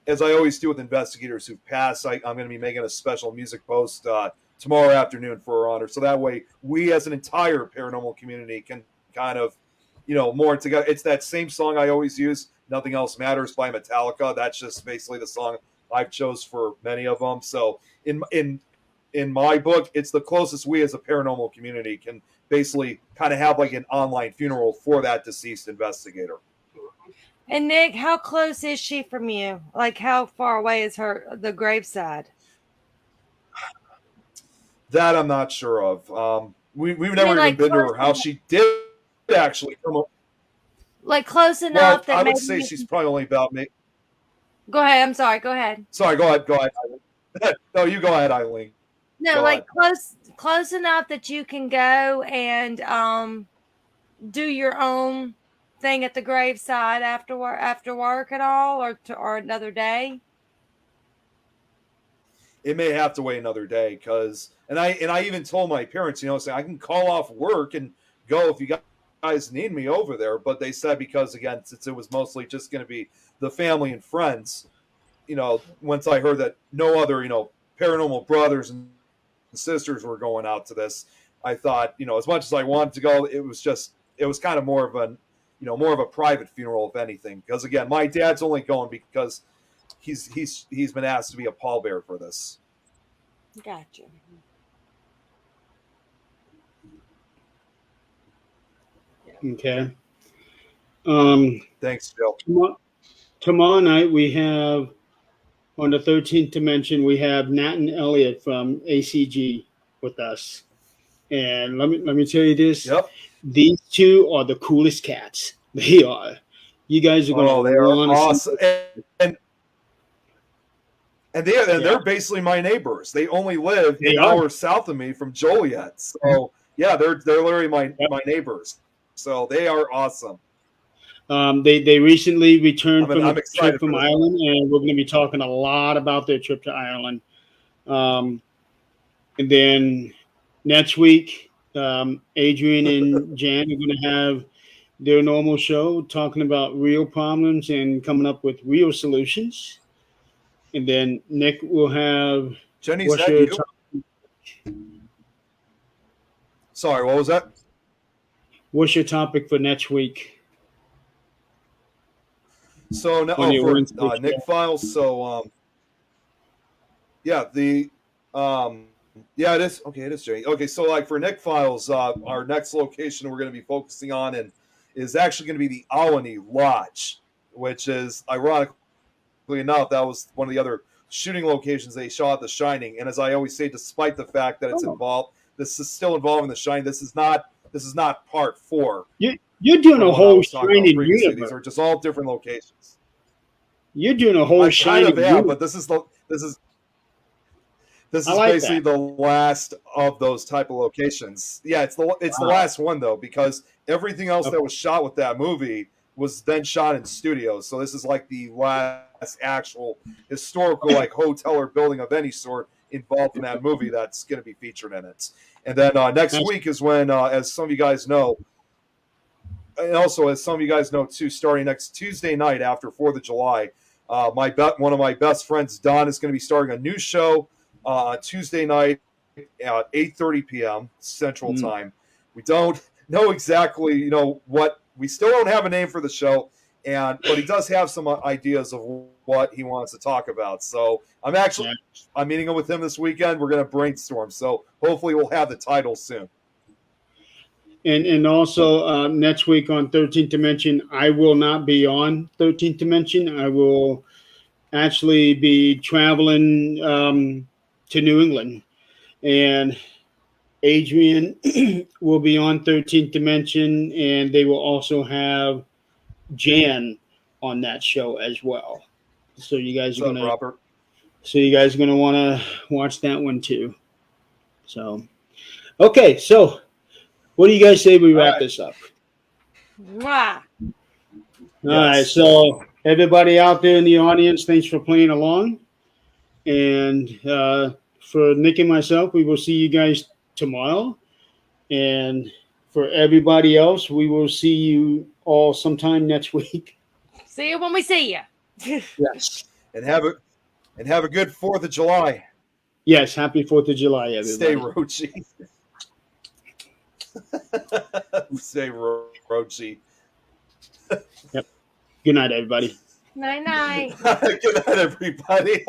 as I always do with investigators who pass, I'm going to be making a special music post tomorrow afternoon for her honor. So that way we as an entire paranormal community can kind of, more together. It's that same song I always use, Nothing Else Matters by Metallica. That's just basically the song I've chose for many of them. So in my book, it's the closest we as a paranormal community can basically kind of have like an online funeral for that deceased investigator. And Nick, how close is she from you? Like, how far away is the graveside? That I'm not sure of. We've never even been to her house. She did actually come up. Like close enough that I would say she's probably only about me. Go ahead. I'm sorry. Go ahead. Sorry. Go ahead. No, you go ahead, Eileen. No, like close enough that you can go and do your own thing at the graveside after work at all, or another day. It may have to wait another day because, and I even told my parents, say I can call off work and go if you guys need me over there. But they said because again, since it was mostly just going to be the family and friends, once I heard that no other, paranormal brothers and sisters were going out to this, I thought, as much as I wanted to go, it was kind of more of a private funeral, if anything. Because again, my dad's only going because he's been asked to be a pallbearer for this. Gotcha. Okay. Thanks, Jill. Tomorrow night we have on the 13th dimension we have Nat and Elliot from ACG with us, and let me tell you this: Yep. these two are the coolest cats. They are. You guys are going to They are want to awesome. see. And they're basically my neighbors. They only live They an are. hour south of me from Joliet. So yeah, they're literally my neighbors. So they are awesome. They recently returned from I'm a excited trip from for this Ireland, and we're going to be talking a lot about their trip to Ireland. And then next week, Adrian and Jan are going to have their normal show talking about real problems and coming up with real solutions. And then Nick will have Jenny, is what's that your you? Sorry, what was that? what's your topic for next week? So now, On your for Wednesday Nick show? Files. So yeah, yeah, it is. Okay, it is Jenny. Okay, so like for Nick Files, our next location we're going to be focusing on and is actually going to be the Alany Lodge, which is ironically enough, that was one of the other shooting locations they shot The Shining. And as I always say, despite the fact that it's involved, this is still involving The Shining. This is not part 4 You're doing from a what I whole was talking about Shining previously. universe. These are just all different locations. You're doing a whole I kind Shining of am, universe. but this is I like basically that. the last of those type of locations. Yeah, it's the Wow. last one though, because everything else Okay. that was shot with that movie was then shot in studios. So this is like the last actual historical like hotel or building of any sort involved in that movie that's going to be featured in it. And then next week is when, as some of you guys know, and also as some of you guys know too, starting next Tuesday night after 4th of July, one of my best friends, Don, is going to be starting a new show Tuesday night at 8:30 p.m. Central Time. We don't know exactly, what. We still don't have a name for the show, but he does have some ideas of what he wants to talk about. So I'm meeting with him this weekend. We're going to brainstorm. So hopefully we'll have the title soon. And also next week on 13th Dimension, I will not be on 13th Dimension. I will actually be traveling to New England, and Adrian will be on 13th Dimension, and they will also have Jan on that show as well. So you guys What's are up, Robert? gonna want to watch that one too. So okay, so what do you guys say we wrap this up? Mwah. All right, so everybody out there in the audience, thanks for playing along. And for Nick and myself, we will see you guys tomorrow. And for everybody else, we will see you all sometime next week. See you when we see you. Yes. And have a good 4th of July. Yes, happy 4th of July, everybody. Stay roachy. Stay roachy. Yep. Good night, everybody. Night night. Good night, everybody.